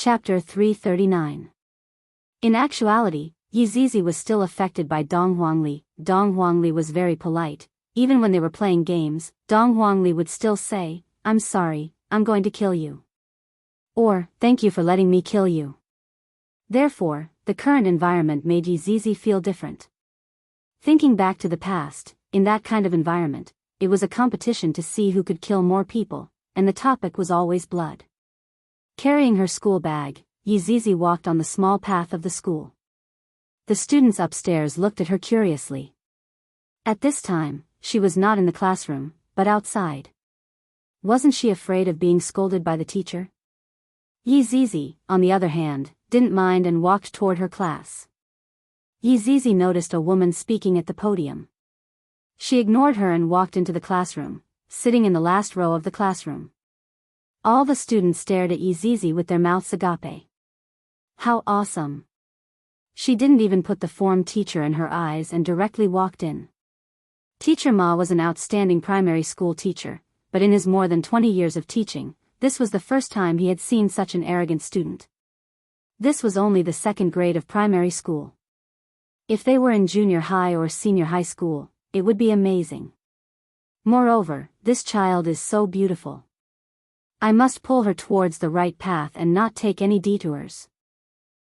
Chapter 339. In actuality, Yi Zizi was still affected by Dong Huangli. Dong Huangli was very polite. Even when they were playing games, Dong Huangli would still say, "I'm sorry, I'm going to kill you." Or, "Thank you for letting me kill you." Therefore, the current environment made Yi Zizi feel different. Thinking back to the past, in that kind of environment, it was a competition to see who could kill more people, and the topic was always blood. Carrying her school bag, Yi Zizi walked on the small path of the school. The students upstairs looked at her curiously. At this time, she was not in the classroom, but outside. Wasn't she afraid of being scolded by the teacher? Yi Zizi, on the other hand, didn't mind and walked toward her class. Yi Zizi noticed a woman speaking at the podium. She ignored her and walked into the classroom, sitting in the last row of the classroom. All the students stared at Yi Zizi with their mouths agape. How awesome! She didn't even put the form teacher in her eyes and directly walked in. Teacher Ma was an outstanding primary school teacher, but in his more than 20 years of teaching, this was the first time he had seen such an arrogant student. This was only the second grade of primary school. If they were in junior high or senior high school, it would be amazing. Moreover, this child is so beautiful. I must pull her towards the right path and not take any detours.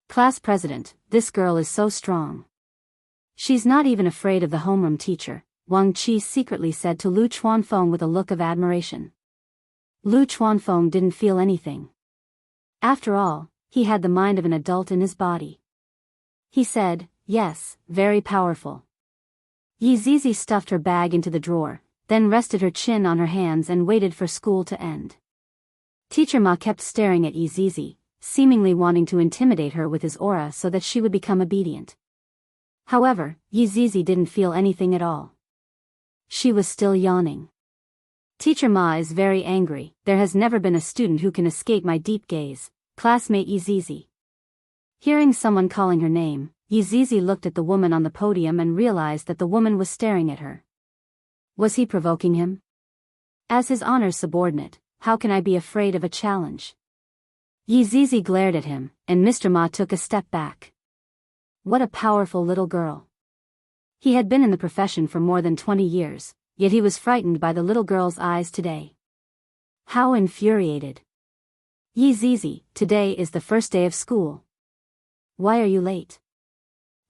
Class president, this girl is so strong. She's not even afraid of the homeroom teacher, Wang Qi secretly said to Lu Chuanfeng with a look of admiration. Lu Chuanfeng didn't feel anything. After all, he had the mind of an adult in his body. He said, "Yes, very powerful." Yi Zizi stuffed her bag into the drawer, then rested her chin on her hands and waited for school to end. Teacher Ma kept staring at Yi Zizi, seemingly wanting to intimidate her with his aura so that she would become obedient. However, Yi Zizi didn't feel anything at all. She was still yawning. Teacher Ma is very angry. There has never been a student who can escape my deep gaze. Classmate Yi Zizi. Hearing someone calling her name, Yi Zizi looked at the woman on the podium and realized that the woman was staring at her. Was he provoking him? As his honor's subordinate, how can I be afraid of a challenge? Yi Zizi glared at him, and Mr. Ma took a step back. What a powerful little girl. He had been in the profession for more than 20 years, yet he was frightened by the little girl's eyes today. How infuriated. Yi Zizi, today is the first day of school. Why are you late?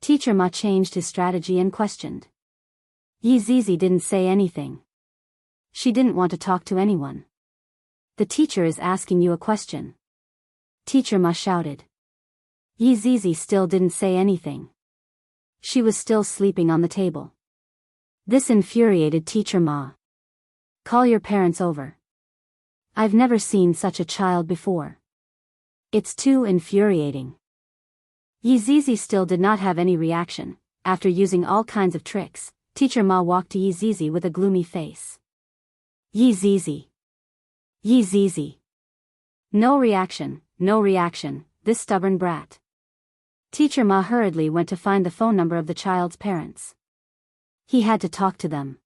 Teacher Ma changed his strategy and questioned. Yi Zizi didn't say anything. She didn't want to talk to anyone. The teacher is asking you a question. Teacher Ma shouted. Yi Zizi still didn't say anything. She was still sleeping on the table. This infuriated Teacher Ma. Call your parents over. I've never seen such a child before. It's too infuriating. Yi Zizi still did not have any reaction. After using all kinds of tricks, Teacher Ma walked to Yi Zizi with a gloomy face. Yi Zizi. Yi Zizi. No reaction, this stubborn brat. Teacher Ma hurriedly went to find the phone number of the child's parents. He had to talk to them.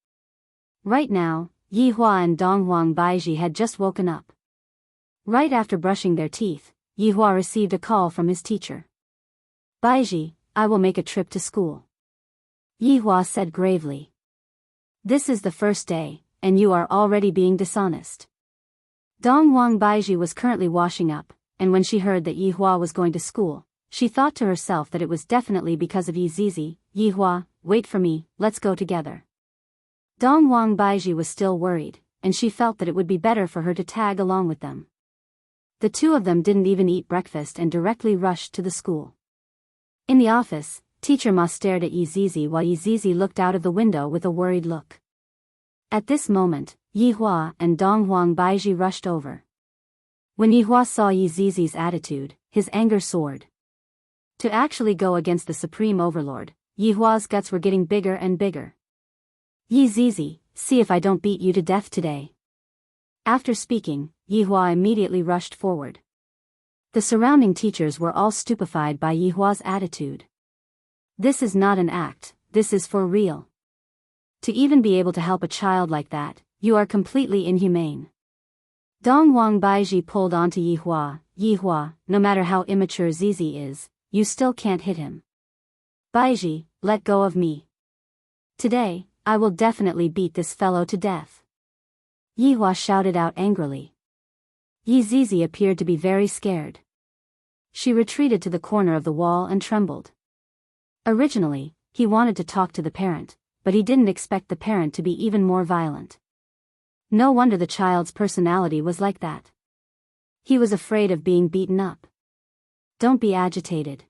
Right now, Yi Hua and Dong Huang Baiji had just woken up. Right after brushing their teeth, Yi Hua received a call from his teacher. Baiji, I will make a trip to school. Yi Hua said gravely. This is the first day, and you are already being dishonest. Dong Huang Baiji was currently washing up, and when she heard that Yi Hua was going to school, she thought to herself that it was definitely because of Yi Zizi. Yi Hua, wait for me, let's go together. Dong Huang Baiji was still worried, and she felt that it would be better for her to tag along with them. The two of them didn't even eat breakfast and directly rushed to the school. In the office, Teacher Ma stared at Yi Zizi while Yi Zizi looked out of the window with a worried look. At this moment, Yi Hua and Dong Huang Baiji rushed over. When Yi Hua saw Yi Zizi's attitude, his anger soared. To actually go against the Supreme Overlord, Yi Hua's guts were getting bigger and bigger. Yi Zizi, see if I don't beat you to death today. After speaking, Yi Hua immediately rushed forward. The surrounding teachers were all stupefied by Yi Hua's attitude. This is not an act, this is for real. To even be able to help a child like that, you are completely inhumane. Dong Wang Baiji pulled onto Yihua. Yihua, no matter how immature Zizi is, you still can't hit him. Baiji, let go of me. Today, I will definitely beat this fellow to death. Yihua shouted out angrily. Yi Zizi appeared to be very scared. She retreated to the corner of the wall and trembled. Originally, he wanted to talk to the parent, but he didn't expect the parent to be even more violent. No wonder the child's personality was like that. He was afraid of being beaten up. Don't be agitated.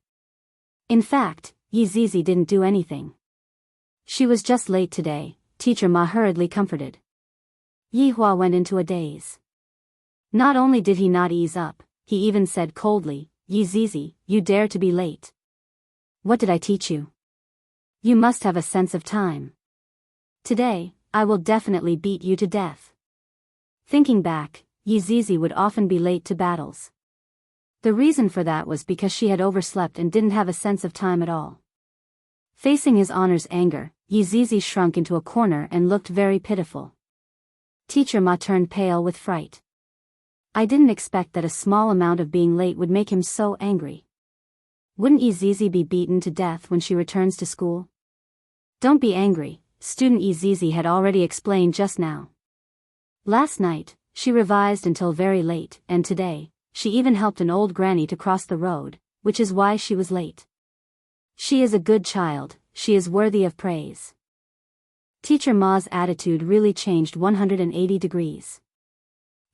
In fact, Yi Zizi didn't do anything. She was just late today, Teacher Ma hurriedly comforted. Yihua went into a daze. Not only did he not ease up, he even said coldly, Yi Zizi, you dare to be late. What did I teach you? You must have a sense of time. Today, I will definitely beat you to death. Thinking back, Yi Zizi would often be late to battles. The reason for that was because she had overslept and didn't have a sense of time at all. Facing his honor's anger, Yi Zizi shrunk into a corner and looked very pitiful. Teacher Ma turned pale with fright. I didn't expect that a small amount of being late would make him so angry. Wouldn't Yi Zizi be beaten to death when she returns to school? Don't be angry, student Yi Zizi had already explained just now. Last night, she revised until very late, and today, she even helped an old granny to cross the road, which is why she was late. She is a good child, she is worthy of praise. Teacher Ma's attitude really changed 180 degrees.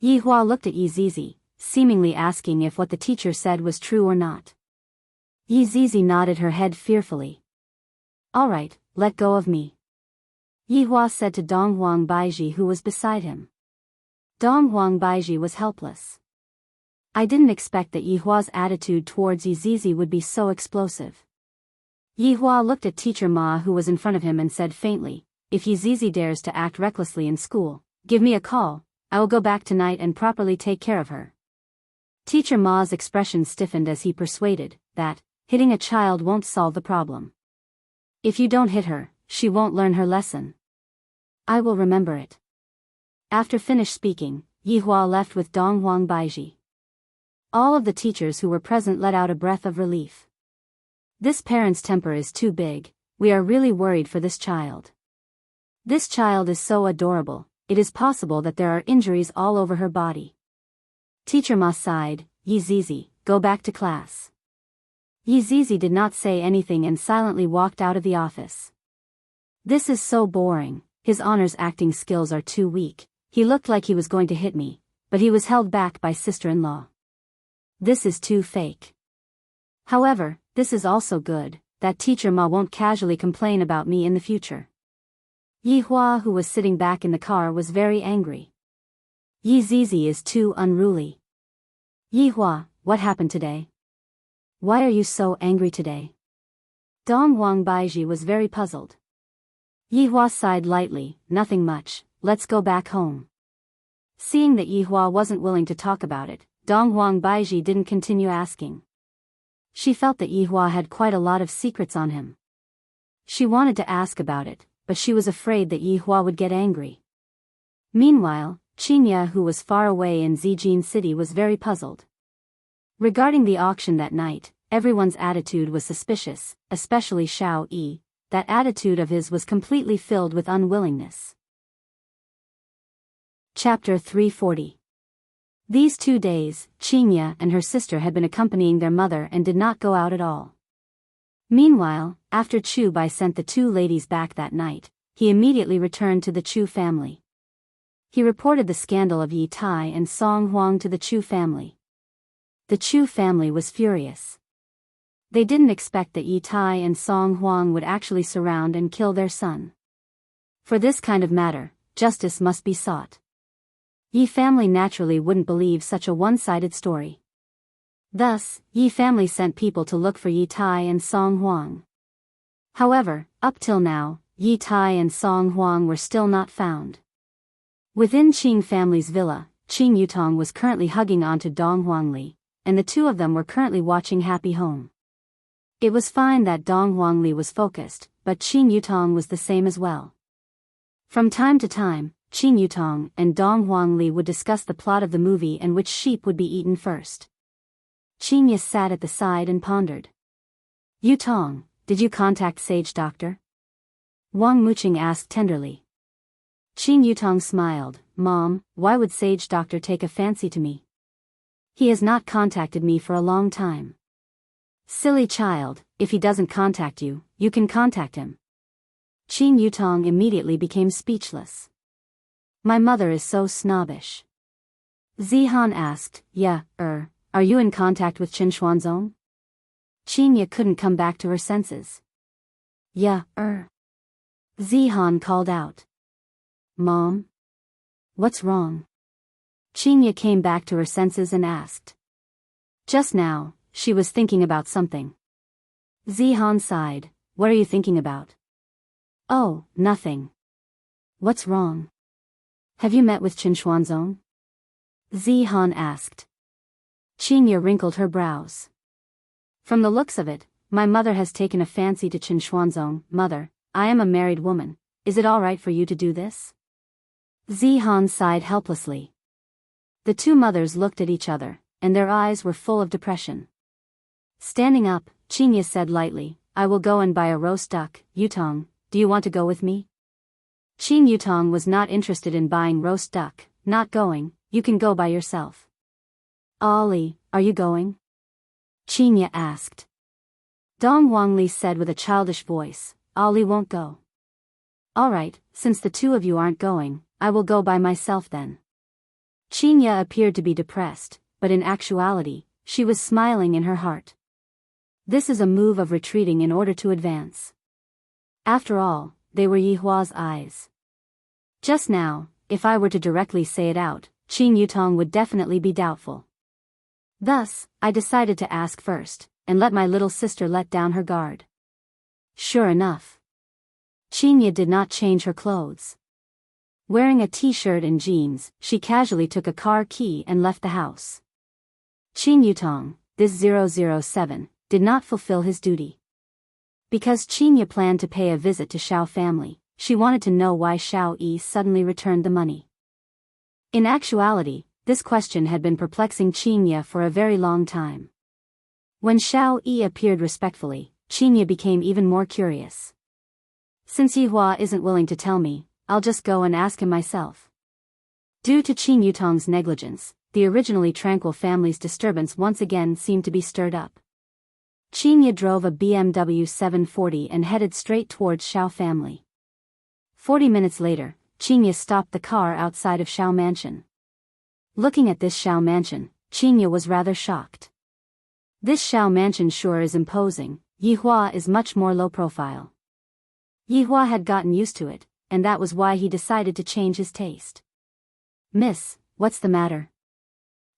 Yihua looked at Yi Zizi, seemingly asking if what the teacher said was true or not. Yi Zizi nodded her head fearfully. All right, let go of me. Yihua said to Dong Wang Baiji who was beside him. Dong Wang Baiji was helpless. I didn't expect that Yihua's attitude towards Yi Zizi would be so explosive. Yihua looked at Teacher Ma who was in front of him and said faintly, if Yi Zizi dares to act recklessly in school, give me a call, I will go back tonight and properly take care of her. Teacher Ma's expression stiffened as he persuaded that hitting a child won't solve the problem. If you don't hit her, she won't learn her lesson. I will remember it. After finished speaking, Yihua left with Dong Wang Baiji. All of the teachers who were present let out a breath of relief. This parent's temper is too big, we are really worried for this child. This child is so adorable, it is possible that there are injuries all over her body. Teacher Ma sighed, Yi Zizi, go back to class. Yi Zizi did not say anything and silently walked out of the office. This is so boring, his honor's acting skills are too weak, he looked like he was going to hit me, but he was held back by sister-in-law. This is too fake. However, this is also good, that Teacher Ma won't casually complain about me in the future. Yihua who was sitting back in the car was very angry. Yi Zizi is too unruly. Yihua, what happened today? Why are you so angry today? Dong Wang Baiji was very puzzled. Yihua sighed lightly, nothing much, let's go back home. Seeing that Yihua wasn't willing to talk about it, Dong Wang Baiji didn't continue asking. She felt that Yihua had quite a lot of secrets on him. She wanted to ask about it, but she was afraid that Yihua would get angry. Meanwhile, Qingya who was far away in Zijin City was very puzzled. Regarding the auction that night, everyone's attitude was suspicious, especially Xiao Yi. That attitude of his was completely filled with unwillingness. Chapter 340. These 2 days, Qingya and her sister had been accompanying their mother and did not go out at all. Meanwhile, after Chu Bai sent the 2 ladies back that night, he immediately returned to the Chu family. He reported the scandal of Yi Tai and Song Huang to the Chu family. The Chu family was furious. They didn't expect that Yi Tai and Song Huang would actually surround and kill their son. For this kind of matter, justice must be sought. Yi family naturally wouldn't believe such a one-sided story. Thus, Yi family sent people to look for Yi Tai and Song Huang. However, up till now, Yi Tai and Song Huang were still not found. Within Qing family's villa, Qing Yutong was currently hugging onto Dong Huangli, and the 2 of them were currently watching Happy Home. It was fine that Dong Huangli was focused, but Qing Yutong was the same as well. From time to time, Qin Yutong and Dong Huangli would discuss the plot of the movie and which sheep would be eaten first. Qin Yi sat at the side and pondered. Yutong, did you contact Sage Doctor? Wang Muqing asked tenderly. Qin Yutong smiled. Mom, why would Sage Doctor take a fancy to me? He has not contacted me for a long time. Silly child, if he doesn't contact you, you can contact him. Qin Yutong immediately became speechless. My mother is so snobbish. Zihan asked, are you in contact with Qin Xuanzong? Qin Ye couldn't come back to her senses. Zihan called out. Mom? What's wrong? Qin Ye came back to her senses and asked. Just now, she was thinking about something. Zihan sighed. What are you thinking about? Oh, nothing. What's wrong? Have you met with Qin Xuanzong? Zihan asked. Qin Ye wrinkled her brows. From the looks of it, my mother has taken a fancy to Qin Xuanzong. Mother, I am a married woman. Is it all right for you to do this? Zihan sighed helplessly. The two mothers looked at each other, and their eyes were full of depression. Standing up, Qin Ye said lightly, I will go and buy a roast duck. Yutong, do you want to go with me? Qin Yutong was not interested in buying roast duck. Not going, you can go by yourself. Ali, are you going? Qin Ye asked. Dong Huangli said with a childish voice, Ali won't go. All right, since the two of you aren't going, I will go by myself then. Qin Ye appeared to be depressed, but in actuality, she was smiling in her heart. This is a move of retreating in order to advance. After all, they were Yihua's eyes. Just now, if I were to directly say it out, Qin Yutong would definitely be doubtful. Thus, I decided to ask first, and let my little sister let down her guard. Sure enough. Qin Ye did not change her clothes. Wearing a t-shirt and jeans, she casually took a car key and left the house. Qin Yutong, this 007, did not fulfill his duty. Because Qin Ye planned to pay a visit to Shao family, she wanted to know why Shao Yi suddenly returned the money. In actuality, this question had been perplexing Qin Ye for a very long time. When Shao Yi appeared respectfully, Qin Ye became even more curious. Since Yihua isn't willing to tell me, I'll just go and ask him myself. Due to Qin Yutong's negligence, the originally tranquil family's disturbance once again seemed to be stirred up. Qin Ye drove a BMW 740 and headed straight towards Shao family. 40 minutes later, Qin Ye stopped the car outside of Shao mansion. Looking at this Shao mansion, Qin Ye was rather shocked. This Shao mansion sure is imposing. Yihua is much more low profile. Yihua had gotten used to it, and that was why he decided to change his taste. Miss, what's the matter?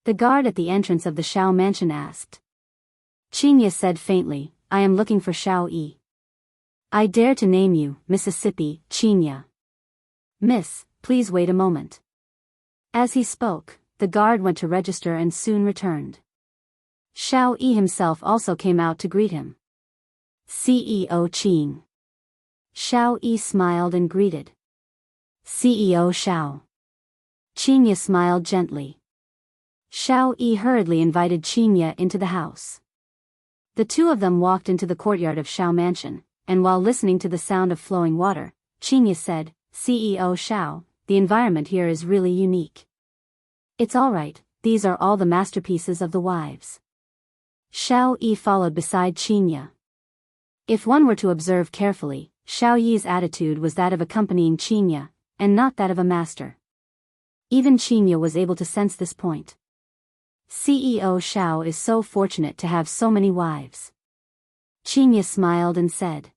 The guard at the entrance of the Shao mansion asked. Qin Ye said faintly, I am looking for Shao Yi. I dare to name you, Mississippi, Qin Ye. Miss, please wait a moment. As he spoke, the guard went to register and soon returned. Shao Yi himself also came out to greet him. CEO Qin. Shao Yi smiled and greeted. CEO Shao. Qin Ye smiled gently. Shao Yi hurriedly invited Qin Ye into the house. The two of them walked into the courtyard of Shao Mansion, and while listening to the sound of flowing water, Qin Ye said, CEO Shao, the environment here is really unique. It's alright, these are all the masterpieces of the wives. Shao Yi followed beside Qin Ye. If one were to observe carefully, Shao Yi's attitude was that of accompanying Qin Ye, and not that of a master. Even Qin Ye was able to sense this point. CEO Shao is so fortunate to have so many wives. Qin Ye smiled and said.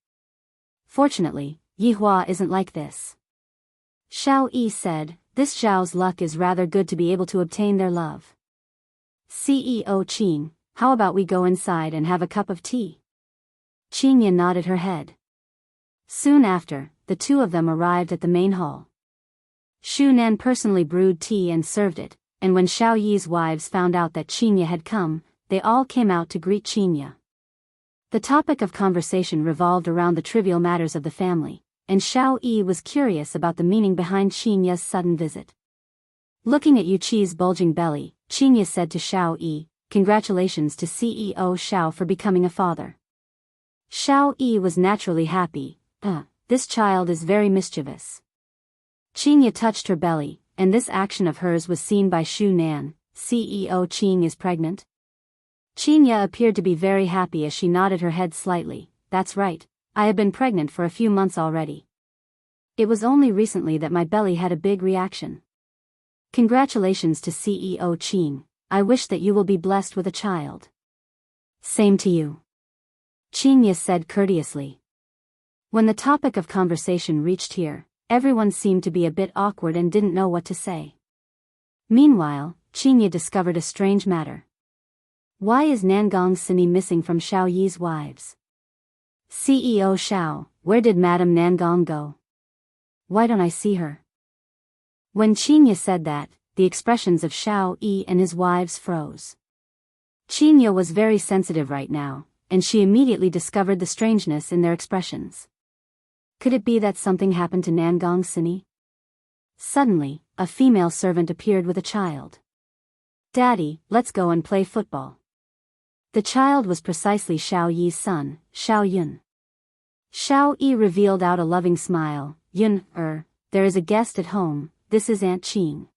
Fortunately, Yihua isn't like this. Shao Yi said, this Zhao's luck is rather good to be able to obtain their love. CEO Qin, how about we go inside and have a cup of tea? Qin Ye nodded her head. Soon after, the two of them arrived at the main hall. Xu Nan personally brewed tea and served it, and when Shao Yi's wives found out that Qin Ye had come, they all came out to greet Qin Ye. The topic of conversation revolved around the trivial matters of the family, and Xiao Yi was curious about the meaning behind Qinya's sudden visit. Looking at Yu Qi's bulging belly, Qinya said to Xiao Yi, "Congratulations to CEO Xiao for becoming a father." Xiao Yi was naturally happy. This child is very mischievous." Qinya touched her belly, and this action of hers was seen by Shu Nan. "CEO Qing is pregnant?" Qinya appeared to be very happy as she nodded her head slightly. "That's right, I have been pregnant for a few months already. It was only recently that my belly had a big reaction." "Congratulations to CEO Qing, I wish that you will be blessed with a child." "Same to you," Qinya said courteously. When the topic of conversation reached here, everyone seemed to be a bit awkward and didn't know what to say. Meanwhile, Qinya discovered a strange matter. Why is Nangong Sini missing from Xiao Yi's wives? "CEO Xiao, where did Madame Nangong go? Why don't I see her?" When Qinya said that, the expressions of Xiao Yi and his wives froze. Qinya was very sensitive right now, and she immediately discovered the strangeness in their expressions. Could it be that something happened to Nangong Sini? Suddenly, a female servant appeared with a child. "Daddy, let's go and play football." The child was precisely Xiao Yi's son, Xiao Yun. Xiao Yi revealed out a loving smile. "Yun, there is a guest at home, this is Aunt Qing."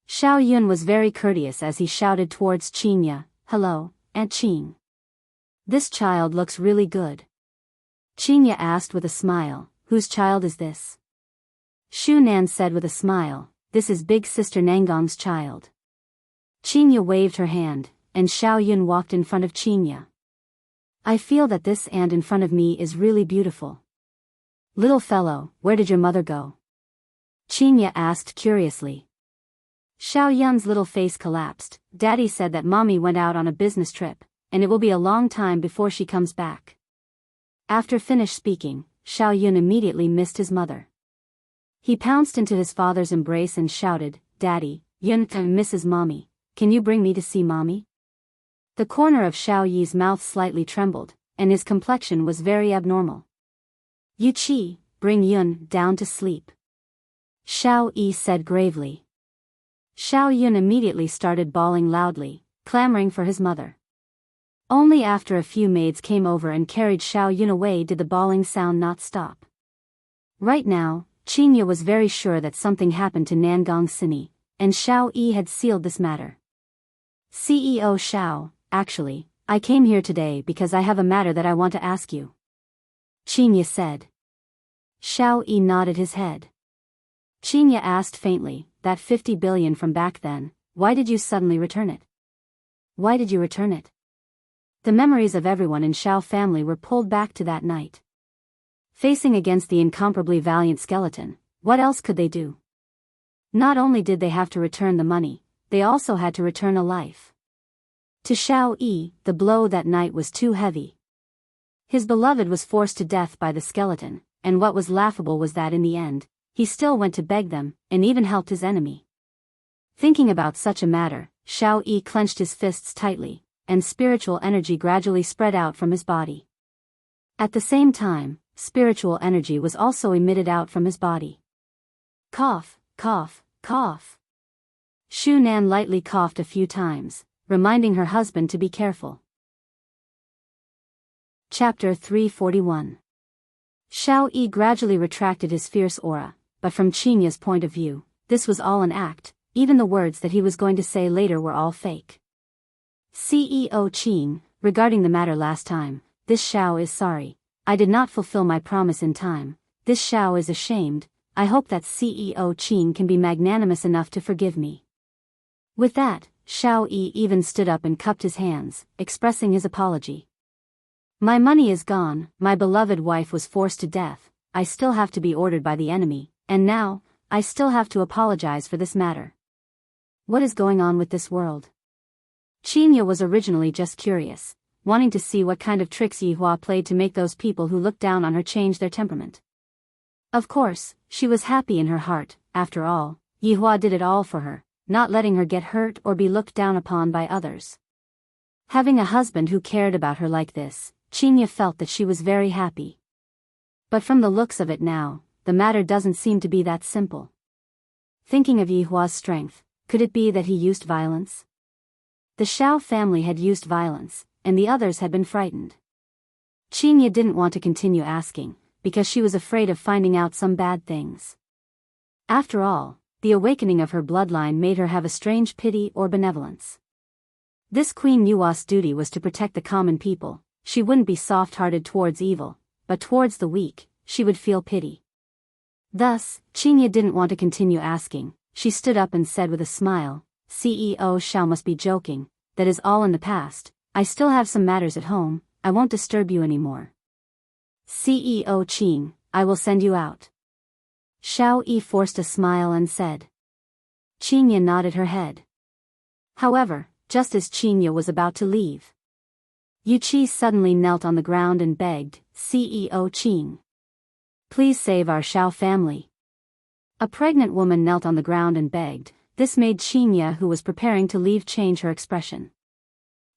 Xiao Yun was very courteous as he shouted towards Qinya, "Hello, Aunt Qing. This child looks really good." Qinya asked with a smile, "Whose child is this?" Shu Nan said with a smile, "This is big sister Nangong's child." Qinya waved her hand, and Xiao Yun walked in front of Qinya. "I feel that this aunt in front of me is really beautiful." "Little fellow, where did your mother go?" Qinya asked curiously. Xiao Yun's little face collapsed. "Daddy said that mommy went out on a business trip, and it will be a long time before she comes back." After finished speaking, Xiao Yun immediately missed his mother. He pounced into his father's embrace and shouted, "Daddy, Yun misses mommy, can you bring me to see mommy?" The corner of Xiao Yi's mouth slightly trembled, and his complexion was very abnormal. "Yu Qi, bring Yun down to sleep," Xiao Yi said gravely. Xiao Yun immediately started bawling loudly, clamoring for his mother. Only after a few maids came over and carried Xiao Yun away did the bawling sound not stop. Right now, Qinya was very sure that something happened to Nangong Sini, and Xiao Yi had sealed this matter. "CEO Xiao, actually, I came here today because I have a matter that I want to ask you," Qinya said. Xiao Yi nodded his head. Qinya asked faintly, "That 50 billion from back then, why did you suddenly return it?" "Why did you return it?" The memories of everyone in Xiao family were pulled back to that night. Facing against the incomparably valiant skeleton, what else could they do? Not only did they have to return the money, they also had to return a life. To Xiao Yi, the blow that night was too heavy. His beloved was forced to death by the skeleton, and what was laughable was that in the end, he still went to beg them, and even helped his enemy. Thinking about such a matter, Xiao Yi clenched his fists tightly, and spiritual energy gradually spread out from his body. At the same time, spiritual energy was also emitted out from his body. Cough, cough, cough. Shu Nan lightly coughed a few times, reminding her husband to be careful. Chapter 341. Xiao Yi gradually retracted his fierce aura, but from Qinya's point of view, this was all an act, even the words that he was going to say later were all fake. "CEO Qing, regarding the matter last time, this Xiao is sorry. I did not fulfill my promise in time. This Xiao is ashamed. I hope that CEO Qing can be magnanimous enough to forgive me." With that, Xiao Yi even stood up and cupped his hands, expressing his apology. "My money is gone, my beloved wife was forced to death, I still have to be ordered by the enemy, and now, I still have to apologize for this matter. What is going on with this world?" Qinya was originally just curious, wanting to see what kind of tricks Yihua played to make those people who looked down on her change their temperament. Of course, she was happy in her heart. After all, Yihua did it all for her, not letting her get hurt or be looked down upon by others. Having a husband who cared about her like this, Qinya felt that she was very happy. But from the looks of it now, the matter doesn't seem to be that simple. Thinking of Yihua's strength, could it be that he used violence? The Xiao family had used violence, and the others had been frightened. Qingye didn't want to continue asking, because she was afraid of finding out some bad things. After all, the awakening of her bloodline made her have a strange pity or benevolence. This Queen Yua's duty was to protect the common people. She wouldn't be soft-hearted towards evil, but towards the weak, she would feel pity. Thus, Qingye didn't want to continue asking. She stood up and said with a smile, CEO Xiao must be joking, that is all in the past. I still have some matters at home, I won't disturb you anymore. CEO Qing, I will send you out. Xiao Yi forced a smile and said. Qingye nodded her head. However, just as Qingye was about to leave, Yu Qi suddenly knelt on the ground and begged, CEO Qing, please save our Xiao family. A pregnant woman knelt on the ground and begged. This made Qingye, who was preparing to leave, change her expression.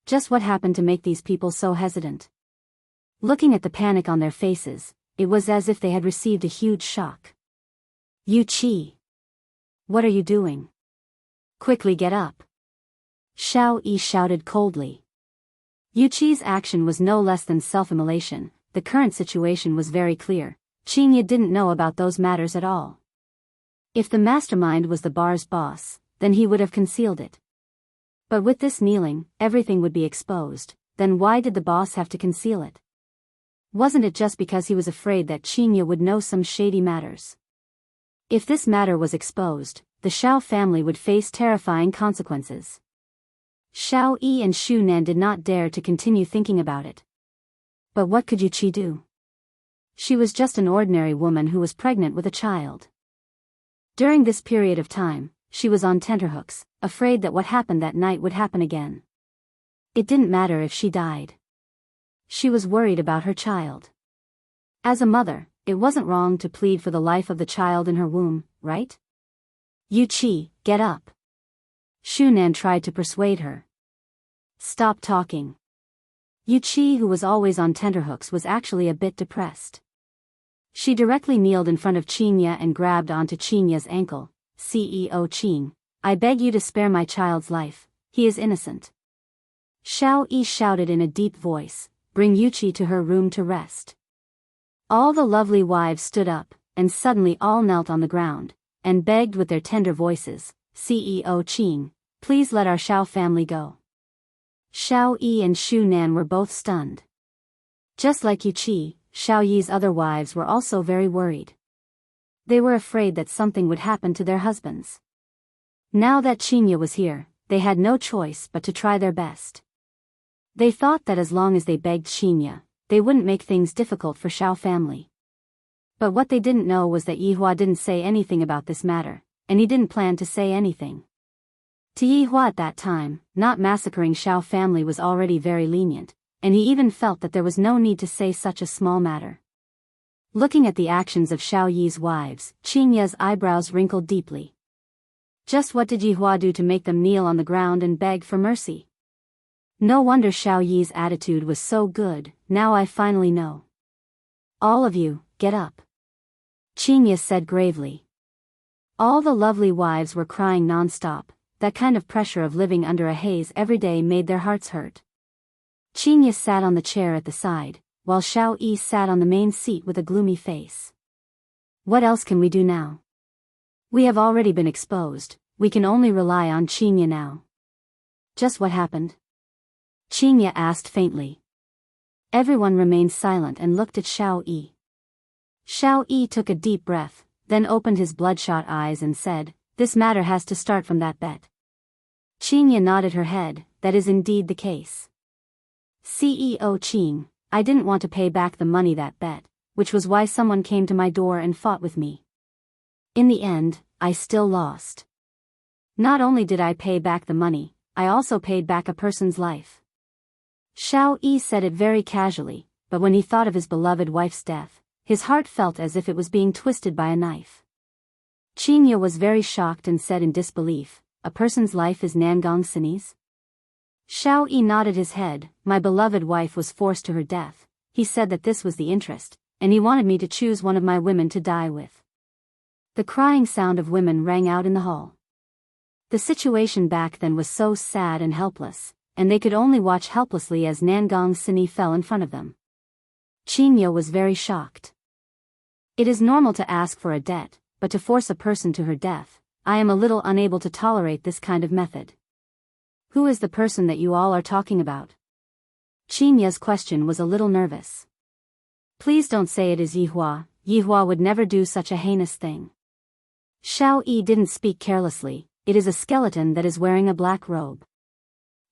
Just what happened to make these people so hesitant? Looking at the panic on their faces, it was as if they had received a huge shock. Yu Qi, what are you doing? Quickly get up. Xiao Yi shouted coldly. Yu Qi's action was no less than self-immolation. The current situation was very clear. Qingye didn't know about those matters at all. If the mastermind was the bar's boss, then he would have concealed it. But with this kneeling, everything would be exposed. Then why did the boss have to conceal it? Wasn't it just because he was afraid that Qingye would know some shady matters? If this matter was exposed, the Xiao family would face terrifying consequences. Xiao Yi and Shu Nan did not dare to continue thinking about it. But what could Yu Qi do? She was just an ordinary woman who was pregnant with a child. During this period of time, she was on tenterhooks, afraid that what happened that night would happen again. It didn't matter if she died. She was worried about her child. As a mother, it wasn't wrong to plead for the life of the child in her womb, right? Yu Qi, get up. Shu Nan tried to persuade her. Stop talking. Yu Qi, who was always on tenterhooks, was actually a bit depressed. She directly kneeled in front of Qingye and grabbed onto Qingye's ankle. CEO Qing, I beg you to spare my child's life, he is innocent. Xiao Yi shouted in a deep voice, bring Yu Qi to her room to rest. All the lovely wives stood up, and suddenly all knelt on the ground, and begged with their tender voices, CEO Qing, please let our Xiao family go. Xiao Yi and Shu Nan were both stunned. Just like Yu Qi, Xiao Yi's other wives were also very worried. They were afraid that something would happen to their husbands. Now that Qingye was here, they had no choice but to try their best. They thought that as long as they begged Qingye, they wouldn't make things difficult for Xiao family. But what they didn't know was that Yihua didn't say anything about this matter, and he didn't plan to say anything. To Yihua at that time, not massacring Xiao family was already very lenient, and he even felt that there was no need to say such a small matter. Looking at the actions of Xiao Yi's wives, Qingye's eyebrows wrinkled deeply. Just what did Yihua do to make them kneel on the ground and beg for mercy? No wonder Xiao Yi's attitude was so good. Now I finally know. All of you, get up. Qingye said gravely. All the lovely wives were crying non-stop. That kind of pressure of living under a haze every day made their hearts hurt. Qingye sat on the chair at the side, while Xiao Yi sat on the main seat with a gloomy face. What else can we do now? We have already been exposed, we can only rely on Qingye now. Just what happened? Qingye asked faintly. Everyone remained silent and looked at Xiao Yi. Xiao Yi took a deep breath, then opened his bloodshot eyes and said, this matter has to start from that bet. Qingye nodded her head, that is indeed the case. CEO Qing, I didn't want to pay back the money that bet, which was why someone came to my door and fought with me. In the end, I still lost. Not only did I pay back the money, I also paid back a person's life. Xiao Yi said it very casually, but when he thought of his beloved wife's death, his heart felt as if it was being twisted by a knife. Qingye was very shocked and said in disbelief, a person's life is Nangong Sinis? Xiao Yi nodded his head, my beloved wife was forced to her death. He said that this was the interest, and he wanted me to choose one of my women to die with. The crying sound of women rang out in the hall. The situation back then was so sad and helpless, and they could only watch helplessly as Nangong Sini fell in front of them. Chinya was very shocked. It is normal to ask for a debt, but to force a person to her death, I am a little unable to tolerate this kind of method. Who is the person that you all are talking about? Chinya's question was a little nervous. Please don't say it is Yihua. Yihua would never do such a heinous thing. Xiao Yi didn't speak carelessly. It is a skeleton that is wearing a black robe.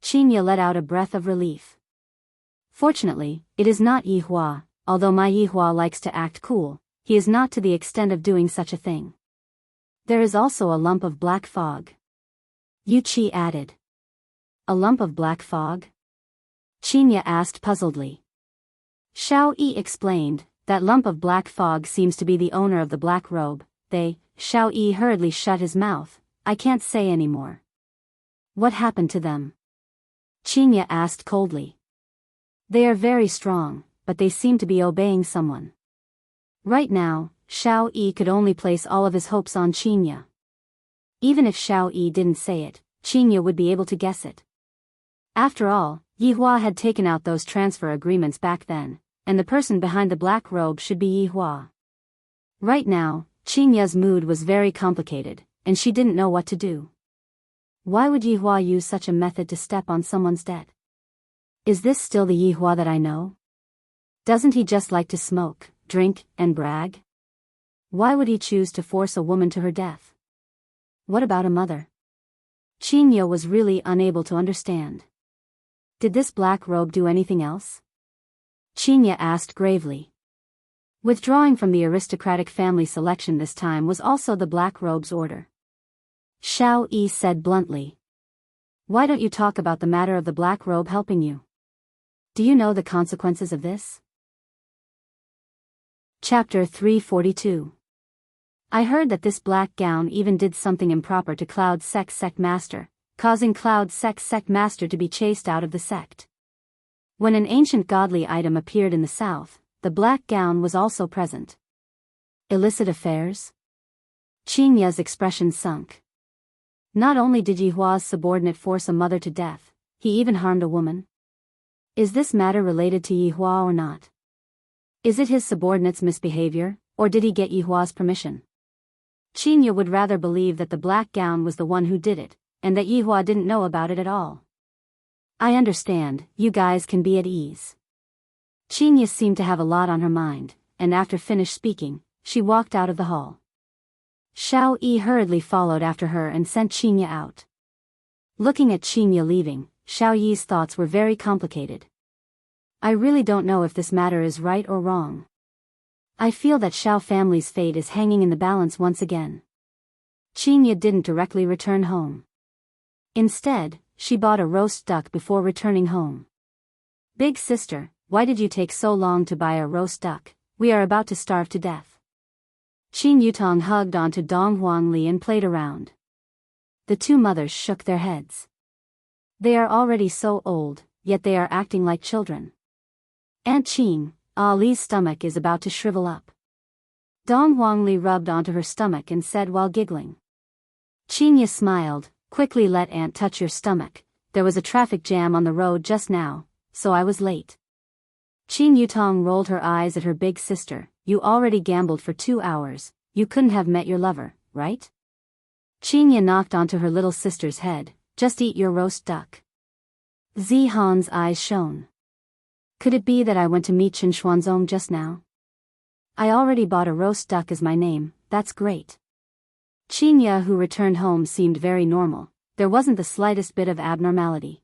Chinya let out a breath of relief. Fortunately, it is not Yihua. Although my Yihua likes to act cool, he is not to the extent of doing such a thing. There is also a lump of black fog. Yu Qi added. A lump of black fog? Chinya asked puzzledly. Xiao Yi explained, that lump of black fog seems to be the owner of the black robe. Xiao Yi hurriedly shut his mouth. I can't say any more. What happened to them? Chinya asked coldly. They are very strong, but they seem to be obeying someone. Right now, Xiao Yi could only place all of his hopes on Chinya. Even if Xiao Yi didn't say it, Chinya would be able to guess it. After all, Yihua had taken out those transfer agreements back then, and the person behind the black robe should be Yihua. Right now, Chinya's mood was very complicated, and she didn't know what to do. Why would Yihua use such a method to step on someone's debt? Is this still the Yihua that I know? Doesn't he just like to smoke, drink, and brag? Why would he choose to force a woman to her death? What about a mother? Chinya was really unable to understand. Did this black robe do anything else? Chinya asked gravely. Withdrawing from the aristocratic family selection this time was also the black robe's order. Xiao Yi said bluntly. Why don't you talk about the matter of the black robe helping you? Do you know the consequences of this? Chapter 342. I heard that this black gown even did something improper to Cloud Sect's sect master, causing Cloud Sect's sect master to be chased out of the sect. When an ancient godly item appeared in the south, the black gown was also present. Illicit affairs? Chinya's expression sunk. Not only did Yihua's subordinate force a mother to death, he even harmed a woman. Is this matter related to Yihua or not? Is it his subordinate's misbehavior, or did he get Yihua's permission? Chinya would rather believe that the black gown was the one who did it, and that Yihua didn't know about it at all. I understand, you guys can be at ease. Chinya seemed to have a lot on her mind, and after finished speaking, she walked out of the hall. Xiao Yi hurriedly followed after her and sent Chinya out. Looking at Chinya leaving, Xiao Yi's thoughts were very complicated. I really don't know if this matter is right or wrong. I feel that Xiao family's fate is hanging in the balance once again. Chinya didn't directly return home. Instead, she bought a roast duck before returning home. Big sister, why did you take so long to buy a roast duck? We are about to starve to death. Qin Yutong hugged onto Dong Huangli and played around. The two mothers shook their heads. They are already so old, yet they are acting like children. Aunt Qin, Li's stomach is about to shrivel up. Dong Huangli rubbed onto her stomach and said while giggling. Chinya smiled, quickly let Aunt touch your stomach. There was a traffic jam on the road just now, so I was late. Qin Yutong rolled her eyes at her big sister. You already gambled for 2 hours, you couldn't have met your lover, right? Chinya knocked onto her little sister's head. Just eat your roast duck. Zihan's eyes shone. Could it be that I went to meet Chen Xuanzong just now? I already bought a roast duck as my name, that's great. Chinya, who returned home, seemed very normal. There wasn't the slightest bit of abnormality.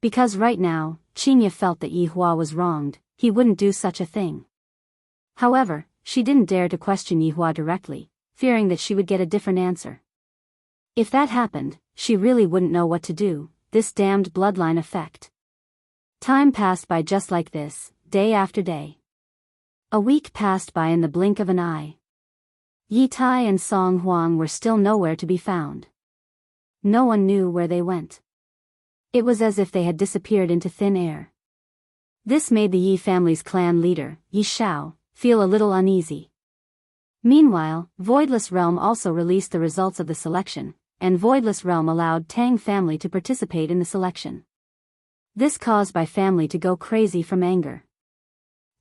Because right now, Chinya felt that Yihua was wronged, he wouldn't do such a thing. However, she didn't dare to question Yihua directly, fearing that she would get a different answer. If that happened, she really wouldn't know what to do, this damned bloodline effect. Time passed by just like this, day after day. A week passed by in the blink of an eye. Yi Tai and Song Huang were still nowhere to be found. No one knew where they went. It was as if they had disappeared into thin air. This made the Yi family's clan leader, Yi Shao, feel a little uneasy. Meanwhile, Voidless Realm also released the results of the selection, and Voidless Realm allowed Tang family to participate in the selection. This caused Bai family to go crazy from anger.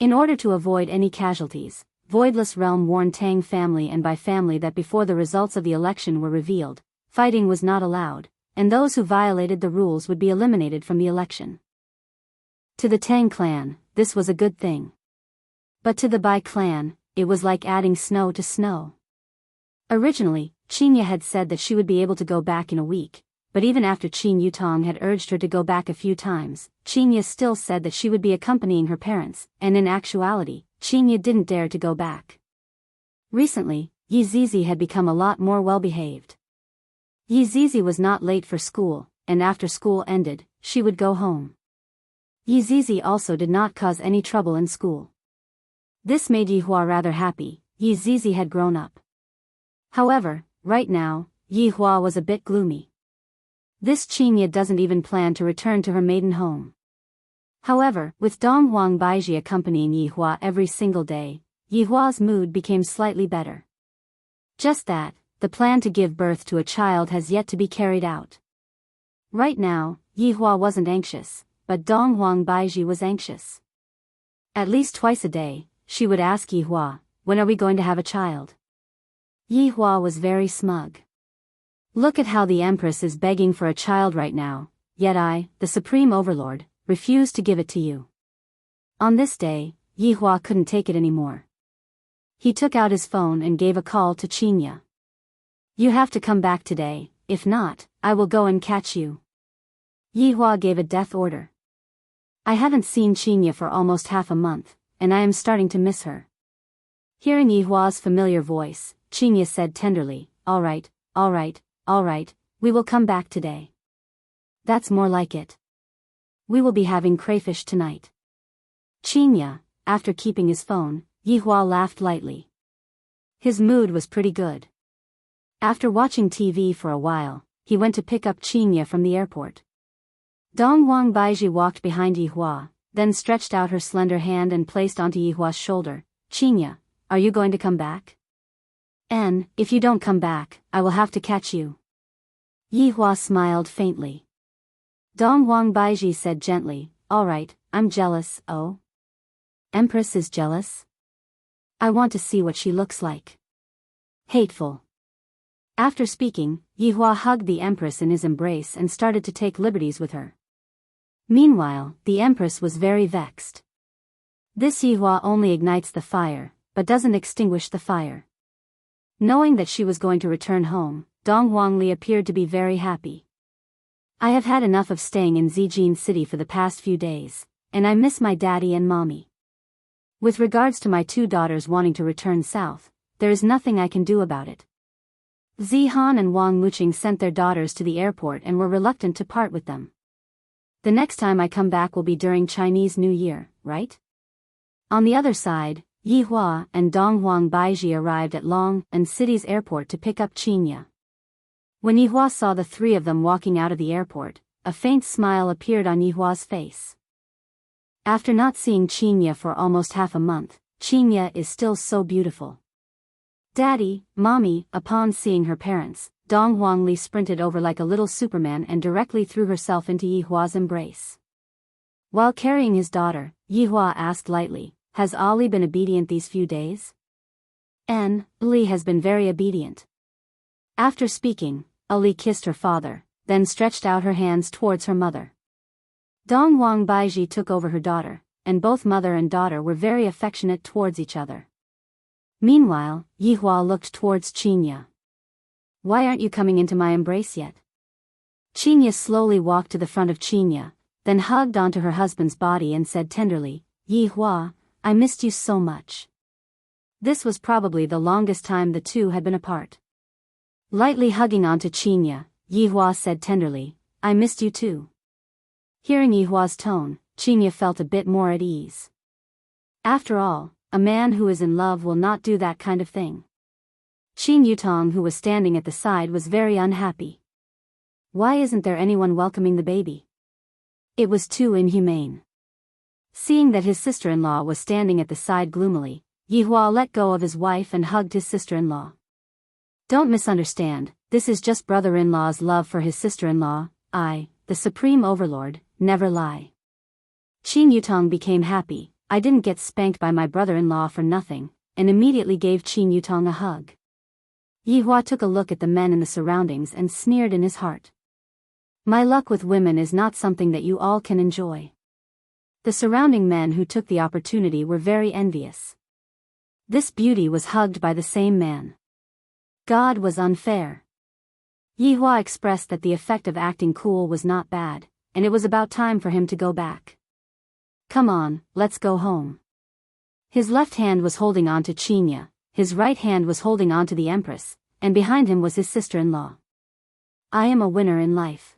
In order to avoid any casualties, Voidless Realm warned Tang family and Bai family that before the results of the election were revealed, fighting was not allowed, and those who violated the rules would be eliminated from the election. To the Tang clan, this was a good thing. But to the Bai clan, it was like adding snow to snow. Originally, Qinya had said that she would be able to go back in a week, but even after Qin Yutong had urged her to go back a few times, Qinya still said that she would be accompanying her parents, and in actuality, Qinya didn't dare to go back. Recently, Yi Zizi had become a lot more well-behaved. Yi Zizi was not late for school, and after school ended, she would go home. Yi Zizi also did not cause any trouble in school. This made Yi Hua rather happy. Yi Zizi had grown up. However, right now, Yi Hua was a bit gloomy. This Qinya doesn't even plan to return to her maiden home. However, with Dong Huang Baiji accompanying Yi Hua every single day, Yi Hua's mood became slightly better. Just that, the plan to give birth to a child has yet to be carried out. Right now, Yi Hua wasn't anxious, but Dong Huang Baiji was anxious. At least twice a day, she would ask Yi Hua, "When are we going to have a child?" Yi Hua was very smug. Look at how the Empress is begging for a child right now, yet I, the Supreme Overlord, refuse to give it to you. On this day, Yi Hua couldn't take it anymore. He took out his phone and gave a call to Qinya. "You have to come back today, if not, I will go and catch you." Yi Hua gave a death order. "I haven't seen Qinya for almost half a month, and I am starting to miss her." Hearing Yi Hua's familiar voice, Qinya said tenderly, "All right, we will come back today." "That's more like it. We will be having crayfish tonight." Qinya, after keeping his phone, Yi Hua laughed lightly. His mood was pretty good. After watching TV for a while, he went to pick up Qinya from the airport. Dong Huang Baiji walked behind Yi Hua, then stretched out her slender hand and placed onto Yi Hua's shoulder. "Qinya, are you going to come back? And, if you don't come back, I will have to catch you." Yi Hua smiled faintly. Dong Huang Baiji said gently, "All right, I'm jealous." "Oh? Empress is jealous? I want to see what she looks like." Hateful. After speaking, Yi Hua hugged the Empress in his embrace and started to take liberties with her. Meanwhile, the Empress was very vexed. This Yi Hua only ignites the fire, but doesn't extinguish the fire. Knowing that she was going to return home, Dong Huangli appeared to be very happy. "I have had enough of staying in Zijin City for the past few days, and I miss my daddy and mommy. With regards to my two daughters wanting to return south, there is nothing I can do about it." Zihan and Wang Muqing sent their daughters to the airport and were reluctant to part with them. "The next time I come back will be during Chinese New Year, right?" On the other side, Yi Hua and Dong Huang Baiji arrived at Long and City's airport to pick up Qinya. When Yi Hua saw the three of them walking out of the airport, a faint smile appeared on Yi Hua's face. After not seeing Qinya for almost half a month, Qinya is still so beautiful. "Daddy, Mommy," upon seeing her parents, Dong Huangli sprinted over like a little Superman and directly threw herself into Yi Hua's embrace. While carrying his daughter, Yi Hua asked lightly, "Has Ali been obedient these few days?" Ali has been very obedient." After speaking, Ali kissed her father, then stretched out her hands towards her mother. Dong Huang Baiji took over her daughter, and both mother and daughter were very affectionate towards each other. Meanwhile, Yi Hua looked towards Qinya. "Why aren't you coming into my embrace yet?" Qinya slowly walked to the front of Qinya, then hugged onto her husband's body and said tenderly, "Yi Hua, I missed you so much." This was probably the longest time the two had been apart. Lightly hugging onto Qinya, Yi Hua said tenderly, "I missed you too." Hearing Yi Hua's tone, Qinya felt a bit more at ease. After all, a man who is in love will not do that kind of thing. Qin Yutong, who was standing at the side, was very unhappy. Why isn't there anyone welcoming the baby? It was too inhumane. Seeing that his sister-in-law was standing at the side gloomily, Yihua let go of his wife and hugged his sister-in-law. Don't misunderstand, this is just brother-in-law's love for his sister-in-law. I, the supreme overlord, never lie. Qin Yutong became happy. I didn't get spanked by my brother-in-law for nothing, and immediately gave Qin Yutong a hug. Yihua took a look at the men in the surroundings and sneered in his heart. My luck with women is not something that you all can enjoy. The surrounding men who took the opportunity were very envious. This beauty was hugged by the same man. God was unfair. Yihua expressed that the effect of acting cool was not bad, and it was about time for him to go back. Come on, let's go home. His left hand was holding on to Qinya, his right hand was holding on to the Empress, and behind him was his sister-in-law. I am a winner in life.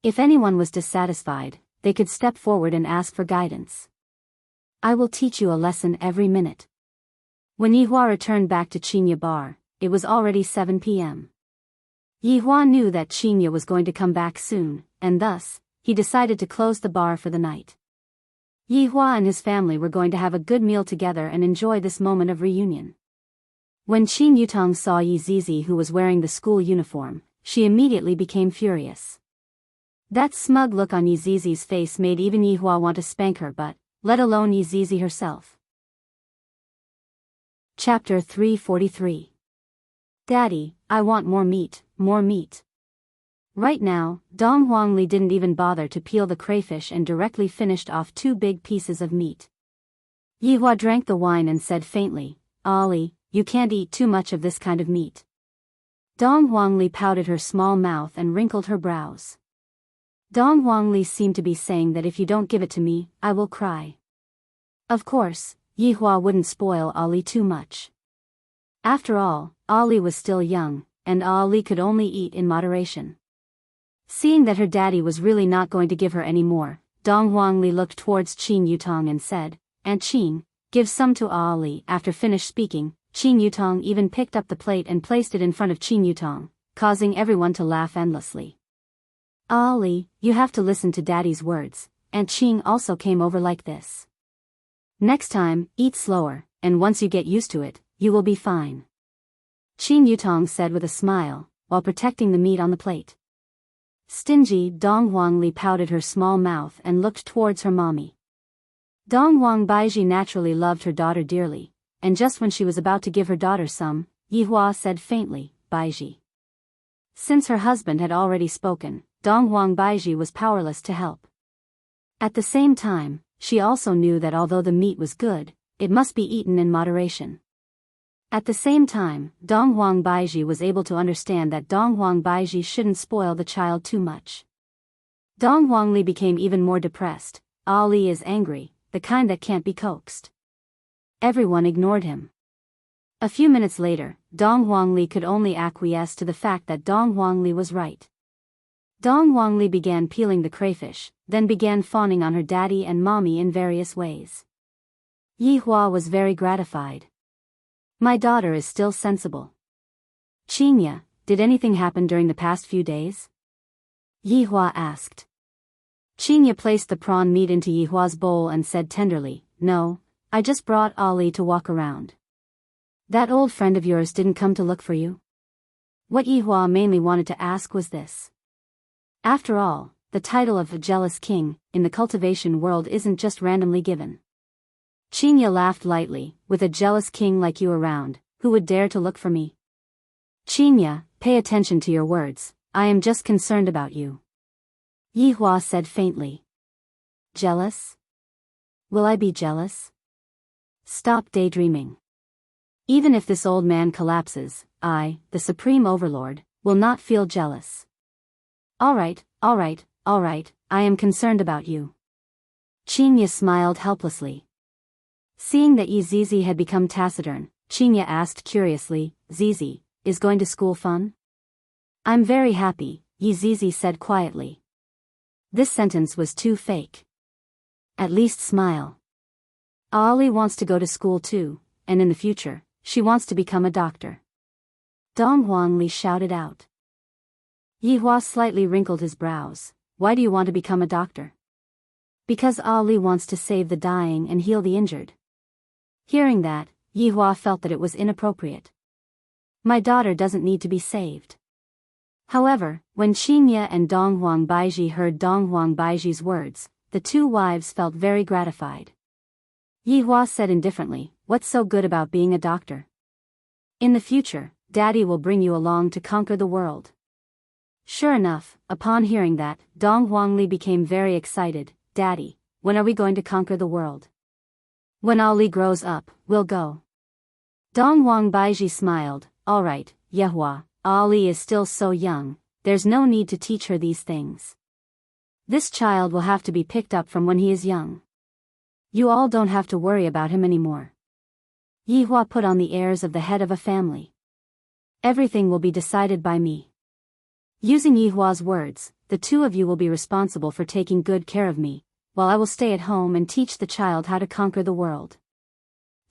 If anyone was dissatisfied, they could step forward and ask for guidance. I will teach you a lesson every minute. When Yihua returned back to Qinya Bar, it was already 7 p.m. Yihua knew that Qinya was going to come back soon, and thus, he decided to close the bar for the night. Yihua and his family were going to have a good meal together and enjoy this moment of reunion. When Qin Yutong saw Yi Zizi, who was wearing the school uniform, she immediately became furious. That smug look on Yi Zizi's face made even Yihua want to spank her, but, let alone Yi Zizi herself. Chapter 343. Daddy, I want more meat, more meat. Right now, Dong Huangli didn't even bother to peel the crayfish and directly finished off 2 big pieces of meat. Yihua drank the wine and said faintly, "Ali, you can't eat too much of this kind of meat." Dong Huangli pouted her small mouth and wrinkled her brows. Dong Huangli seemed to be saying that if you don't give it to me, I will cry. Of course, Yihua wouldn't spoil Ali too much. After all, Ali was still young, and Ali could only eat in moderation. Seeing that her daddy was really not going to give her any more, Dong Huangli looked towards Qin Yutong and said, "Aunt Qin, give some to Ali." After finished speaking, Qin Yutong even picked up the plate and placed it in front of Qin Yutong, causing everyone to laugh endlessly. Ali, you have to listen to daddy's words. Aunt Qin also came over like this. Next time, eat slower, and once you get used to it, you will be fine. Qin Yutong said with a smile, while protecting the meat on the plate. Stingy Dong Huangli pouted her small mouth and looked towards her mommy. Dong Huang Baiji naturally loved her daughter dearly, and just when she was about to give her daughter some, Yihua said faintly, "Baiji." Since her husband had already spoken, Dong Huang Baiji was powerless to help. At the same time, she also knew that although the meat was good, it must be eaten in moderation. At the same time, Dong Huang Baiji was able to understand that Dong Huang Baiji shouldn't spoil the child too much. Dong Huangli became even more depressed. Ali is angry, the kind that can't be coaxed. Everyone ignored him. A few minutes later, Dong Huangli could only acquiesce to the fact that Dong Huangli was right. Dong Huangli began peeling the crayfish, then began fawning on her daddy and mommy in various ways. Yihua was very gratified. My daughter is still sensible. Qinya, did anything happen during the past few days? Yihua asked. Qinya placed the prawn meat into Yihua's bowl and said tenderly, "No, I just brought Ali to walk around." That old friend of yours didn't come to look for you? What Yihua mainly wanted to ask was this. After all, the title of a jealous king, in the cultivation world isn't just randomly given. Qinya laughed lightly, with a jealous king like you around, who would dare to look for me? Qinya, pay attention to your words, I am just concerned about you. Yihua said faintly. Jealous? Will I be jealous? Stop daydreaming. Even if this old man collapses, I, the Supreme Overlord, will not feel jealous. Alright, I am concerned about you. Qinya smiled helplessly. Seeing that Yi Zizi had become taciturn, Qinya asked curiously, "Zizi, is going to school fun?" "I'm very happy," Yi Zizi said quietly. This sentence was too fake. At least smile. Ali wants to go to school too, and in the future, she wants to become a doctor. Dong Huangli shouted out. Yihua slightly wrinkled his brows. Why do you want to become a doctor? Because Ali wants to save the dying and heal the injured. Hearing that, Yihua felt that it was inappropriate. My daughter doesn't need to be saved. However, when Qingye and Dong Huang Baiji heard Dong Huang Baiji's words, the two wives felt very gratified. Yihua said indifferently, "What's so good about being a doctor? In the future, Daddy will bring you along to conquer the world." Sure enough, upon hearing that, Dong Huangli became very excited. "Daddy, when are we going to conquer the world?" "When Ali grows up, we'll go." Dong Huang Baiji smiled. "All right, Yehua, Ali is still so young, there's no need to teach her these things. This child will have to be picked up from when he is young. You all don't have to worry about him anymore." Yihua put on the airs of the head of a family. "Everything will be decided by me." Using Yihua's words, "The two of you will be responsible for taking good care of me, while I will stay at home and teach the child how to conquer the world."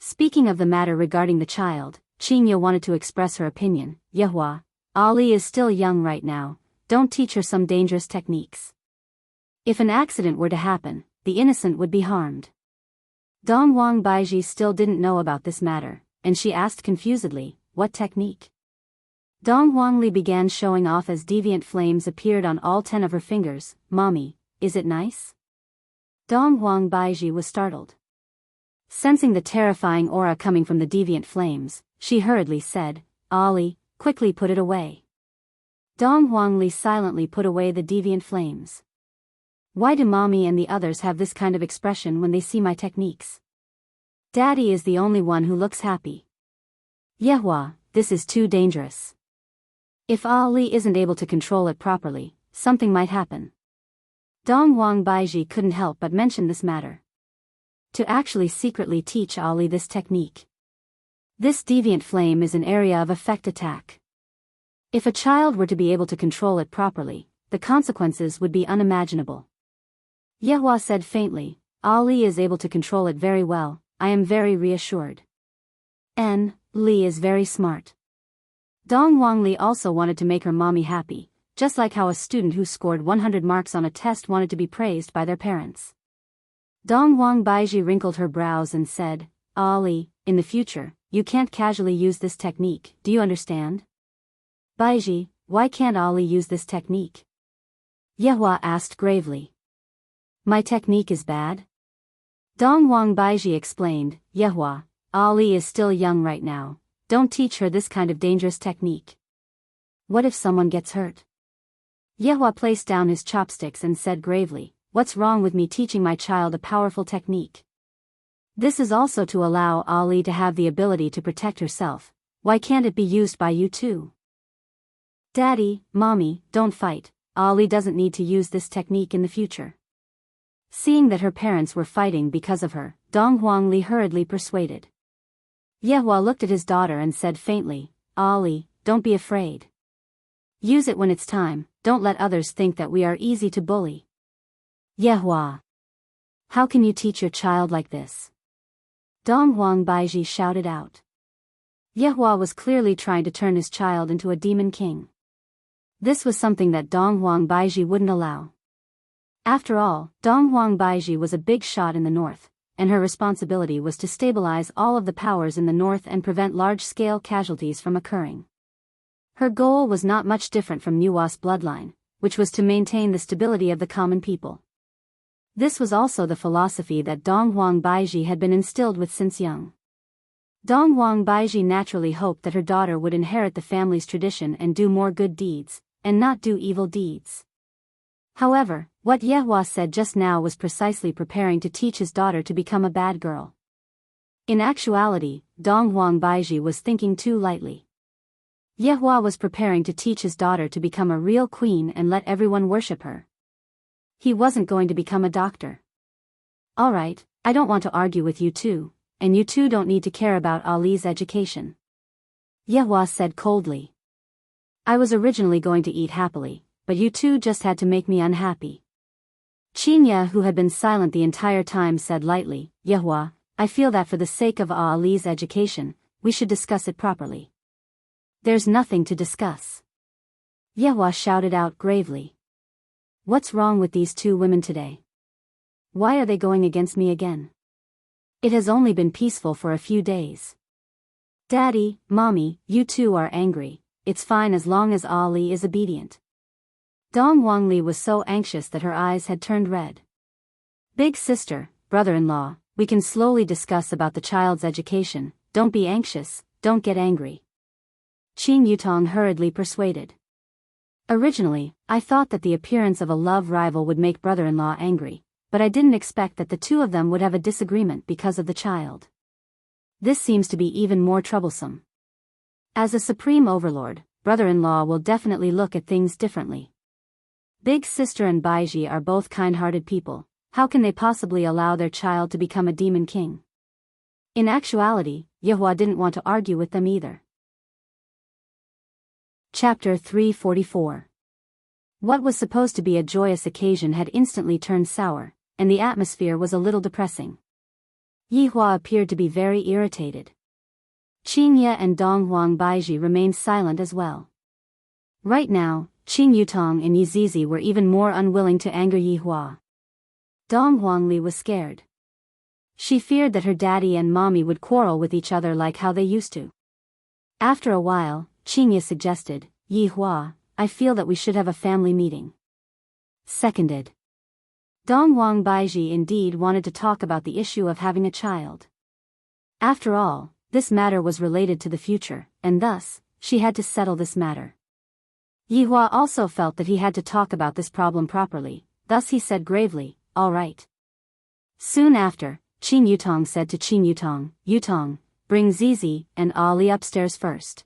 Speaking of the matter regarding the child, Qingye wanted to express her opinion. "Yehua, Ali is still young right now, don't teach her some dangerous techniques. If an accident were to happen, the innocent would be harmed." Dong Huang Baiji still didn't know about this matter, and she asked confusedly, "What technique?" Dong Huangli began showing off as deviant flames appeared on all 10 of her fingers. "Mommy, is it nice?" Dong Huang Baiji was startled. Sensing the terrifying aura coming from the deviant flames, she hurriedly said, "Ali, quickly put it away." Dong Huangli silently put away the deviant flames. "Why do Mommy and the others have this kind of expression when they see my techniques? Daddy is the only one who looks happy. Yehua, this is too dangerous. If Ali isn't able to control it properly, something might happen." Dong Huang Baiji couldn't help but mention this matter. To actually secretly teach Ali this technique. This deviant flame is an area of effect attack. If a child were to be able to control it properly, the consequences would be unimaginable. Yehua said faintly, "Ali is able to control it very well, I am very reassured. Li is very smart." Dong Huangli also wanted to make her mommy happy, just like how a student who scored 100 marks on a test wanted to be praised by their parents. Dong Huang Baiji wrinkled her brows and said, "Ali, in the future, you can't casually use this technique, do you understand?" "Baiji, why can't Ali use this technique?" Yehua asked gravely. "My technique is bad?" Dong Huang Baiji explained, "Yehua, Ali is still young right now, don't teach her this kind of dangerous technique. What if someone gets hurt?" Yehua placed down his chopsticks and said gravely, "What's wrong with me teaching my child a powerful technique? This is also to allow Ali to have the ability to protect herself, why can't it be used by you too?" "Daddy, Mommy, don't fight, Ali doesn't need to use this technique in the future." Seeing that her parents were fighting because of her, Dong Huangli hurriedly persuaded. Yehua looked at his daughter and said faintly, "Ali, don't be afraid. Use it when it's time, don't let others think that we are easy to bully." "Yehua, how can you teach your child like this?" Dong Huang Baiji shouted out. Yehua was clearly trying to turn his child into a demon king. This was something that Dong Huang Baiji wouldn't allow. After all, Dong Huang Baiji was a big shot in the north, and her responsibility was to stabilize all of the powers in the north and prevent large-scale casualties from occurring. Her goal was not much different from Yua's bloodline, which was to maintain the stability of the common people. This was also the philosophy that Dong Huang Baiji had been instilled with since young. Dong Huang Baiji naturally hoped that her daughter would inherit the family's tradition and do more good deeds, and not do evil deeds. However, what Yehua said just now was precisely preparing to teach his daughter to become a bad girl. In actuality, Dong Huang Baiji was thinking too lightly. Yehua was preparing to teach his daughter to become a real queen and let everyone worship her. He wasn't going to become a doctor. "Alright, I don't want to argue with you two, and you two don't need to care about Ali's education," Yehua said coldly. "I was originally going to eat happily, but you two just had to make me unhappy." Qingye, who had been silent the entire time, said lightly, "Yehua, I feel that for the sake of Ali's education, we should discuss it properly." "There's nothing to discuss," Yehua shouted out gravely. "What's wrong with these two women today? Why are they going against me again? It has only been peaceful for a few days." Daddy, Mommy, you two are angry. It's fine as long as Ali is obedient. Dong Wangli was so anxious that her eyes had turned red. Big sister, brother-in-law, we can slowly discuss about the child's education. Don't be anxious, don't get angry. Qin Yutong hurriedly persuaded. Originally, I thought that the appearance of a love rival would make brother-in-law angry, but I didn't expect that the two of them would have a disagreement because of the child. This seems to be even more troublesome. As a supreme overlord, brother-in-law will definitely look at things differently. Big sister and Baiji are both kind-hearted people. How can they possibly allow their child to become a demon king? In actuality, Yehua didn't want to argue with them either. Chapter 344. What was supposed to be a joyous occasion had instantly turned sour, and the atmosphere was a little depressing. Yehua appeared to be very irritated. Qingye and Donghuang Baiji remained silent as well. Right now, Qing Yutong and Yizizi were even more unwilling to anger Yehua. Dong Huangli was scared. She feared that her daddy and mommy would quarrel with each other like how they used to. After a while, Qingye suggested, Yehua, I feel that we should have a family meeting. Seconded. Donghuang Baiji indeed wanted to talk about the issue of having a child. After all, this matter was related to the future, and thus, she had to settle this matter. Yehua also felt that he had to talk about this problem properly, thus he said gravely, all right. Soon after, Qing Yutong said to Qing Yutong, Yutong, bring Zizi and Ali upstairs first.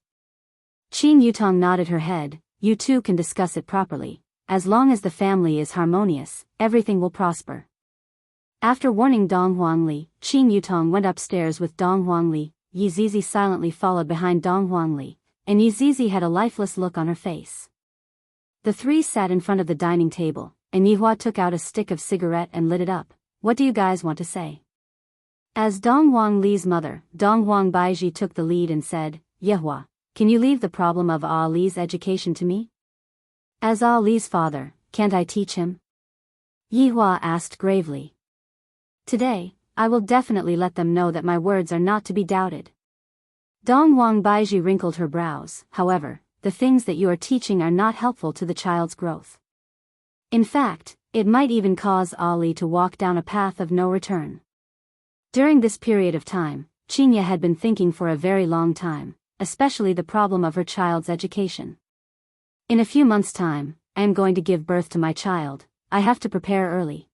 Qing Yutong nodded her head, you two can discuss it properly. As long as the family is harmonious, everything will prosper. After warning Dong Huangli, Qing Yutong went upstairs with Dong Huangli. Yizizi silently followed behind Dong Huangli, and Yizizi had a lifeless look on her face. The three sat in front of the dining table, and Yehua took out a stick of cigarette and lit it up. What do you guys want to say? As Dong Huangli's mother, Donghuang Baiji took the lead and said, Yehua, can you leave the problem of Ali's education to me? As Ali's father, can't I teach him? Yehua asked gravely. Today, I will definitely let them know that my words are not to be doubted. Donghuang Baiji wrinkled her brows. However, the things that you are teaching are not helpful to the child's growth. In fact, it might even cause Ali to walk down a path of no return. During this period of time, Qingye had been thinking for a very long time, especially the problem of her child's education. In a few months' time, I am going to give birth to my child. I have to prepare early.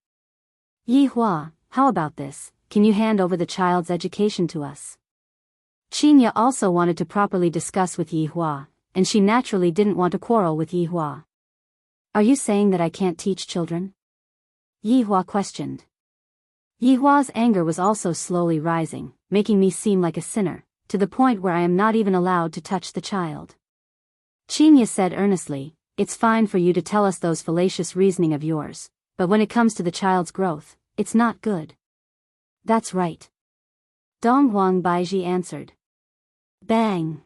Yehua, how about this? Can you hand over the child's education to us? Qingye also wanted to properly discuss with Yehua, and she naturally didn't want to quarrel with Yehua. Are you saying that I can't teach children? Yehua questioned. Yehua's anger was also slowly rising, making me seem like a sinner, to the point where I am not even allowed to touch the child. Qingye said earnestly, it's fine for you to tell us those fallacious reasoning of yours, but when it comes to the child's growth, it's not good. That's right. Donghuang Baiji answered. Bang!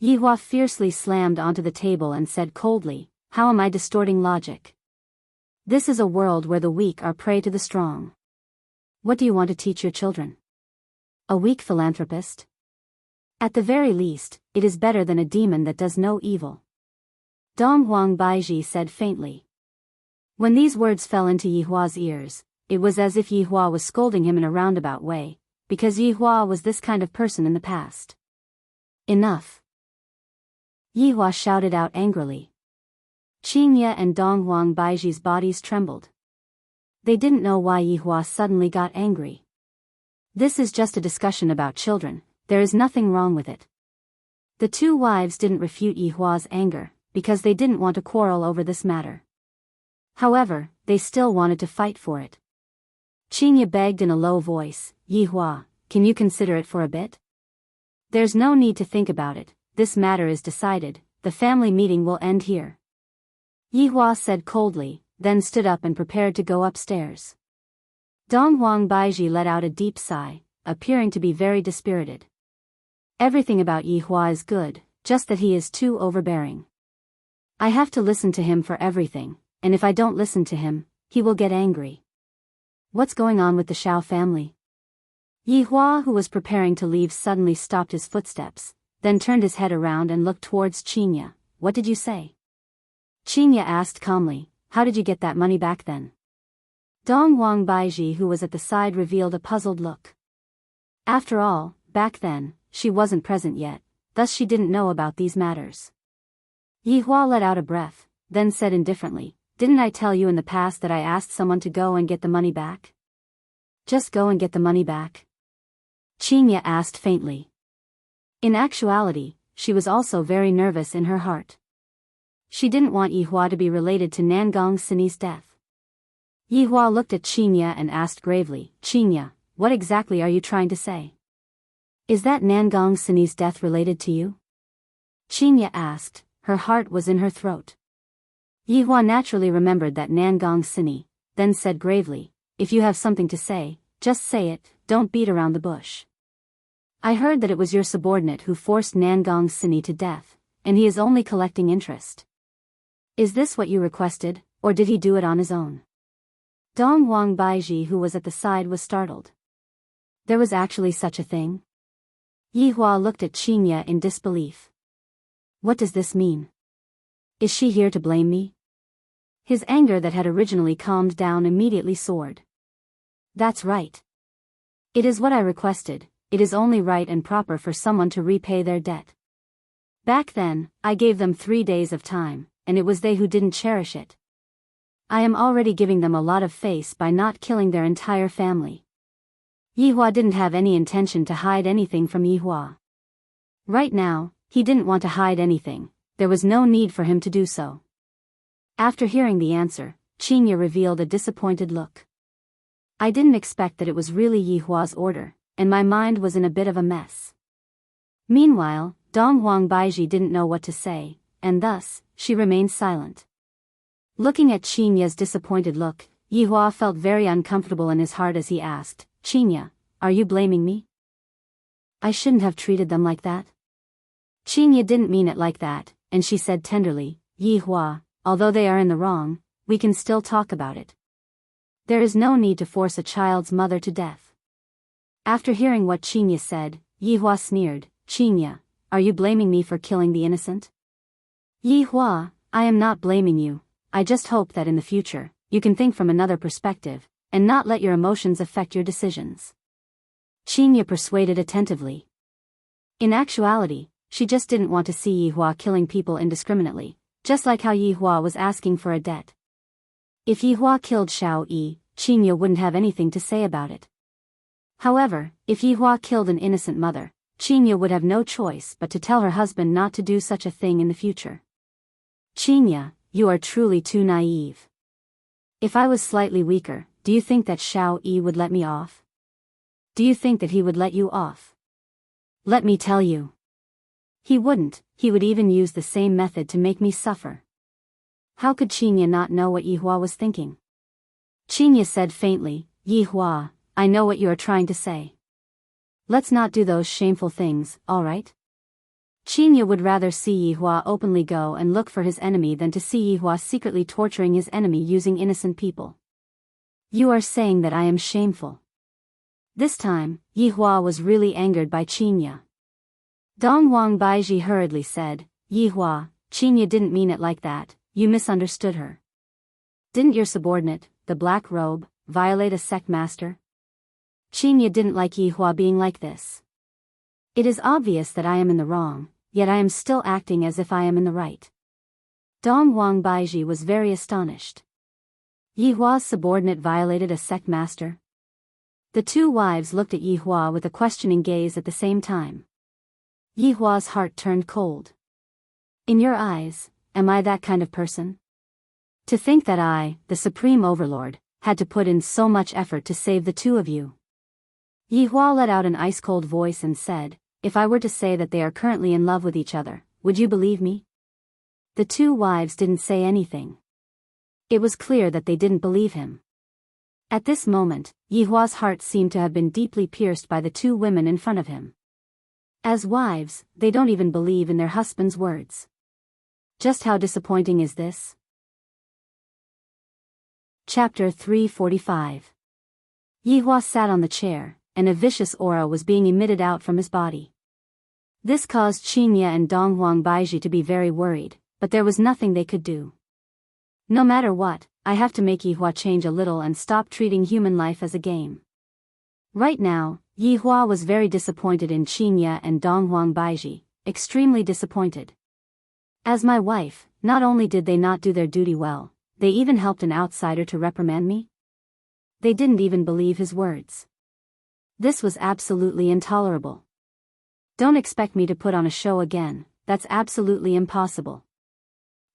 Yehua fiercely slammed onto the table and said coldly, how am I distorting logic? This is a world where the weak are prey to the strong. What do you want to teach your children? A weak philanthropist? At the very least, it is better than a demon that does no evil. Donghuang Baiji said faintly. When these words fell into Yehua's ears, it was as if Yehua was scolding him in a roundabout way, because Yehua was this kind of person in the past. Enough! Yehua shouted out angrily. Qingye and Donghuang Baiji's bodies trembled. They didn't know why Yehua suddenly got angry. This is just a discussion about children, there is nothing wrong with it. The two wives didn't refute Yehua's anger, because they didn't want to quarrel over this matter. However, they still wanted to fight for it. Qingye begged in a low voice, Yehua, can you consider it for a bit? There's no need to think about it, this matter is decided, the family meeting will end here. Yehua said coldly, then stood up and prepared to go upstairs. Donghuang Baiji let out a deep sigh, appearing to be very dispirited. Everything about Yehua is good, just that he is too overbearing. I have to listen to him for everything, and if I don't listen to him, he will get angry. What's going on with the Shao family? Yihua, who was preparing to leave, suddenly stopped his footsteps, then turned his head around and looked towards Qinya. What did you say? Qinya asked calmly. How did you get that money back then? Dong Wang Baiji, who was at the side, revealed a puzzled look. After all, back then, she wasn't present yet, thus she didn't know about these matters. Yihua let out a breath, then said indifferently, Didn't I tell you in the past that I asked someone to go and get the money back? Just go and get the money back? Qinya asked faintly. In actuality, she was also very nervous in her heart. She didn't want Yihua to be related to Nangong Sini's death. Yihua looked at Qinya and asked gravely, Qinya, what exactly are you trying to say? Is that Nangong Sini's death related to you? Qinya asked, her heart was in her throat. Yihua naturally remembered that Nangong Sini, then said gravely, if you have something to say, just say it, don't beat around the bush. I heard that it was your subordinate who forced Nangong Sini to death, and he is only collecting interest. Is this what you requested, or did he do it on his own? Dong Wang Baiji, who was at the side, was startled. There was actually such a thing? Yihua looked at Qinya in disbelief. What does this mean? Is she here to blame me? His anger that had originally calmed down immediately soared. That's right. It is what I requested, it is only right and proper for someone to repay their debt. Back then, I gave them 3 days of time, and it was they who didn't cherish it. I am already giving them a lot of face by not killing their entire family. Yihua didn't have any intention to hide anything from Yihua. Right now, he didn't want to hide anything, there was no need for him to do so. After hearing the answer, Qinya revealed a disappointed look. I didn't expect that it was really Yihua's order, and my mind was in a bit of a mess. Meanwhile, Dong Wang Baiji didn't know what to say, and thus, she remained silent. Looking at Qinya's disappointed look, Yihua felt very uncomfortable in his heart as he asked, Qinya, are you blaming me? I shouldn't have treated them like that. Qinya didn't mean it like that, and she said tenderly, Yihua, although they are in the wrong, we can still talk about it. There is no need to force a child's mother to death. After hearing what Qinya said, Yihua sneered, Qinya, are you blaming me for killing the innocent? Yihua, I am not blaming you, I just hope that in the future, you can think from another perspective, and not let your emotions affect your decisions. Qinya persuaded attentively. In actuality, she just didn't want to see Yihua killing people indiscriminately, just like how Yihua was asking for a debt. If Yihua killed Xiao Yi, Qinya wouldn't have anything to say about it. However, if Yihua killed an innocent mother, Qinya would have no choice but to tell her husband not to do such a thing in the future. Qinya, you are truly too naive. If I was slightly weaker, do you think that Xiao Yi would let me off? Do you think that he would let you off? Let me tell you. He wouldn't, he would even use the same method to make me suffer. How could Qinya not know what Yihua was thinking? Qinya said faintly, Yihua, I know what you are trying to say. Let's not do those shameful things, alright? Qinya would rather see Yihua openly go and look for his enemy than to see Yihua secretly torturing his enemy using innocent people. You are saying that I am shameful. This time, Yihua was really angered by Qinya. Dong Wang Baiji hurriedly said, Yihua, Qinya didn't mean it like that, you misunderstood her. Didn't your subordinate, the Black Robe, violate a sect master? Qinya didn't like Yihua being like this. It is obvious that I am in the wrong, yet I am still acting as if I am in the right. Dong Wang Baiji was very astonished. Yihua's subordinate violated a sect master? The two wives looked at Yihua with a questioning gaze at the same time. Yihua's heart turned cold. In your eyes, am I that kind of person? To think that I, the Supreme Overlord, had to put in so much effort to save the two of you. Yihua let out an ice-cold voice and said, if I were to say that they are currently in love with each other, would you believe me? The two wives didn't say anything. It was clear that they didn't believe him. At this moment, Yihua's heart seemed to have been deeply pierced by the two women in front of him. As wives, they don't even believe in their husband's words. Just how disappointing is this? Chapter 345. Yihua sat on the chair, and a vicious aura was being emitted out from his body. This caused Qinya and Donghuang Baiji to be very worried, but there was nothing they could do. No matter what, I have to make Yihua change a little and stop treating human life as a game. Right now, Yihua was very disappointed in Qinya and Donghuang Baiji, extremely disappointed. As my wife, not only did they not do their duty well, they even helped an outsider to reprimand me? They didn't even believe his words. This was absolutely intolerable. Don't expect me to put on a show again, that's absolutely impossible.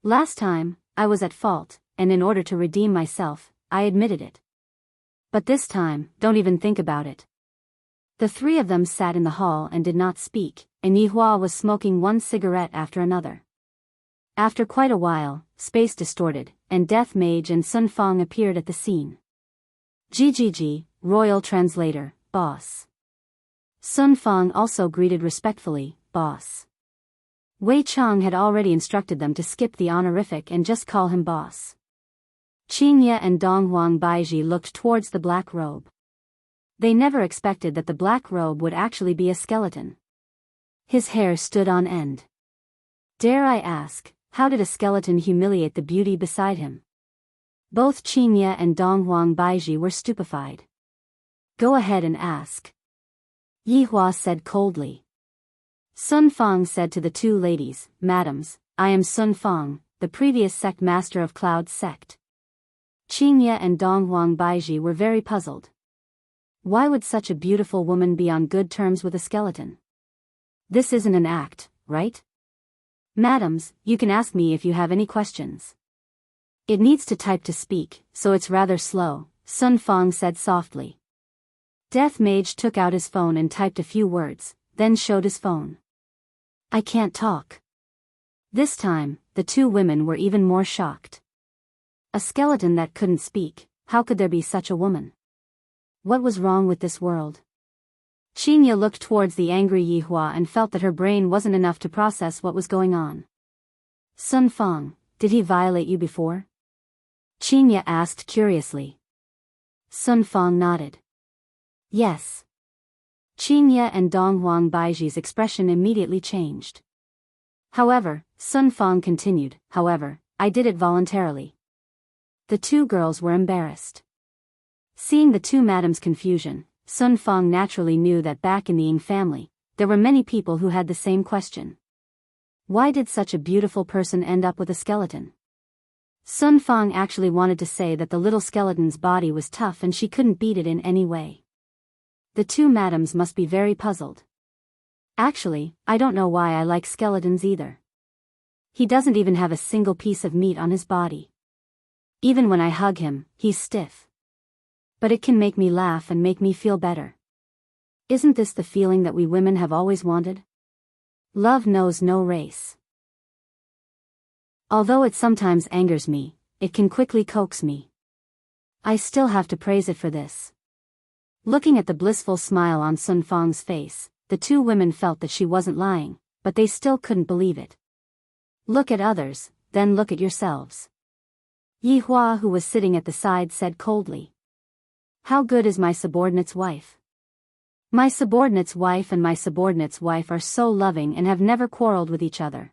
Last time, I was at fault, and in order to redeem myself, I admitted it. But this time, don't even think about it. The three of them sat in the hall and did not speak, and Yihua was smoking one cigarette after another. After quite a while, space distorted, and Death Mage and Sun Fang appeared at the scene. GGG, Royal Translator, Boss. Sun Fang also greeted respectfully, Boss. Wei Chang had already instructed them to skip the honorific and just call him Boss. Qinya and Donghuang Baiji looked towards the black robe. They never expected that the black robe would actually be a skeleton. His hair stood on end. Dare I ask, how did a skeleton humiliate the beauty beside him? Both Qinya and Donghuang Baiji were stupefied. Go ahead and ask. Yihua said coldly. Sun Fang said to the two ladies, Madams, I am Sun Fang, the previous sect master of Cloud's sect. Qinya and Donghuang Baiji were very puzzled. Why would such a beautiful woman be on good terms with a skeleton? This isn't an act, right? Madams, you can ask me if you have any questions. It needs to type to speak, so it's rather slow, Sun Fang said softly. Death Mage took out his phone and typed a few words, then showed his phone. I can't talk. This time, the two women were even more shocked. A skeleton that couldn't speak, how could there be such a woman? What was wrong with this world? Qinya looked towards the angry Yihua and felt that her brain wasn't enough to process what was going on. Sun Fang, did he violate you before? Qinya asked curiously. Sun Fang nodded. Yes. Qinya and Donghuang Baiji's expression immediately changed. However, Sun Fang continued, however, I did it voluntarily. The two girls were embarrassed. Seeing the two madams' confusion, Sun Fang naturally knew that back in the Ying family, there were many people who had the same question. Why did such a beautiful person end up with a skeleton? Sun Fang actually wanted to say that the little skeleton's body was tough and she couldn't beat it in any way. The two madams must be very puzzled. Actually, I don't know why I like skeletons either. He doesn't even have a single piece of meat on his body. Even when I hug him, he's stiff. But it can make me laugh and make me feel better. Isn't this the feeling that we women have always wanted? Love knows no race. Although it sometimes angers me, it can quickly coax me. I still have to praise it for this. Looking at the blissful smile on Sun Fang's face, the two women felt that she wasn't lying, but they still couldn't believe it. Look at others, then look at yourselves. Yihua, who was sitting at the side, said coldly. How good is my subordinate's wife? My subordinate's wife and my subordinate's wife are so loving and have never quarreled with each other.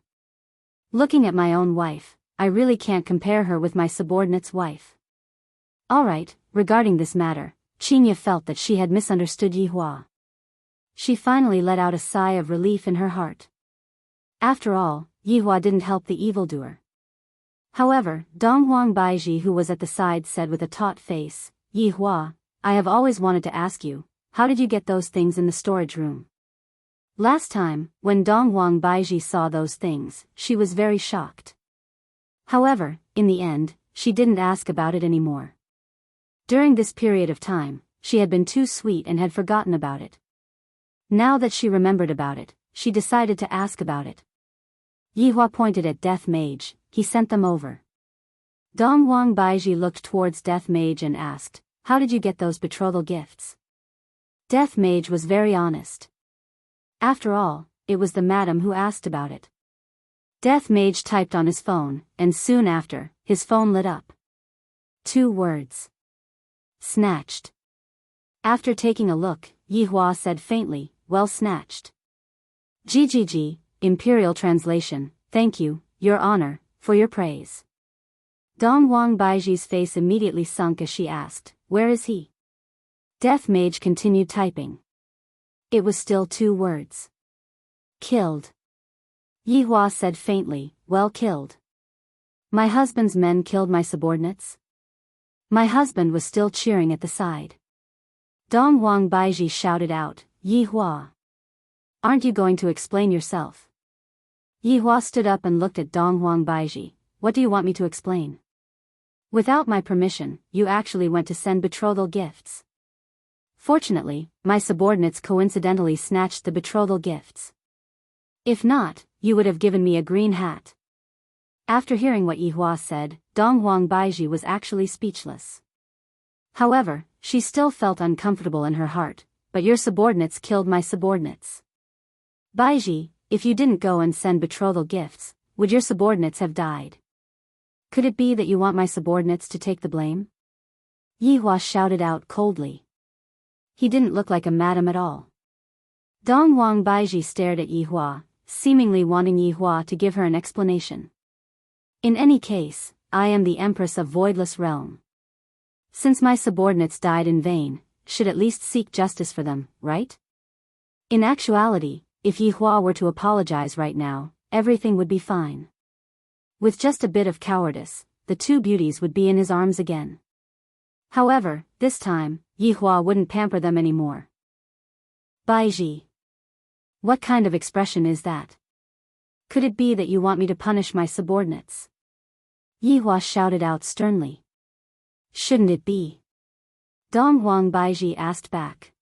Looking at my own wife, I really can't compare her with my subordinate's wife. Alright, regarding this matter, Qinya felt that she had misunderstood Yihua. She finally let out a sigh of relief in her heart. After all, Yihua didn't help the evildoer. However, Donghuang Baiji, who was at the side, said with a taut face, Yihua, I have always wanted to ask you, how did you get those things in the storage room? Last time, when Donghuang Baiji saw those things, she was very shocked. However, in the end, she didn't ask about it anymore. During this period of time, she had been too sweet and had forgotten about it. Now that she remembered about it, she decided to ask about it. Yihua pointed at Death Mage, he sent them over. Donghuang Baiji looked towards Death Mage and asked, how did you get those betrothal gifts? Death Mage was very honest. After all, it was the madam who asked about it. Death Mage typed on his phone, and soon after, his phone lit up. 2 words. Snatched. After taking a look, Yihua said faintly, well snatched. GGG, Imperial Translation, thank you, Your Honor, for your praise. Dong Wang Baiji's face immediately sunk as she asked, where is he? Death Mage continued typing. It was still 2 words. Killed. Yihua said faintly, well killed. My husband's men killed my subordinates? My husband was still cheering at the side. Dong Wang Baiji shouted out, Yihua. Aren't you going to explain yourself? Yihua stood up and looked at Dong Wang Baiji. What do you want me to explain? Without my permission, you actually went to send betrothal gifts. Fortunately, my subordinates coincidentally snatched the betrothal gifts. If not, you would have given me a green hat. After hearing what Yihua said, Dong Wang Baiji was actually speechless. However, she still felt uncomfortable in her heart. But your subordinates killed my subordinates. Baiji, if you didn't go and send betrothal gifts, would your subordinates have died? Could it be that you want my subordinates to take the blame? Yihua shouted out coldly. He didn't look like a madam at all. Dong Wang Baiji stared at Yihua, seemingly wanting Yihua to give her an explanation. In any case, I am the Empress of Voidless Realm. Since my subordinates died in vain, should at least seek justice for them, right? In actuality, if Yihua were to apologize right now, everything would be fine. With just a bit of cowardice, the 2 beauties would be in his arms again. However, this time, Yihua wouldn't pamper them anymore. Baiji. What kind of expression is that? Could it be that you want me to punish my subordinates? Yihua shouted out sternly. Shouldn't it be? Dong Wang Baiji asked back.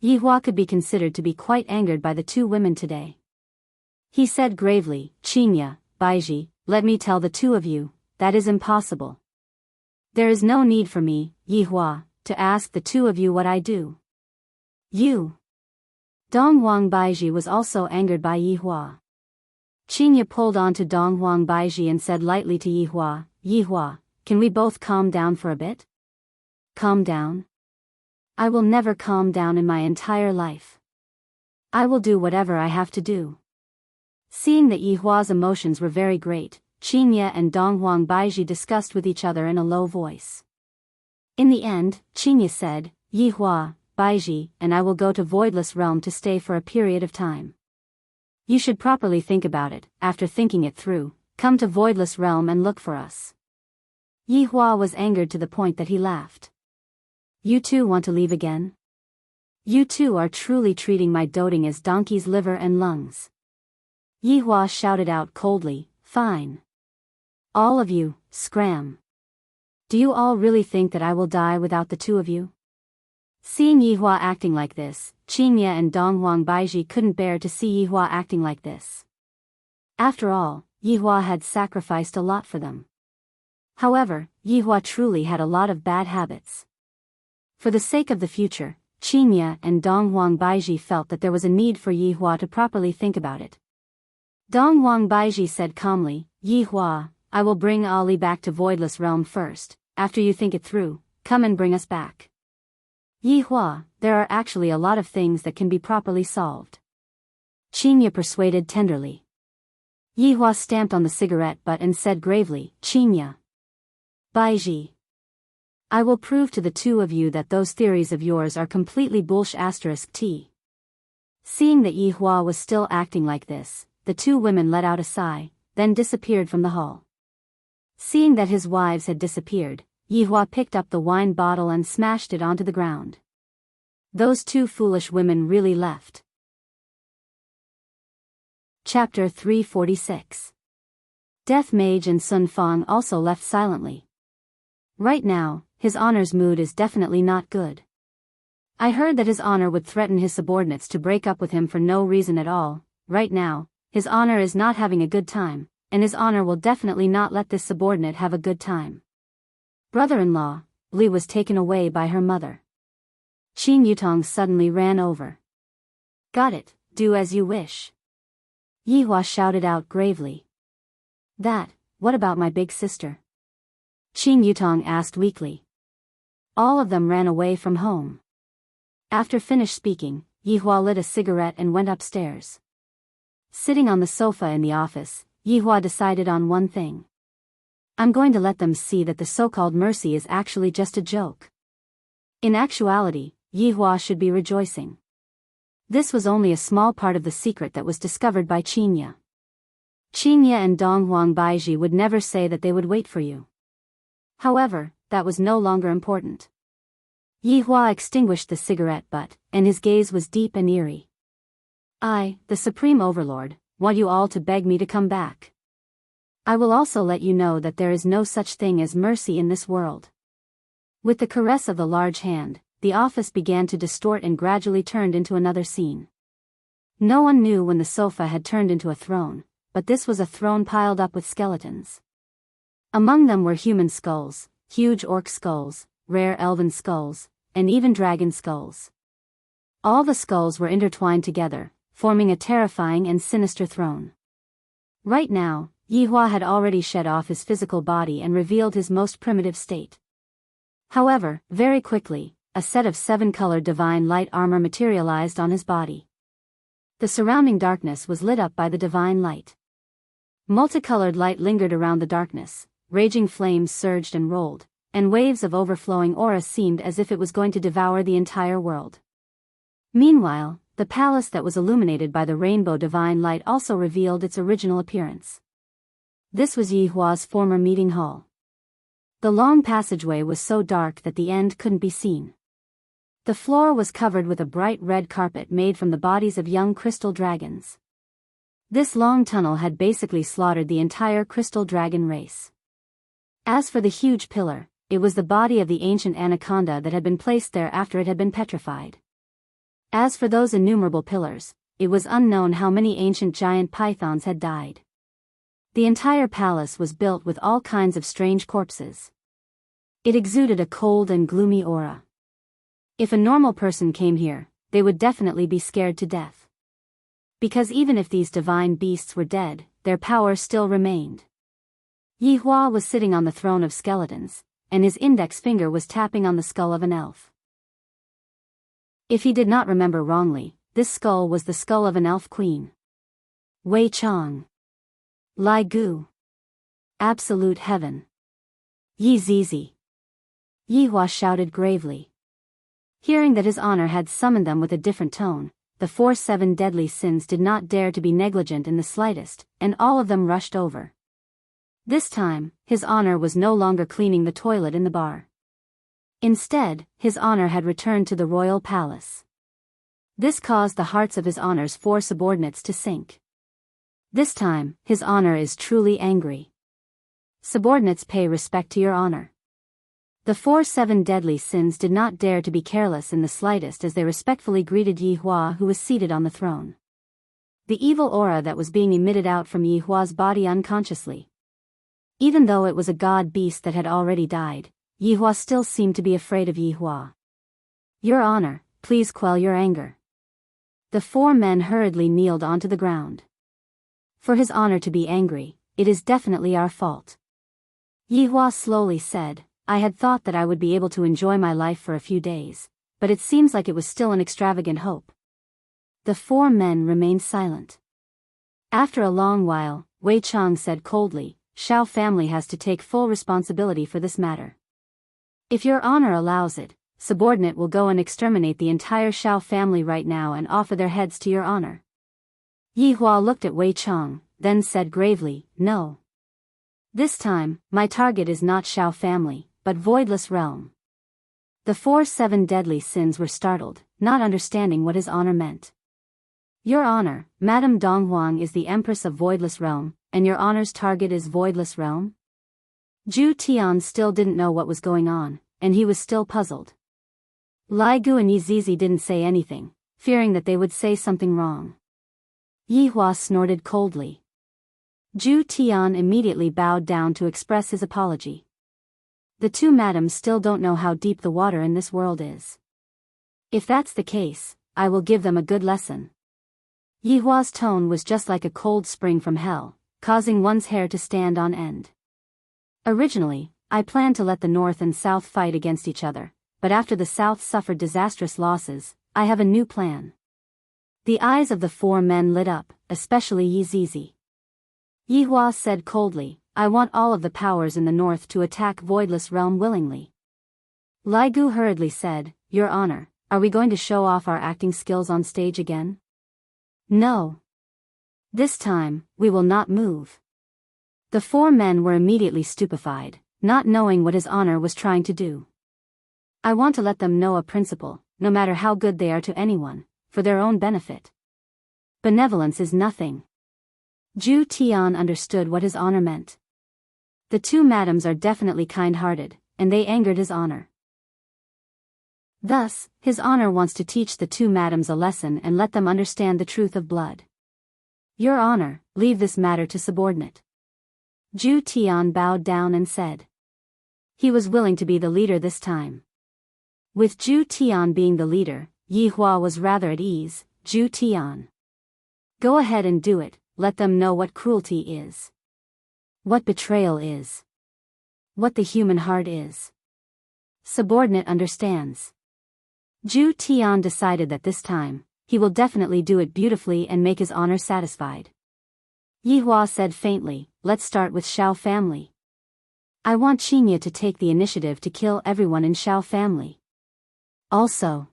Yihua could be considered to be quite angered by the 2 women today. He said gravely, Qinya, Baiji, let me tell the 2 of you, that is impossible. There is no need for me, Yihua, to ask the 2 of you what I do. You. Dong Wang Baiji was also angered by Yihua. Qinya pulled on to Dong Wang Baiji and said lightly to Yihua, Yihua, can we both calm down for a bit? Calm down? I will never calm down in my entire life. I will do whatever I have to do. Seeing that Yihua's emotions were very great, Qinya and Dong Wang Baiji discussed with each other in a low voice. In the end, Qinya said, Yihua, Baiji, and I will go to Voidless Realm to stay for a period of time. You should properly think about it. After thinking it through, come to Voidless Realm and look for us. Yihua was angered to the point that he laughed. You 2 want to leave again? You 2 are truly treating my doting as donkey's liver and lungs. Yihua shouted out coldly, fine. All of you, scram. Do you all really think that I will die without the 2 of you? Seeing Yihua acting like this, Qinya and Dong Wang Baiji couldn't bear to see Yihua acting like this. After all, Yihua had sacrificed a lot for them. However, Yihua truly had a lot of bad habits. For the sake of the future, Qinya and Dong Wang Baiji felt that there was a need for Yihua to properly think about it. Dong Wang Baiji said calmly, Yihua, I will bring Ali back to Voidless Realm first. After you think it through, come and bring us back. Yihua, there are actually a lot of things that can be properly solved. Qinya persuaded tenderly. Yihua stamped on the cigarette butt and said gravely, Qinya. Baiji. I will prove to the 2 of you that those theories of yours are completely bullsh*t. Seeing that Yihua was still acting like this, the 2 women let out a sigh, then disappeared from the hall. Seeing that his wives had disappeared, Yihua picked up the wine bottle and smashed it onto the ground. Those 2 foolish women really left. Chapter 346. Death Mage and Sun Fang also left silently. Right now, His Honor's mood is definitely not good. I heard that His Honor would threaten his subordinates to break up with him for no reason at all. Right now, His Honor is not having a good time, and His Honor will definitely not let this subordinate have a good time. Brother-in-law, Li was taken away by her mother. Qin Yutong suddenly ran over. Got it, do as you wish. Yihua shouted out gravely. What about my big sister? Qin Yutong asked weakly. All of them ran away from home. After finished speaking, Yihua lit a cigarette and went upstairs. Sitting on the sofa in the office, Yihua decided on one thing. I'm going to let them see that the so-called mercy is actually just a joke. In actuality, Yihua should be rejoicing. This was only a small part of the secret that was discovered by Qinya. Qinya and Donghuang Baiji would never say that they would wait for you. However, that was no longer important. Yihua extinguished the cigarette butt, and his gaze was deep and eerie. I, the Supreme Overlord, want you all to beg me to come back. I will also let you know that there is no such thing as mercy in this world. With the caress of the large hand, the office began to distort and gradually turned into another scene. No one knew when the sofa had turned into a throne, but this was a throne piled up with skeletons. Among them were human skulls, huge orc skulls, rare elven skulls, and even dragon skulls. All the skulls were intertwined together, forming a terrifying and sinister throne. Right now, Yihua had already shed off his physical body and revealed his most primitive state. However, very quickly, a set of 7-colored divine light armor materialized on his body. The surrounding darkness was lit up by the divine light. Multicolored light lingered around the darkness, raging flames surged and rolled, and waves of overflowing aura seemed as if it was going to devour the entire world. Meanwhile, the palace that was illuminated by the rainbow divine light also revealed its original appearance. This was Yihua's former meeting hall. The long passageway was so dark that the end couldn't be seen. The floor was covered with a bright red carpet made from the bodies of young crystal dragons. This long tunnel had basically slaughtered the entire crystal dragon race. As for the huge pillar, it was the body of the ancient anaconda that had been placed there after it had been petrified. As for those innumerable pillars, it was unknown how many ancient giant pythons had died. The entire palace was built with all kinds of strange corpses. It exuded a cold and gloomy aura. If a normal person came here, they would definitely be scared to death. Because even if these divine beasts were dead, their power still remained. Yihua was sitting on the throne of skeletons, and his index finger was tapping on the skull of an elf. If he did not remember wrongly, this skull was the skull of an elf queen. Wei Chang. Lai Gu. Absolute heaven. Yi Zizi. Yihua shouted gravely. Hearing that his honor had summoned them with a different tone, the 7 deadly sins did not dare to be negligent in the slightest, and all of them rushed over. This time, his honor was no longer cleaning the toilet in the bar. Instead, his honor had returned to the royal palace. This caused the hearts of his honor's 4 subordinates to sink. This time, his honor is truly angry. Subordinates, pay respect to your honor. The 7 deadly sins did not dare to be careless in the slightest as they respectfully greeted Yihua, who was seated on the throne. The evil aura that was being emitted out from Yihua's body unconsciously. Even though it was a god beast that had already died, Yihua still seemed to be afraid of Yihua. Your honor, please quell your anger. The 4 men hurriedly kneeled onto the ground. For his honor to be angry, it is definitely our fault. Yihua slowly said, I had thought that I would be able to enjoy my life for a few days, but it seems like it was still an extravagant hope. The 4 men remained silent. After a long while, Wei Chang said coldly, Shao family has to take full responsibility for this matter. If your honor allows it, subordinate will go and exterminate the entire Shao family right now and offer their heads to your honor. Yihua looked at Wei Chang, then said gravely, No. This time, my target is not Shao family, but Voidless Realm. The 7 deadly sins were startled, not understanding what his honor meant. Your honor, Madame Donghuang is the Empress of Voidless Realm, and your honor's target is Voidless Realm? Zhu Tian still didn't know what was going on, and he was still puzzled. Lai Gu and Yi Zizi didn't say anything, fearing that they would say something wrong. Yihua snorted coldly. Zhu Tian immediately bowed down to express his apology. The 2 madams still don't know how deep the water in this world is. If that's the case, I will give them a good lesson. Yihua's tone was just like a cold spring from hell, causing one's hair to stand on end. Originally, I planned to let the North and South fight against each other, but after the South suffered disastrous losses, I have a new plan. The eyes of the four men lit up, especially Yi Zizi. Yi Hua said coldly, I want all of the powers in the north to attack Voidless Realm willingly. Lai Gu hurriedly said, Your Honor, are we going to show off our acting skills on stage again? No. This time, we will not move. The four men were immediately stupefied, not knowing what His Honor was trying to do. I want to let them know a principle, no matter how good they are to anyone, for their own benefit. Benevolence is nothing. Zhu Tian understood what His Honor meant. The two madams are definitely kind-hearted, and they angered His Honor. Thus, His Honor wants to teach the two madams a lesson and let them understand the truth of blood. Your Honor, leave this matter to subordinate. Zhu Tian bowed down and said. He was willing to be the leader this time. With Zhu Tian being the leader, Yi Hua was rather at ease. Zhu Tian. Go ahead and do it, let them know what cruelty is. What betrayal is. What the human heart is. Subordinate understands. Zhu Tian decided that this time, he will definitely do it beautifully and make His Honor satisfied. Yi Hua said faintly, let's start with Shao family. I want Qinya to take the initiative to kill everyone in Shao family. Also,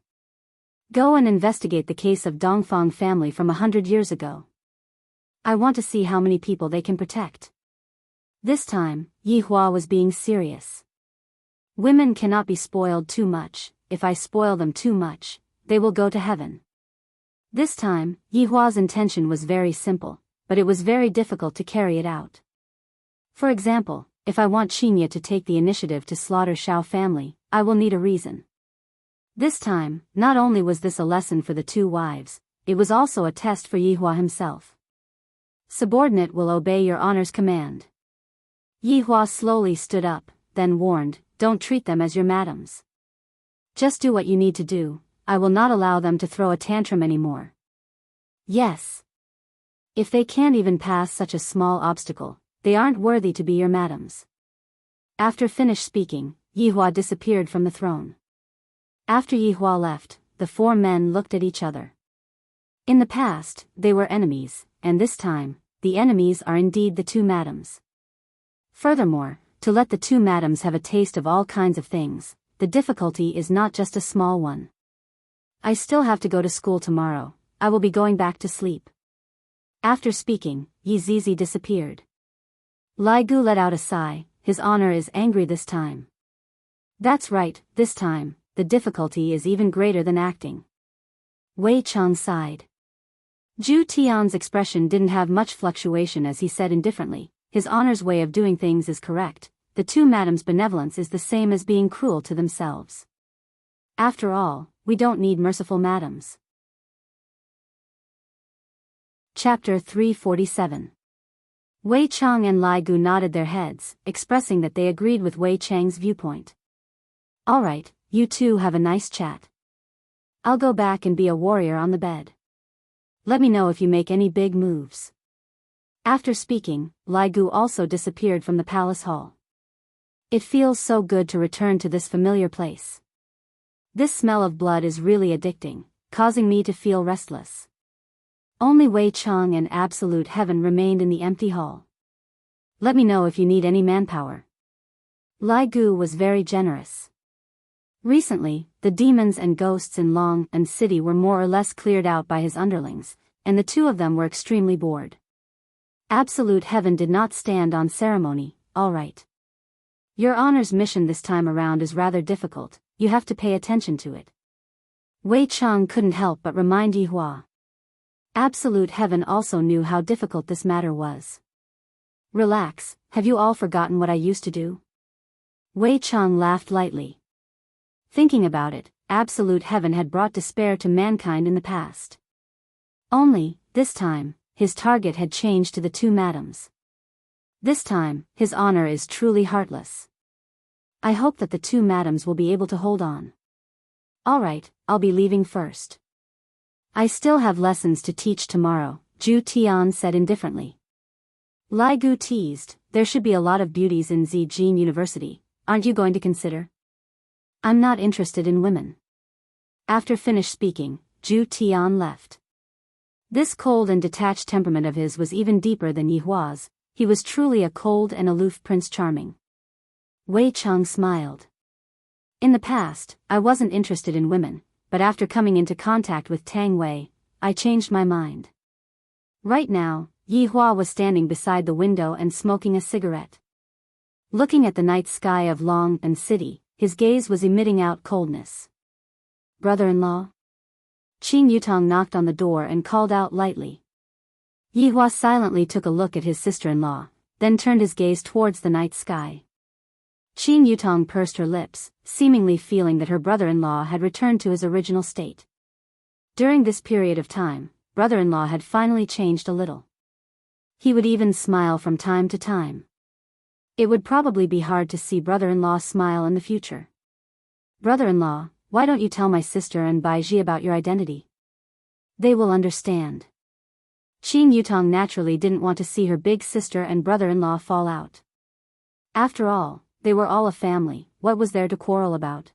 go and investigate the case of Dongfang family from 100 years ago. I want to see how many people they can protect. This time, Yi Hua was being serious. Women cannot be spoiled too much. If I spoil them too much, they will go to heaven. This time, Yi Hua's intention was very simple, but it was very difficult to carry it out. For example, if I want Qinya to take the initiative to slaughter Shao family, I will need a reason. This time, not only was this a lesson for the two wives, it was also a test for Yi Hua himself. Subordinate will obey Your Honor's command. Yi Hua slowly stood up, then warned, don't treat them as your madams. Just do what you need to do, I will not allow them to throw a tantrum anymore. Yes. If they can't even pass such a small obstacle, they aren't worthy to be your madams. After finished speaking, Yi Hua disappeared from the throne. After Yi Hua left, the four men looked at each other. In the past, they were enemies, and this time, the enemies are indeed the two madams. Furthermore, to let the two madams have a taste of all kinds of things, the difficulty is not just a small one. I still have to go to school tomorrow, I will be going back to sleep. After speaking, Yi Zizi disappeared. Lai Gu let out a sigh, His Honor is angry this time. That's right, this time, the difficulty is even greater than acting. Wei Chang sighed. Zhu Tian's expression didn't have much fluctuation as he said indifferently, His Honor's way of doing things is correct, the two madams' benevolence is the same as being cruel to themselves. After all, we don't need merciful madams. Chapter 347. Wei Chang and Lai Gu nodded their heads, expressing that they agreed with Wei Chang's viewpoint. Alright, you two have a nice chat. I'll go back and be a warrior on the bed. Let me know if you make any big moves. After speaking, Lai Gu also disappeared from the palace hall. It feels so good to return to this familiar place. This smell of blood is really addicting, causing me to feel restless. Only Wei Chang and Absolute Heaven remained in the empty hall. Let me know if you need any manpower. Lai Gu was very generous. Recently, the demons and ghosts in Long and City were more or less cleared out by his underlings, and the two of them were extremely bored. Absolute Heaven did not stand on ceremony, alright. Your Honor's mission this time around is rather difficult, you have to pay attention to it. Wei Chang couldn't help but remind Yi Hua. Absolute Heaven also knew how difficult this matter was. Relax, have you all forgotten what I used to do? Wei Chang laughed lightly. Thinking about it, Absolute Heaven had brought despair to mankind in the past. Only, this time, his target had changed to the two madams. This time, His Honor is truly heartless. I hope that the two madams will be able to hold on. Alright, I'll be leaving first. I still have lessons to teach tomorrow, Zhu Tian said indifferently. Lai Gu teased, there should be a lot of beauties in Zijin University, aren't you going to consider? I'm not interested in women. After finished speaking, Zhu Tian left. This cold and detached temperament of his was even deeper than Yi Hua's. He was truly a cold and aloof Prince Charming. Wei Cheng smiled. In the past, I wasn't interested in women, but after coming into contact with Tang Wei, I changed my mind. Right now, Yi Hua was standing beside the window and smoking a cigarette. Looking at the night sky of Long and City, his gaze was emitting out coldness. Brother-in-law? Qin Yutong knocked on the door and called out lightly. Yi Hua silently took a look at his sister-in-law, then turned his gaze towards the night sky. Qin Yutong pursed her lips, seemingly feeling that her brother-in-law had returned to his original state. During this period of time, brother-in-law had finally changed a little. He would even smile from time to time. It would probably be hard to see brother-in-law smile in the future. Brother-in-law, why don't you tell my sister and Baiji about your identity? They will understand. Qin Yutong naturally didn't want to see her big sister and brother-in-law fall out. After all, they were all a family. What was there to quarrel about?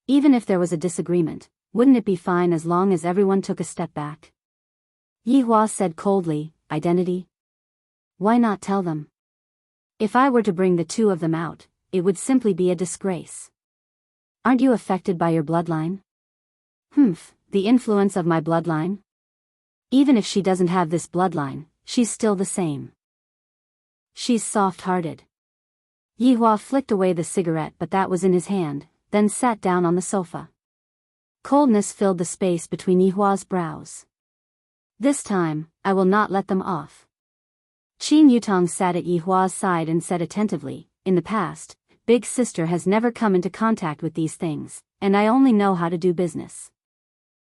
Even if there was a disagreement, wouldn't it be fine as long as everyone took a step back? Yi Hua said coldly, identity? Why not tell them? If I were to bring the two of them out, it would simply be a disgrace. Aren't you affected by your bloodline? The influence of my bloodline? Even if she doesn't have this bloodline, she's still the same. She's soft-hearted. Yi Hua flicked away the cigarette but that was in his hand, then sat down on the sofa. Coldness filled the space between Yi Hua's brows. This time, I will not let them off. Qin Yutong sat at Yi Hua's side and said attentively, in the past, Big Sister has never come into contact with these things, and I only know how to do business.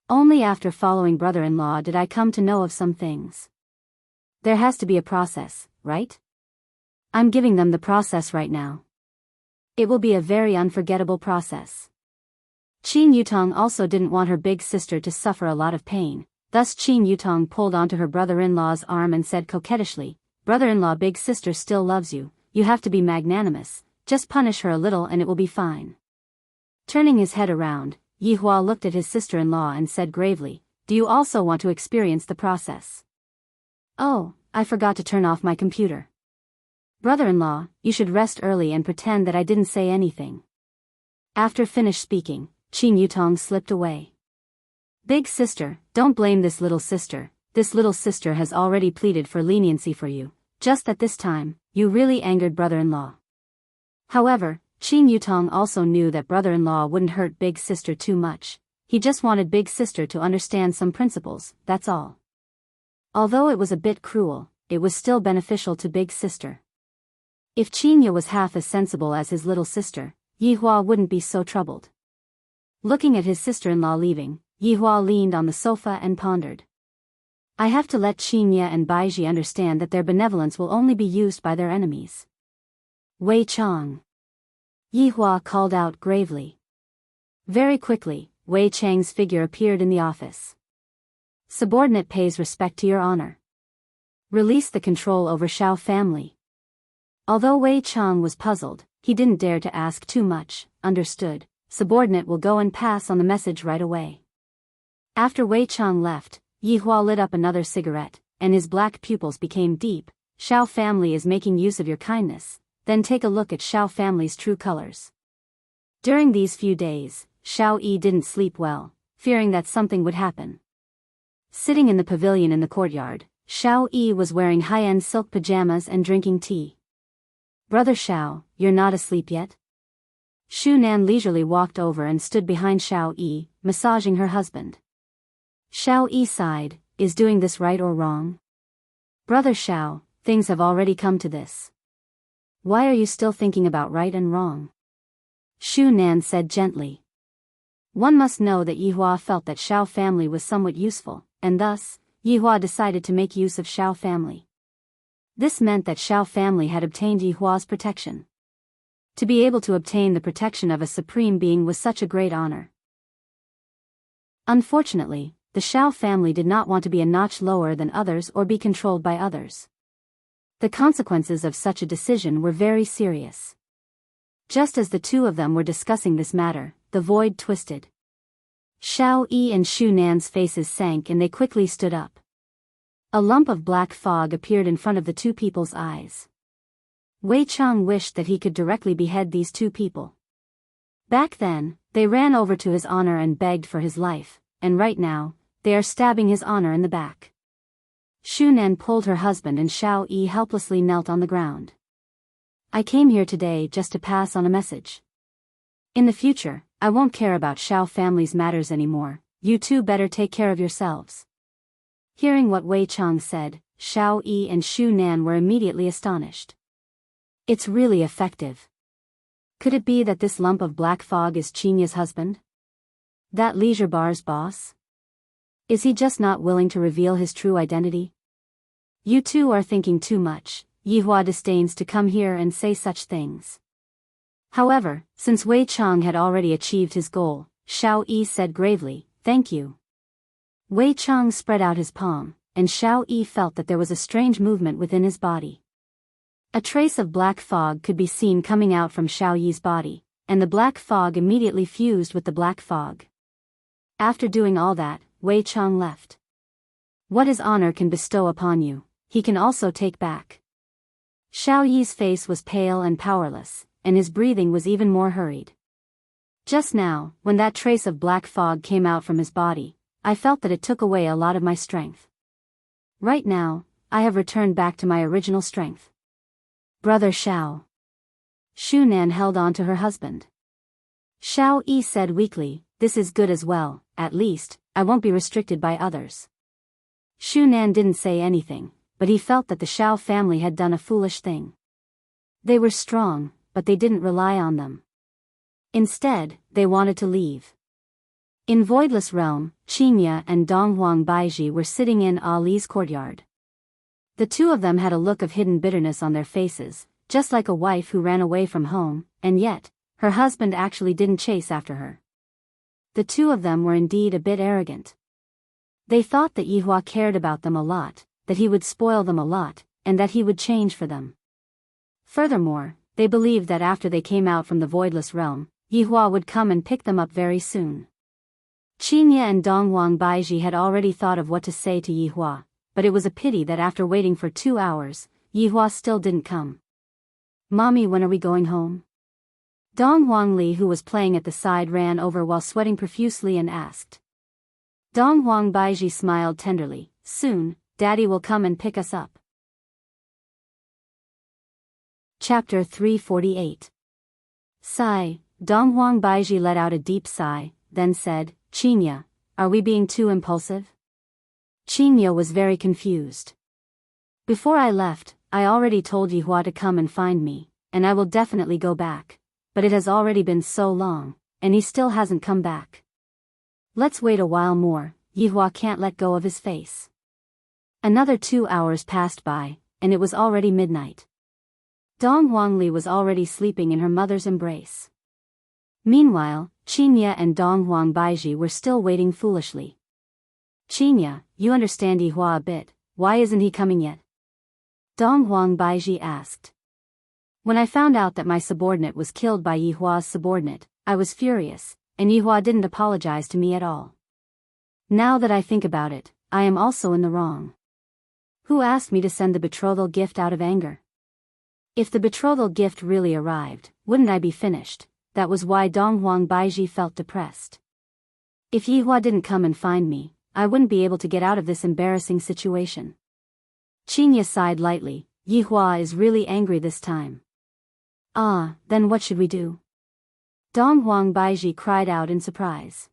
Only after following brother-in-law did I come to know of some things. There has to be a process, right? I'm giving them the process right now. It will be a very unforgettable process. Qin Yutong also didn't want her big sister to suffer a lot of pain, thus Qin Yutong pulled onto her brother-in-law's arm and said coquettishly, Brother-in-law, big sister still loves you, you have to be magnanimous, just punish her a little and it will be fine. Turning his head around, Yi Hua looked at his sister-in-law and said gravely, do you also want to experience the process? Oh, I forgot to turn off my computer. Brother-in-law, you should rest early and pretend that I didn't say anything. After finished speaking, Qin Yutong slipped away. Big sister, don't blame this little sister has already pleaded for leniency for you, just that this time, you really angered brother-in-law. However, Qin Yutong also knew that brother-in-law wouldn't hurt big sister too much, he just wanted big sister to understand some principles, that's all. Although it was a bit cruel, it was still beneficial to big sister. If Qinya was half as sensible as his little sister, Yi Hua wouldn't be so troubled. Looking at his sister-in-law leaving, Yi Hua leaned on the sofa and pondered. I have to let Qinya and Baiji understand that their benevolence will only be used by their enemies. Wei Chang. Yi Hua called out gravely. Very quickly, Wei Chang's figure appeared in the office. Subordinate pays respect to your honor. Release the control over Shao family. Although Wei Chang was puzzled, he didn't dare to ask too much. Understood, subordinate will go and pass on the message right away. After Wei Chang left, Yi Hua lit up another cigarette, and his black pupils became deep. Shao family is making use of your kindness, then take a look at Shao family's true colors. During these few days, Shao Yi didn't sleep well, fearing that something would happen. Sitting in the pavilion in the courtyard, Shao Yi was wearing high-end silk pajamas and drinking tea. Brother Shao, you're not asleep yet? Shu Nan leisurely walked over and stood behind Shao Yi, massaging her husband. Shao Yi sighed, is doing this right or wrong? Brother Shao, things have already come to this. Why are you still thinking about right and wrong? Shu Nan said gently. One must know that Yi Hua felt that Shao family was somewhat useful, and thus, Yi Hua decided to make use of Shao family. This meant that Shao family had obtained Yi Hua's protection. To be able to obtain the protection of a supreme being was such a great honor. Unfortunately, the Shao family did not want to be a notch lower than others or be controlled by others. The consequences of such a decision were very serious. Just as the two of them were discussing this matter, the void twisted. Xiao Yi and Shu Nan's faces sank and they quickly stood up. A lump of black fog appeared in front of the two people's eyes. Wei Chang wished that he could directly behead these two people. Back then, they ran over to his honor and begged for his life, and right now, they are stabbing his honor in the back. Shu Nan pulled her husband and Xiao Yi helplessly knelt on the ground. I came here today just to pass on a message. In the future, I won't care about Xiao family's matters anymore, you two better take care of yourselves. Hearing what Wei Chang said, Xiao Yi and Shu Nan were immediately astonished. It's really effective. Could it be that this lump of black fog is Qinya's husband? That leisure bar's boss? Is he just not willing to reveal his true identity? You two are thinking too much. Yihua disdains to come here and say such things. However, since Wei Chang had already achieved his goal, Xiao Yi said gravely, "Thank you." Wei Chang spread out his palm, and Xiao Yi felt that there was a strange movement within his body. A trace of black fog could be seen coming out from Xiao Yi's body, and the black fog immediately fused with the black fog. After doing all that, Wei Chang left. What his honor can bestow upon you, he can also take back. Xiao Yi's face was pale and powerless, and his breathing was even more hurried. Just now, when that trace of black fog came out from his body, I felt that it took away a lot of my strength. Right now, I have returned back to my original strength. Brother Xiao. Shu Nan held on to her husband. Xiao Yi said weakly, "This is good as well, at least, I won't be restricted by others." Shu Nan didn't say anything, but he felt that the Xiao family had done a foolish thing. They were strong, but they didn't rely on them. Instead, they wanted to leave. In Voidless Realm, Qinya and Donghuang Baiji were sitting in Ali's courtyard. The two of them had a look of hidden bitterness on their faces, just like a wife who ran away from home, and yet, her husband actually didn't chase after her. The two of them were indeed a bit arrogant. They thought that Yihua cared about them a lot, that he would spoil them a lot, and that he would change for them. Furthermore, they believed that after they came out from the Voidless Realm, Yihua would come and pick them up very soon. Qinya and Donghuang Baiji had already thought of what to say to Yihua, but it was a pity that after waiting for 2 hours, Yihua still didn't come. "Mommy, when are we going home?" Donghuang Li, who was playing at the side, ran over while sweating profusely and asked. Donghuang Baiji smiled tenderly, "Soon, Daddy will come and pick us up." Chapter 348. Sigh. Donghuang Baiji let out a deep sigh, then said, "Qinya, are we being too impulsive?" Qinya was very confused. "Before I left, I already told Yihua to come and find me, and I will definitely go back, but it has already been so long, and he still hasn't come back. Let's wait a while more, Yihua can't let go of his face." Another 2 hours passed by, and it was already midnight. Donghuang Li was already sleeping in her mother's embrace. Meanwhile, Qinya and Donghuang Baiji were still waiting foolishly. "Qinya, you understand Yihua a bit, why isn't he coming yet?" Donghuang Baiji asked. "When I found out that my subordinate was killed by Yihua's subordinate, I was furious, and Yihua didn't apologize to me at all. Now that I think about it, I am also in the wrong. Who asked me to send the betrothal gift out of anger? If the betrothal gift really arrived, wouldn't I be finished?" That was why Donghuang Baiji felt depressed. "If Yihua didn't come and find me, I wouldn't be able to get out of this embarrassing situation." Qinya sighed lightly. "Yihua is really angry this time." "Ah, then what should we do?" Donghuang Baiji cried out in surprise.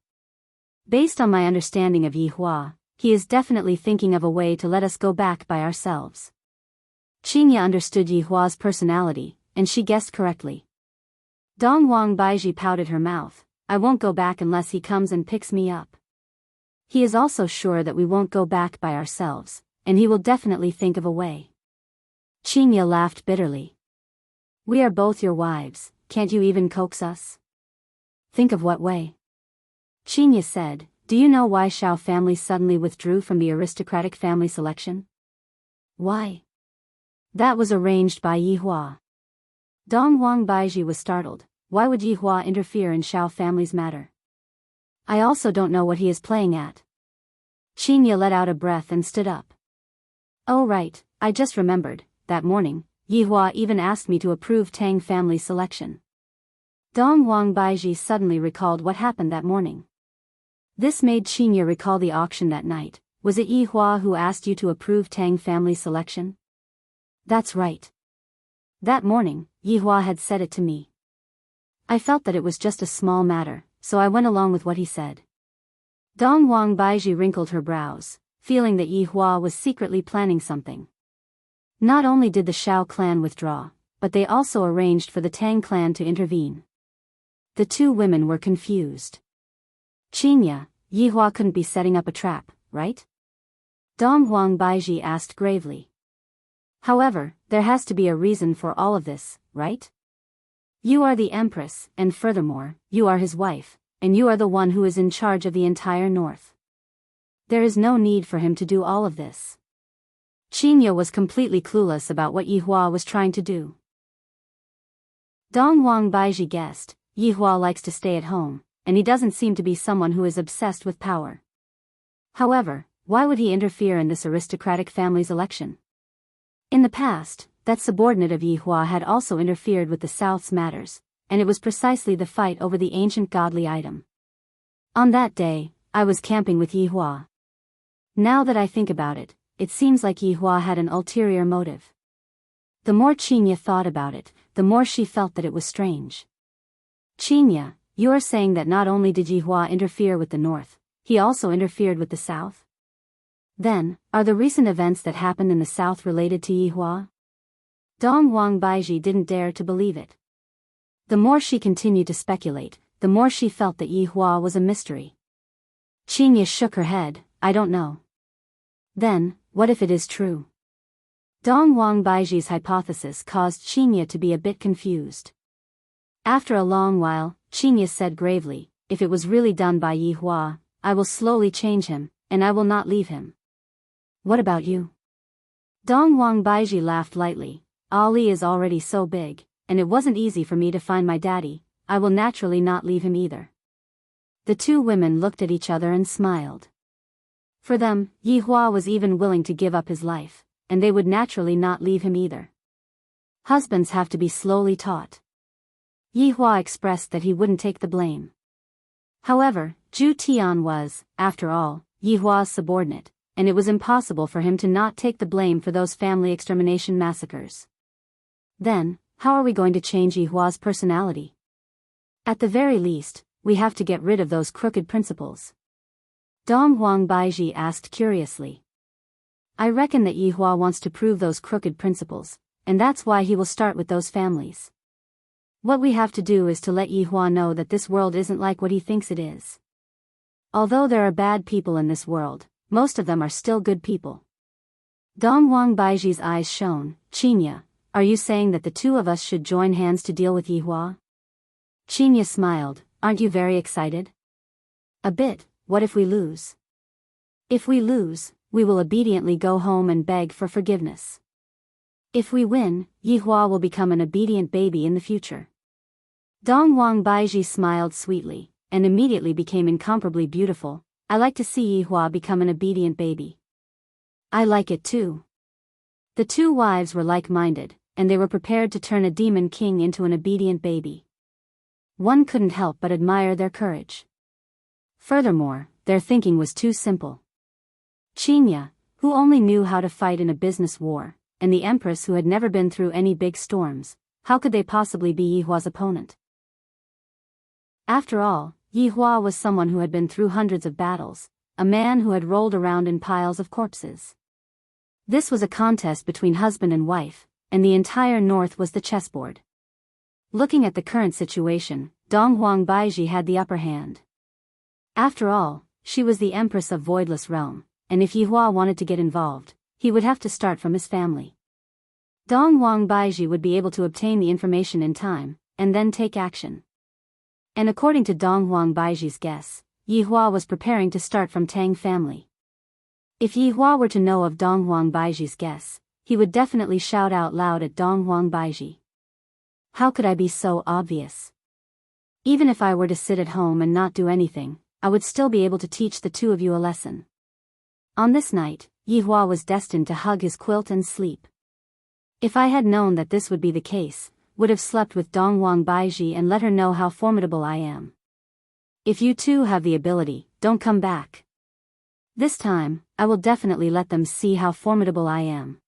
"Based on my understanding of Yihua, he is definitely thinking of a way to let us go back by ourselves." Qinya understood Yihua's personality, and she guessed correctly. Donghuang Baiji pouted her mouth. "I won't go back unless he comes and picks me up. He is also sure that we won't go back by ourselves, and he will definitely think of a way." Qinya laughed bitterly. "We are both your wives, can't you even coax us?" "Think of what way?" Qinya said. "Do you know why Xiao family suddenly withdrew from the aristocratic family selection?" "Why?" "That was arranged by Yihua." Donghuang Baiji was startled. Why would Yihua interfere in Xiao family's matter? I also don't know what he is playing at. Qinya let out a breath and stood up. Oh right, I just remembered, that morning, Yihua even asked me to approve Tang family's selection. Dong Wang Baiji suddenly recalled what happened that morning. This made Qinya recall the auction that night. Was it Yihua who asked you to approve Tang family's selection? That's right. That morning, Yihua had said it to me. I felt that it was just a small matter, so I went along with what he said. Dong Wang Baiji wrinkled her brows, feeling that Yihua was secretly planning something. Not only did the Shao clan withdraw, but they also arranged for the Tang clan to intervene. The two women were confused. Qinya, Yihua couldn't be setting up a trap, right? Dong Wang Baiji asked gravely. However, there has to be a reason for all of this, right? You are the Empress, and furthermore, you are his wife, and you are the one who is in charge of the entire north. There is no need for him to do all of this. Qinya was completely clueless about what Yihua was trying to do. Dong Wang Baiji guessed, Yihua likes to stay at home, and he doesn't seem to be someone who is obsessed with power. However, why would he interfere in this aristocratic family's election? In the past, that subordinate of Yihua had also interfered with the South's matters, and it was precisely the fight over the ancient godly item. On that day, I was camping with Yihua. Now that I think about it, it seems like Yihua had an ulterior motive. The more Qinya thought about it, the more she felt that it was strange. Qinya, you are saying that not only did Yihua interfere with the North, he also interfered with the South? Then, are the recent events that happened in the South related to Yihua? Dong Wang Baiji didn't dare to believe it. The more she continued to speculate, the more she felt that Yihua was a mystery. Qinya shook her head, I don't know. Then, what if it is true? Dong Wang Baiji's hypothesis caused Qinya to be a bit confused. After a long while, Qinya said gravely, if it was really done by Yihua, I will slowly change him, and I will not leave him. What about you? Dong Wang Baiji laughed lightly. Ali is already so big, and it wasn't easy for me to find my daddy, I will naturally not leave him either. The two women looked at each other and smiled. For them, Yihua was even willing to give up his life, and they would naturally not leave him either. Husbands have to be slowly taught. Yihua expressed that he wouldn't take the blame. However, Zhu Tian was, after all, Yihua's subordinate, and it was impossible for him to not take the blame for those family extermination massacres. Then, how are we going to change Yihua's personality? At the very least, we have to get rid of those crooked principles. Dong Wang Baiji asked curiously. I reckon that Yihua wants to prove those crooked principles, and that's why he will start with those families. What we have to do is to let Yihua know that this world isn't like what he thinks it is. Although there are bad people in this world, most of them are still good people. Dong Wang Baiji's eyes shone. Qinya, are you saying that the two of us should join hands to deal with Yihua? Qinya smiled, aren't you very excited? A bit. What if we lose? If we lose, we will obediently go home and beg for forgiveness. If we win, Yihua will become an obedient baby in the future. Dong Wang Baiji smiled sweetly, and immediately became incomparably beautiful. I like to see Yihua become an obedient baby. I like it too. The two wives were like-minded, and they were prepared to turn a demon king into an obedient baby. One couldn't help but admire their courage. Furthermore, their thinking was too simple. Qinya, who only knew how to fight in a business war, and the Empress who had never been through any big storms, how could they possibly be Yihua's opponent? After all, Yihua was someone who had been through hundreds of battles, a man who had rolled around in piles of corpses. This was a contest between husband and wife, and the entire north was the chessboard. Looking at the current situation, Dong Wang Baiji had the upper hand. After all, she was the Empress of Voidless Realm, and if Yihua wanted to get involved, he would have to start from his family. Dong Wang Baiji would be able to obtain the information in time, and then take action. And according to Dong Wang Baiji's guess, Yihua was preparing to start from Tang family. If Yihua were to know of Dong Wang Baiji's guess, he would definitely shout out loud at Dong Wang Baiji. How could I be so obvious? Even if I were to sit at home and not do anything, I would still be able to teach the two of you a lesson. On this night, Yihua was destined to hug his quilt and sleep. If I had known that this would be the case, would have slept with Dongwang Baiji and let her know how formidable I am. If you two have the ability, don't come back. This time, I will definitely let them see how formidable I am.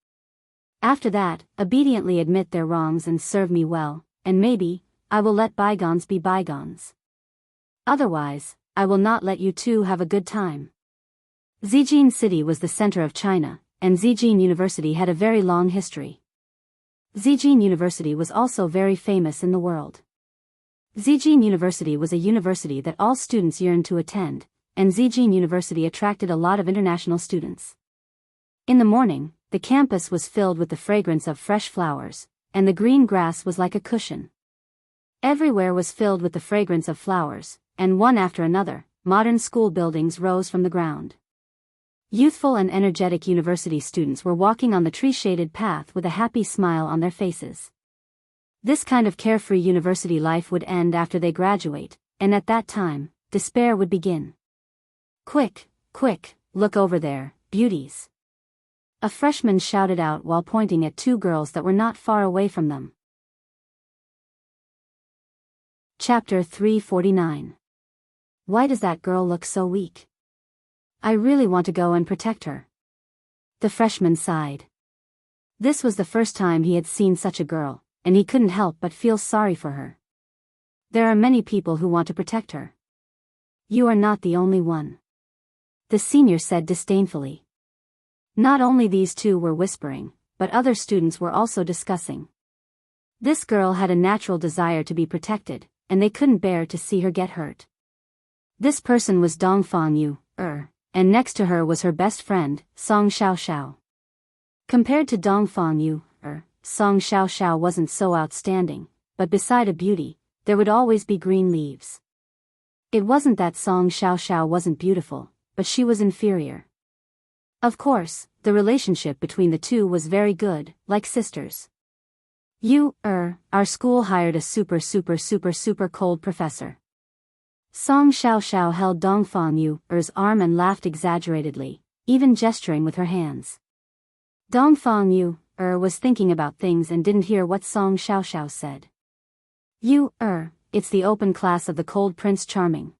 After that, obediently admit their wrongs and serve me well, and maybe, I will let bygones be bygones. Otherwise, I will not let you two have a good time. Zijin City was the center of China, and Zijin University had a very long history. Zijin University was also very famous in the world. Zijin University was a university that all students yearned to attend, and Zijin University attracted a lot of international students. In the morning, the campus was filled with the fragrance of fresh flowers, and the green grass was like a cushion. Everywhere was filled with the fragrance of flowers, and one after another, modern school buildings rose from the ground. Youthful and energetic university students were walking on the tree-shaded path with a happy smile on their faces. This kind of carefree university life would end after they graduate, and at that time, despair would begin. Quick, quick, look over there, beauties. A freshman shouted out while pointing at two girls that were not far away from them. Chapter 349. Why does that girl look so weak? I really want to go and protect her. The freshman sighed. This was the first time he had seen such a girl, and he couldn't help but feel sorry for her. There are many people who want to protect her. You are not the only one. The senior said disdainfully. Not only these two were whispering, but other students were also discussing. This girl had a natural desire to be protected, and they couldn't bear to see her get hurt. This person was Dongfang Yu, and next to her was her best friend, Song Xiaoxiao. Compared to Dongfang Yu, Song Xiaoxiao wasn't so outstanding, but beside a beauty, there would always be green leaves. It wasn't that Song Xiaoxiao wasn't beautiful, but she was inferior. Of course, the relationship between the two was very good, like sisters. Our school hired a super cold professor. Song Xiaoxiao held Dongfang Yu's arm and laughed exaggerately, even gesturing with her hands. Dongfang Yu was thinking about things and didn't hear what Song Xiaoxiao said. It's the open class of the Cold Prince Charming.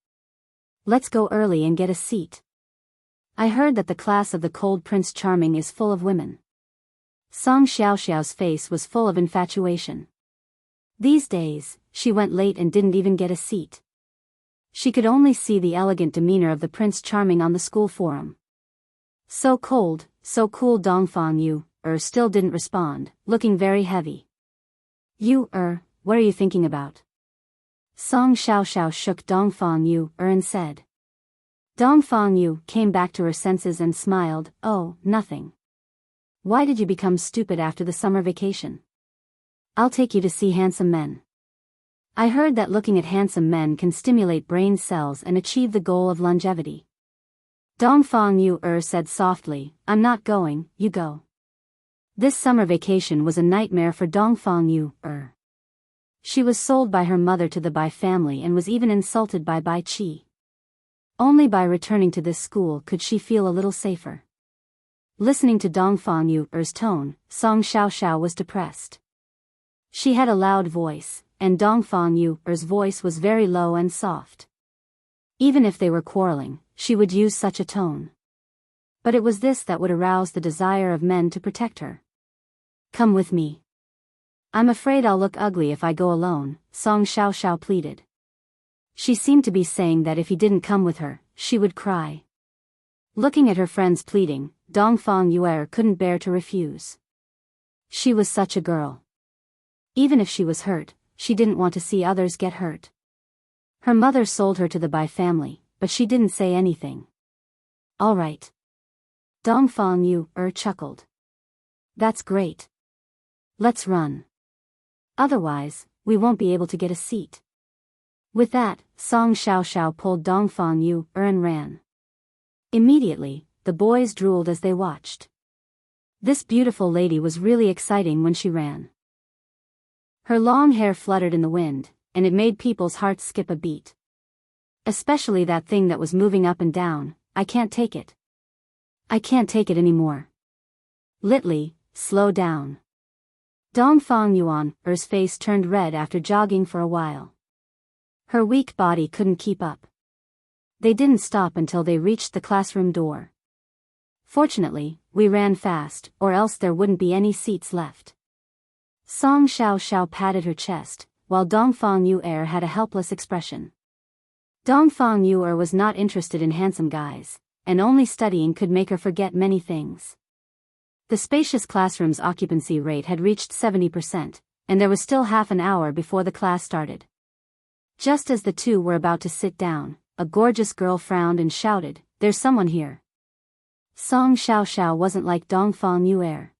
Let's go early and get a seat. I heard that the class of the Cold Prince Charming is full of women. Song Xiaoxiao's face was full of infatuation. These days, she went late and didn't even get a seat. She could only see the elegant demeanor of the Prince Charming on the school forum. So cold, so cool. Dongfang Yu still didn't respond, looking very heavy. What are you thinking about? Song Xiaoxiao shook Dongfang Yu and said. Dongfang Yu came back to her senses and smiled. Oh, nothing. Why did you become stupid after the summer vacation? I'll take you to see handsome men. I heard that looking at handsome men can stimulate brain cells and achieve the goal of longevity. Dongfang Yu said softly, I'm not going, you go. This summer vacation was a nightmare for Dongfang Yu. She was sold by her mother to the Bai family and was even insulted by Bai Qi. Only by returning to this school could she feel a little safer. Listening to Dongfang Yu's tone, Song Xiaoxiao was depressed. She had a loud voice, and Dongfang Yu's voice was very low and soft. Even if they were quarreling, she would use such a tone. But it was this that would arouse the desire of men to protect her. Come with me. I'm afraid I'll look ugly if I go alone, Song Xiaoxiao pleaded. She seemed to be saying that if he didn't come with her, she would cry. Looking at her friend's pleading, Dongfang Yu couldn't bear to refuse. She was such a girl. Even if she was hurt, she didn't want to see others get hurt. Her mother sold her to the Bai family, but she didn't say anything. All right. Dongfang Yu chuckled. That's great. Let's run. Otherwise, we won't be able to get a seat. With that, Song Xiaoxiao pulled Dongfang Yu and ran. Immediately, the boys drooled as they watched. This beautiful lady was really exciting when she ran. Her long hair fluttered in the wind, and it made people's hearts skip a beat. Especially that thing that was moving up and down. I can't take it. I can't take it anymore. Litli, slow down. Dongfang Yuan's face turned red after jogging for a while. Her weak body couldn't keep up. They didn't stop until they reached the classroom door. Fortunately, we ran fast, or else there wouldn't be any seats left. Song Xiao patted her chest, while Dongfang Yu'er had a helpless expression. Dongfang Yu'er was not interested in handsome guys, and only studying could make her forget many things. The spacious classroom's occupancy rate had reached 70%, and there was still half an hour before the class started. Just as the two were about to sit down, a gorgeous girl frowned and shouted, "There's someone here." Song Xiao wasn't like Dongfang Yu'er.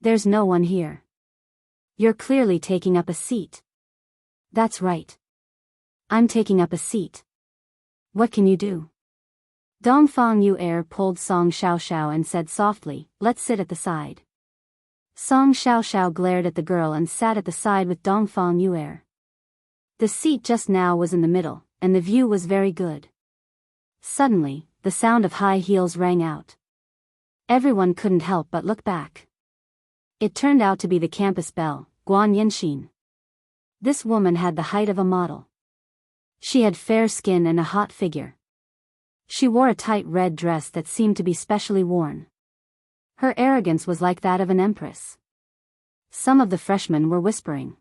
"There's no one here. You're clearly taking up a seat." "That's right. I'm taking up a seat. What can you do?" Dongfang Yu'er pulled Song Xiao and said softly, "Let's sit at the side." Song Xiao glared at the girl and sat at the side with Dongfang Yu'er. The seat just now was in the middle, and the view was very good. Suddenly, the sound of high heels rang out. Everyone couldn't help but look back. It turned out to be the campus belle, Guan Yanxin. This woman had the height of a model. She had fair skin and a hot figure. She wore a tight red dress that seemed to be specially worn. Her arrogance was like that of an empress. Some of the freshmen were whispering.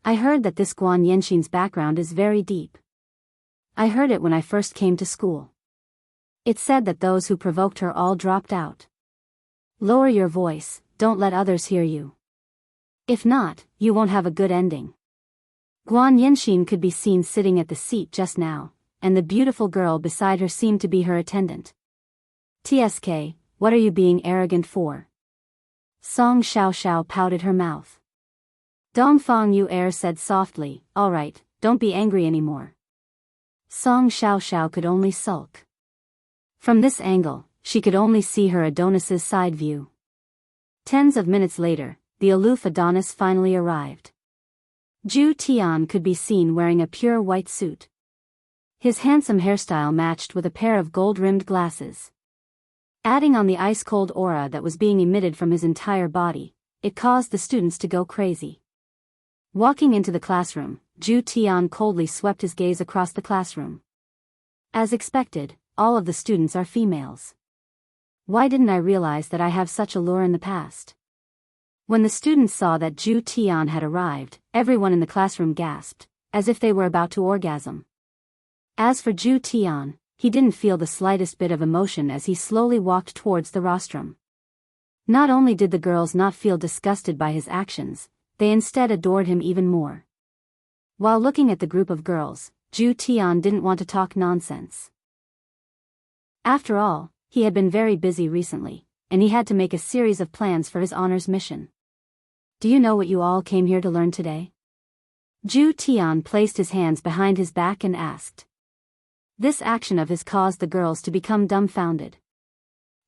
"I heard that this Guan Yanxin's background is very deep. I heard it when I first came to school. It said that those who provoked her all dropped out. Lower your voice, don't let others hear you. If not, you won't have a good ending." Guan Yanxin could be seen sitting at the seat just now, and the beautiful girl beside her seemed to be her attendant. "TSK, what are you being arrogant for?" Song Xiao pouted her mouth. Dongfang Yu'er said softly, "All right, don't be angry anymore." Song Xiao could only sulk. From this angle, she could only see her Adonis's side view. Tens of minutes later, the aloof Adonis finally arrived. Zhu Tian could be seen wearing a pure white suit. His handsome hairstyle matched with a pair of gold-rimmed glasses. Adding on the ice-cold aura that was being emitted from his entire body, it caused the students to go crazy. Walking into the classroom, Zhu Tian coldly swept his gaze across the classroom. As expected, all of the students are females. Why didn't I realize that I have such allure in the past? When the students saw that Zhu Tian had arrived, everyone in the classroom gasped, as if they were about to orgasm. As for Zhu Tian, he didn't feel the slightest bit of emotion as he slowly walked towards the rostrum. Not only did the girls not feel disgusted by his actions, they instead adored him even more. While looking at the group of girls, Zhu Tian didn't want to talk nonsense. After all, he had been very busy recently, and he had to make a series of plans for his honors mission. "Do you know what you all came here to learn today?" Zhu Tian placed his hands behind his back and asked. This action of his caused the girls to become dumbfounded.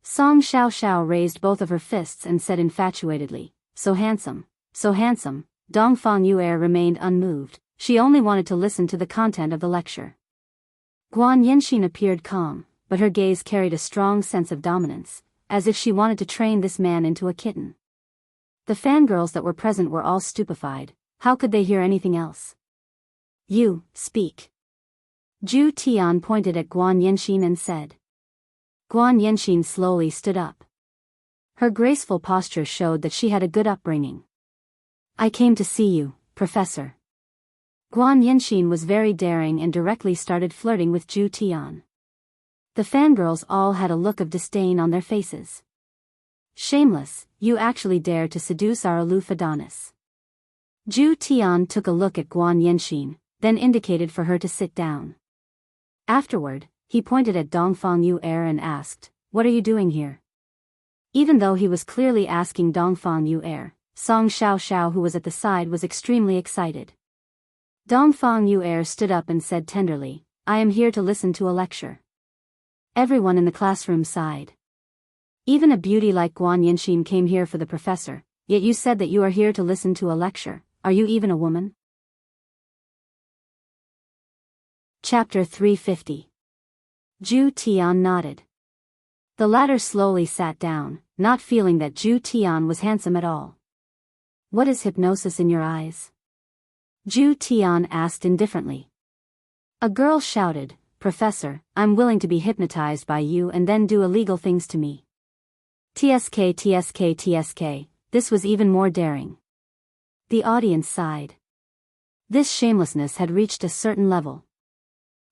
Song Xiao raised both of her fists and said infatuatedly, "So handsome, so handsome." Dongfang Yu'er remained unmoved. She only wanted to listen to the content of the lecture. Guan Yanxin appeared calm, but her gaze carried a strong sense of dominance, as if she wanted to train this man into a kitten. The fangirls that were present were all stupefied. How could they hear anything else? "You, speak." Zhu Tian pointed at Guan Yanxin and said. Guan Yanxin slowly stood up. Her graceful posture showed that she had a good upbringing. "I came to see you, Professor." Guan Yanxin was very daring and directly started flirting with Zhu Tian. The fangirls all had a look of disdain on their faces. "Shameless, you actually dare to seduce our aloof Adonis." Zhu Tian took a look at Guan Yanxin, then indicated for her to sit down. Afterward, he pointed at Dongfang Yu'er and asked, "What are you doing here?" Even though he was clearly asking Dongfang Yu'er, Song Xiao, who was at the side, was extremely excited. Dongfang Yu'er stood up and said tenderly, "I am here to listen to a lecture." Everyone in the classroom sighed. "Even a beauty like Guan Yanxin came here for the professor, yet you said that you are here to listen to a lecture. Are you even a woman?" Chapter 350. Ju Tian nodded. The latter slowly sat down, not feeling that Ju Tian was handsome at all. What is hypnosis in your eyes? Ju Tian asked indifferently. A girl shouted, Professor, I'm willing to be hypnotized by you and then do illegal things to me. TSK TSK TSK, this was even more daring. The audience sighed. This shamelessness had reached a certain level.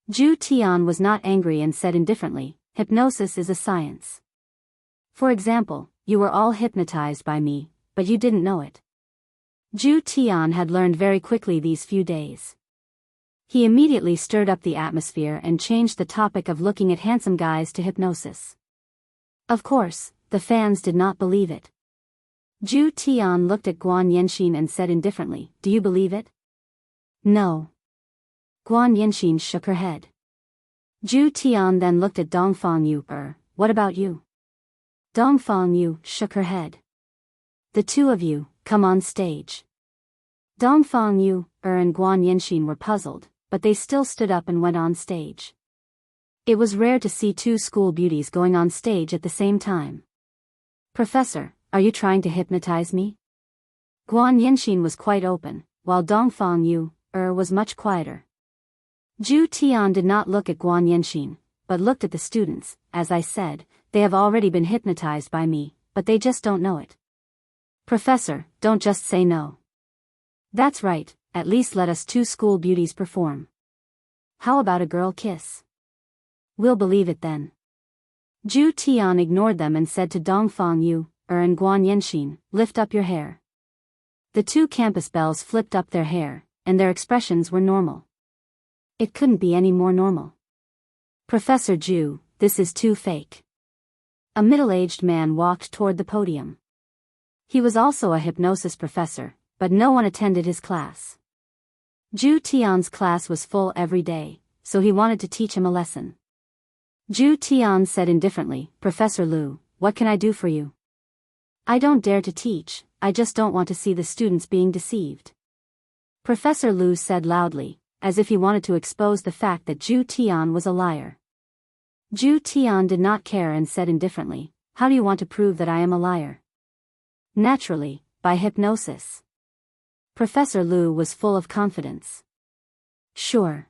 Ju Tian was not angry and said indifferently, hypnosis is a science. For example, you were all hypnotized by me, but you didn't know it. Ju Tian had learned very quickly these few days. He immediately stirred up the atmosphere and changed the topic of looking at handsome guys to hypnosis. Of course, the fans did not believe it. Ju Tian looked at Guan Yanxin and said indifferently, do you believe it? No. Guan Yanxin shook her head. Ju Tian then looked at Dongfang Yu, what about you? Dongfang Yu shook her head. The two of you, come on stage. Dongfang Yu, and Guan Yanxin were puzzled, but they still stood up and went on stage. It was rare to see two school beauties going on stage at the same time. Professor, are you trying to hypnotize me? Guan Yanxin was quite open, while Dongfang Yu, was much quieter. Ju Tian did not look at Guan Yanxin, but looked at the students. As I said, they have already been hypnotized by me, but they just don't know it. Professor, don't just say no. That's right, at least let us two school beauties perform. How about a girl kiss? We'll believe it then. Ju Tian ignored them and said to Dongfang Yu, and Guan Yanxin, lift up your hair. The two campus belles flipped up their hair, and their expressions were normal. It couldn't be any more normal. Professor Ju, this is too fake. A middle-aged man walked toward the podium. He was also a hypnosis professor, but no one attended his class. Ju Tian's class was full every day, so he wanted to teach him a lesson. Ju Tian said indifferently, Professor Lu, what can I do for you? I don't dare to teach, I just don't want to see the students being deceived. Professor Lu said loudly, as if he wanted to expose the fact that Ju Tian was a liar. Ju Tian did not care and said indifferently, how do you want to prove that I am a liar? Naturally, by hypnosis. Professor Lu was full of confidence. Sure.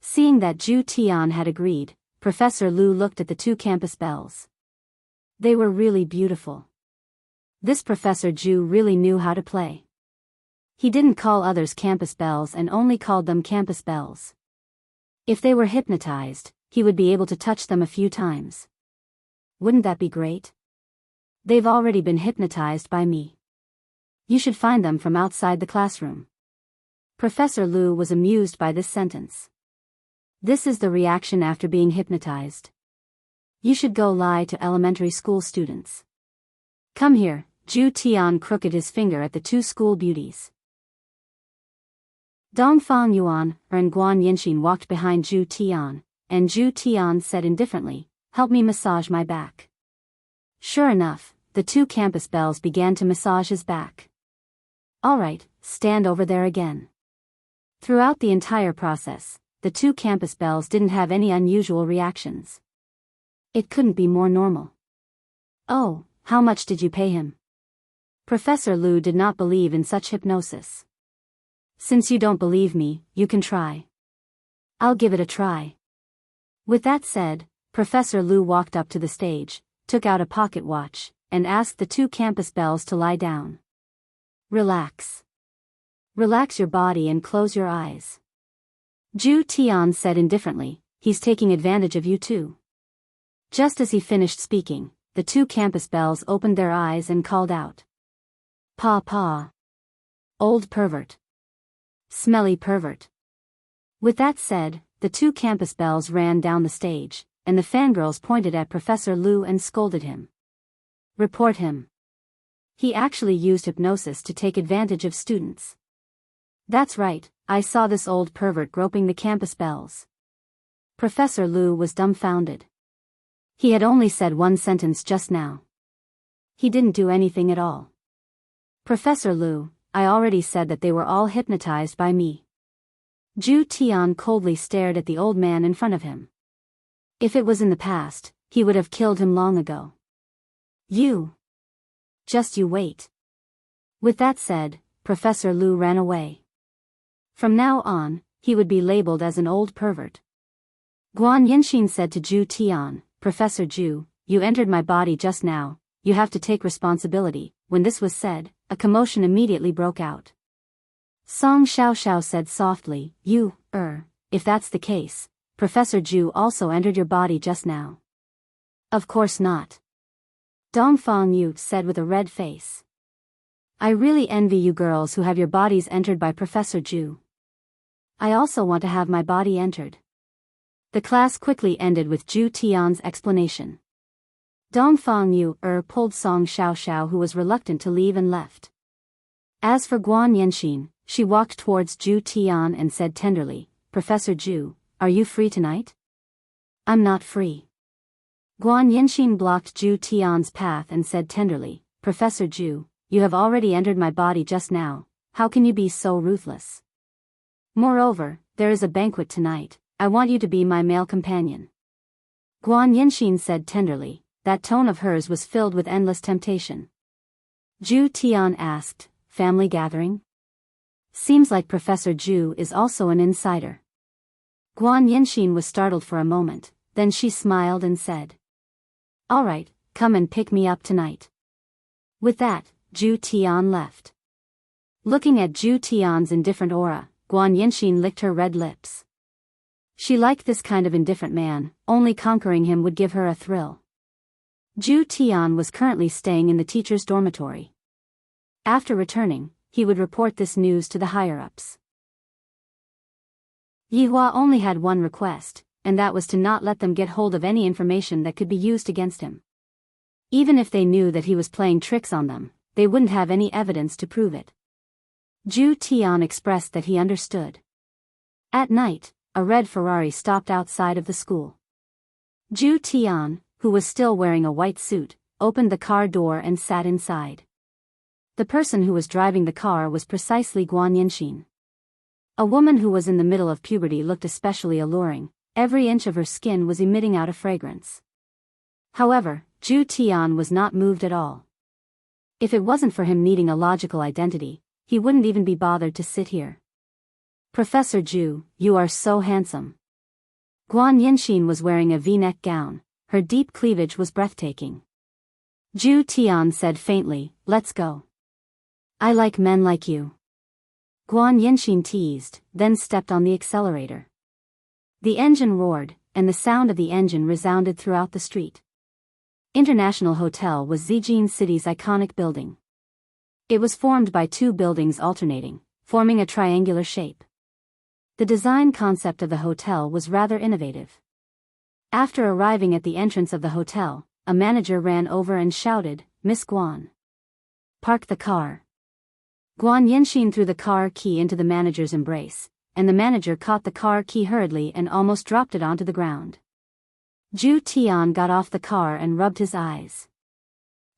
Seeing that Ju Tian had agreed, Professor Lu looked at the two campus belles. They were really beautiful. This Professor Ju really knew how to play. He didn't call others campus belles and only called them campus belles. If they were hypnotized, he would be able to touch them a few times. Wouldn't that be great? They've already been hypnotized by me. You should find them from outside the classroom. Professor Lu was amused by this sentence. This is the reaction after being hypnotized. You should go lie to elementary school students. Come here, Ju Tian crooked his finger at the two school beauties. Dongfang Yuan, and Guan Yanxin walked behind Ju Tian, and Ju Tian said indifferently, help me massage my back. Sure enough, the two campus belles began to massage his back. All right, stand over there again. Throughout the entire process, the two campus belles didn't have any unusual reactions. It couldn't be more normal. Oh, how much did you pay him? Professor Lu did not believe in such hypnosis. Since you don't believe me, you can try. I'll give it a try. With that said, Professor Lu walked up to the stage, took out a pocket watch, and asked the two campus belles to lie down. Relax. Relax your body and close your eyes. Ju Tian said indifferently, he's taking advantage of you too. Just as he finished speaking, the two campus belles opened their eyes and called out. Pa pa. Old pervert. Smelly pervert. With that said, the two campus belles ran down the stage, and the fangirls pointed at Professor Lu and scolded him. Report him. He actually used hypnosis to take advantage of students. That's right, I saw this old pervert groping the campus belles. Professor Lu was dumbfounded. He had only said one sentence just now. He didn't do anything at all. Professor Lu, I already said that they were all hypnotized by me. Zhu Tian coldly stared at the old man in front of him. If it was in the past, he would have killed him long ago. Just you wait. With that said, Professor Lu ran away. From now on, he would be labeled as an old pervert. Guan Yinxin said to Zhu Tian, Professor Zhu, you entered my body just now, you have to take responsibility. When this was said, a commotion immediately broke out. Song Xiaoxiao said softly, if that's the case, Professor Zhu also entered your body just now. Of course not. Dongfang Yu said with a red face. I really envy you girls who have your bodies entered by Professor Zhu. I also want to have my body entered. The class quickly ended with Zhu Tian's explanation. Dongfang Yu pulled Song Xiaoxiao, who was reluctant to leave, and left. As for Guan Yinxin, she walked towards Zhu Tian and said tenderly, Professor Zhu, are you free tonight? I'm not free. Guan Yinxin blocked Zhu Tian's path and said tenderly, Professor Zhu, you have already entered my body just now, how can you be so ruthless? Moreover, there is a banquet tonight, I want you to be my male companion. Guan Yinxin said tenderly, that tone of hers was filled with endless temptation. Zhu Tian asked, family gathering? Seems like Professor Zhu is also an insider. Guan Yinxin was startled for a moment, then she smiled and said, all right, come and pick me up tonight. With that, Zhu Tian left. Looking at Zhu Tian's indifferent aura, Guan Yinxin licked her red lips. She liked this kind of indifferent man, only conquering him would give her a thrill. Zhu Tian was currently staying in the teacher's dormitory. After returning, he would report this news to the higher-ups. Yihua only had one request, and that was to not let them get hold of any information that could be used against him. Even if they knew that he was playing tricks on them, they wouldn't have any evidence to prove it. Zhu Tian expressed that he understood. At night, a red Ferrari stopped outside of the school. Zhu Tian, who was still wearing a white suit, opened the car door and sat inside. The person who was driving the car was precisely Guan Yinxin. A woman who was in the middle of puberty looked especially alluring, every inch of her skin was emitting out a fragrance. However, Zhu Tian was not moved at all. If it wasn't for him needing a logical identity, he wouldn't even be bothered to sit here. Professor Zhu, you are so handsome. Guan Yinxin was wearing a V-neck gown, her deep cleavage was breathtaking. Zhu Tian said faintly, let's go. I like men like you. Guan Yinxin teased, then stepped on the accelerator. The engine roared, and the sound of the engine resounded throughout the street. International Hotel was Zijin City's iconic building. It was formed by two buildings alternating, forming a triangular shape. The design concept of the hotel was rather innovative. After arriving at the entrance of the hotel, a manager ran over and shouted, Miss Guan. Park the car. Guan Yinxin threw the car key into the manager's embrace, and the manager caught the car key hurriedly and almost dropped it onto the ground. Zhu Tian got off the car and rubbed his eyes.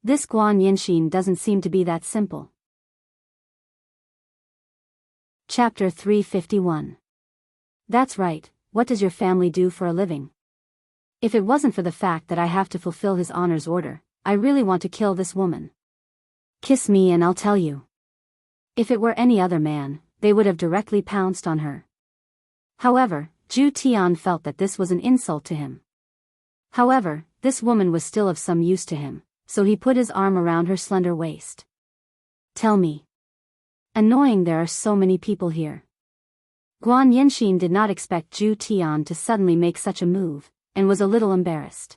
This Guan Yinxin doesn't seem to be that simple. Chapter 351. That's right, what does your family do for a living? If it wasn't for the fact that I have to fulfill his honor's order, I really want to kill this woman. Kiss me and I'll tell you. If it were any other man, they would have directly pounced on her. However, Zhu Tian felt that this was an insult to him. However, this woman was still of some use to him, so he put his arm around her slender waist. Tell me. Annoying, there are so many people here. Guan Yinxin did not expect Zhu Tian to suddenly make such a move, and was a little embarrassed.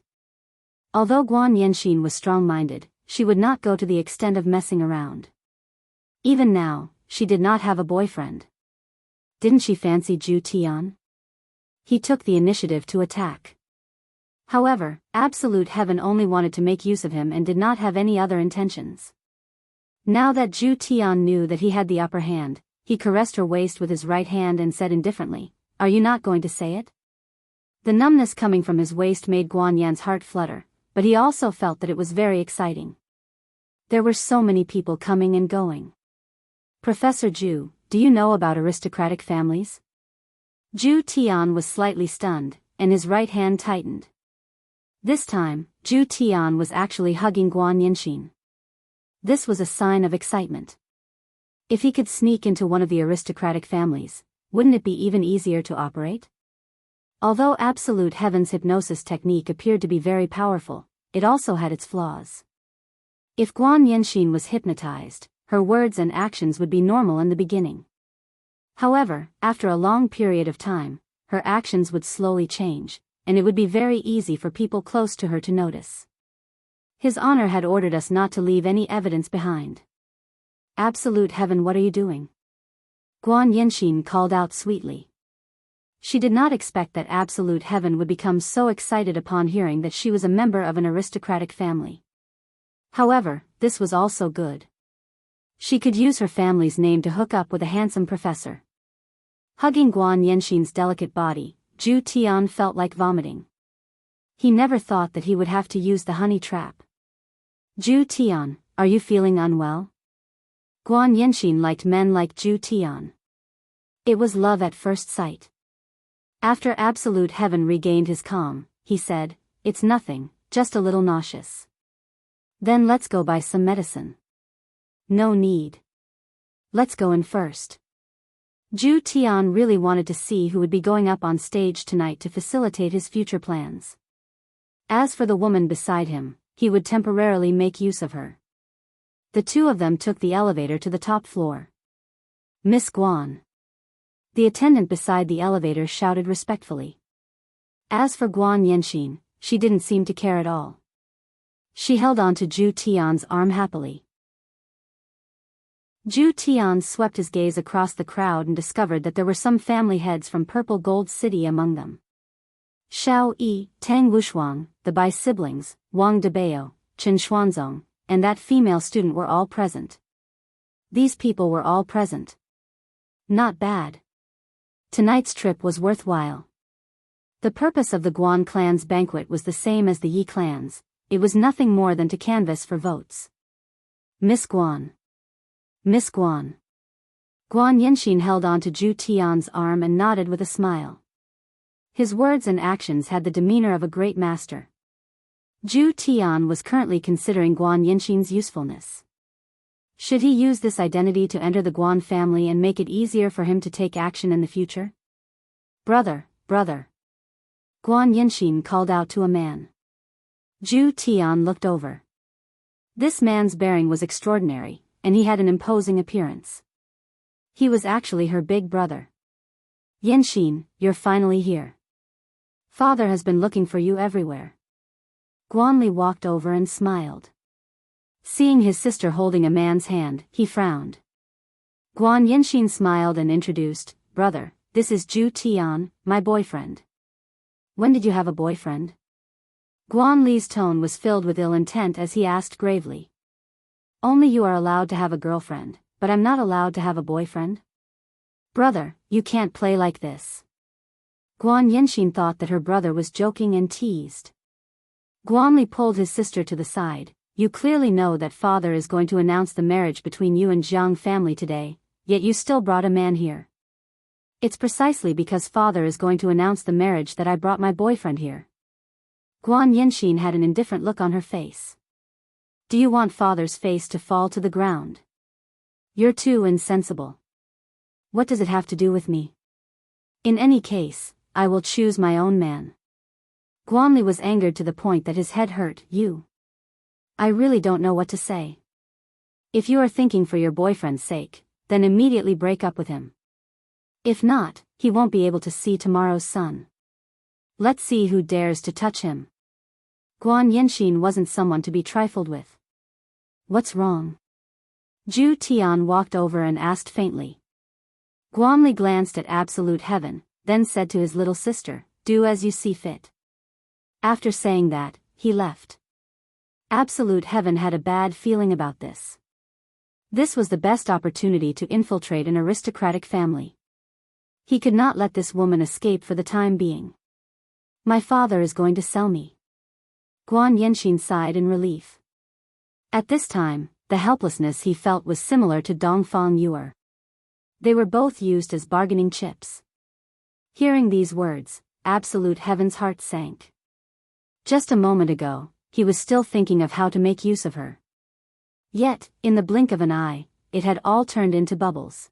Although Guan Yinxin was strong-minded, she would not go to the extent of messing around. Even now, she did not have a boyfriend. Didn't she fancy Zhu Tian? He took the initiative to attack. However, Absolute Heaven only wanted to make use of him and did not have any other intentions. Now that Zhu Tian knew that he had the upper hand, he caressed her waist with his right hand and said indifferently, Are you not going to say it? The numbness coming from his waist made Guan Yan's heart flutter, but he also felt that it was very exciting. There were so many people coming and going. Professor Zhu, do you know about aristocratic families? Zhu Tian was slightly stunned, and his right hand tightened. This time, Zhu Tian was actually hugging Guan Yinxin. This was a sign of excitement. If he could sneak into one of the aristocratic families, wouldn't it be even easier to operate? Although Absolute Heaven's hypnosis technique appeared to be very powerful, it also had its flaws. If Guan Yinxin was hypnotized, her words and actions would be normal in the beginning. However, after a long period of time, her actions would slowly change, and it would be very easy for people close to her to notice. His Honor had ordered us not to leave any evidence behind. Absolute Heaven, what are you doing? Guan Yinxin called out sweetly. She did not expect that Absolute Heaven would become so excited upon hearing that she was a member of an aristocratic family. However, this was also good. She could use her family's name to hook up with a handsome professor. Hugging Guan Yinxin's delicate body, Zhu Tian felt like vomiting. He never thought that he would have to use the honey trap. Zhu Tian, are you feeling unwell? Guan Yinxin liked men like Zhu Tian. It was love at first sight. After Absolute Heaven regained his calm, he said, "It's nothing, just a little nauseous." "Then let's go buy some medicine." "No need. Let's go in first." Zhu Tian really wanted to see who would be going up on stage tonight to facilitate his future plans. As for the woman beside him, he would temporarily make use of her. The two of them took the elevator to the top floor. "Miss Guan." The attendant beside the elevator shouted respectfully. As for Guan Yinxin, she didn't seem to care at all. She held on to Zhu Tian's arm happily. Zhu Tian swept his gaze across the crowd and discovered that there were some family heads from Purple Gold City among them. Xiao Yi, Tang Wushuang, the Bai siblings, Wang Debao, Chen Xuanzong, and that female student were all present. These people were all present. Not bad. Tonight's trip was worthwhile. The purpose of the Guan clan's banquet was the same as the Yi clan's. It was nothing more than to canvass for votes. Miss Guan. Miss Guan. Guan Yinxin held on to Zhu Tian's arm and nodded with a smile. His words and actions had the demeanor of a great master. Zhu Tian was currently considering Guan Yinxin's usefulness. Should he use this identity to enter the Guan family and make it easier for him to take action in the future? "Brother, brother." Guan Yinxin called out to a man. Zhu Tian looked over. This man's bearing was extraordinary, and he had an imposing appearance. He was actually her big brother. "Yinxin, you're finally here. Father has been looking for you everywhere." Guanli walked over and smiled. Seeing his sister holding a man's hand, he frowned. Guan Yinxin smiled and introduced, "Brother, this is Zhu Tian, my boyfriend." "When did you have a boyfriend?" Guan Li's tone was filled with ill intent as he asked gravely. "Only you are allowed to have a girlfriend, but I'm not allowed to have a boyfriend?" "Brother, you can't play like this." Guan Yinxin thought that her brother was joking and teased. Guanli pulled his sister to the side. "You clearly know that father is going to announce the marriage between you and Jiang family today, yet you still brought a man here." "It's precisely because father is going to announce the marriage that I brought my boyfriend here." Guan Yinxin had an indifferent look on her face. "Do you want father's face to fall to the ground? You're too insensible. What does it have to do with me? In any case, I will choose my own man." Guanli was angered to the point that his head hurt. "You. I really don't know what to say. If you are thinking for your boyfriend's sake, then immediately break up with him. If not, he won't be able to see tomorrow's sun. Let's see who dares to touch him." Guan Yinxin wasn't someone to be trifled with. "What's wrong?" Zhu Tian walked over and asked faintly. Guanli glanced at Absolute Heaven, then said to his little sister, "Do as you see fit." After saying that, he left. Absolute Heaven had a bad feeling about this. This was the best opportunity to infiltrate an aristocratic family. He could not let this woman escape for the time being. "My father is going to sell me." Guan Yinxin sighed in relief. At this time, the helplessness he felt was similar to Dongfang Yuer. They were both used as bargaining chips. Hearing these words, Absolute Heaven's heart sank. Just a moment ago, he was still thinking of how to make use of her. Yet, in the blink of an eye, it had all turned into bubbles.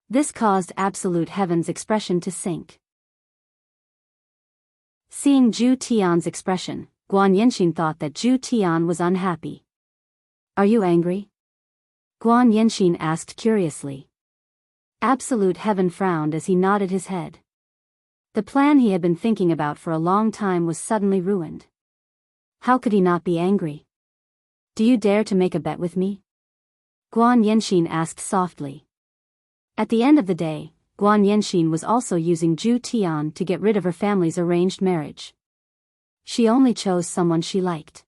This caused Absolute Heaven's expression to sink. Seeing Zhu Tian's expression, Guan Yinxin thought that Zhu Tian was unhappy. Are you angry? Guan Yinxin asked curiously. Absolute Heaven frowned as he nodded his head. The plan he had been thinking about for a long time was suddenly ruined. How could he not be angry? Do you dare to make a bet with me? Guan Yinxin asked softly. At the end of the day, Guan Yinxin was also using Zhu Tian to get rid of her family's arranged marriage. She only chose someone she liked.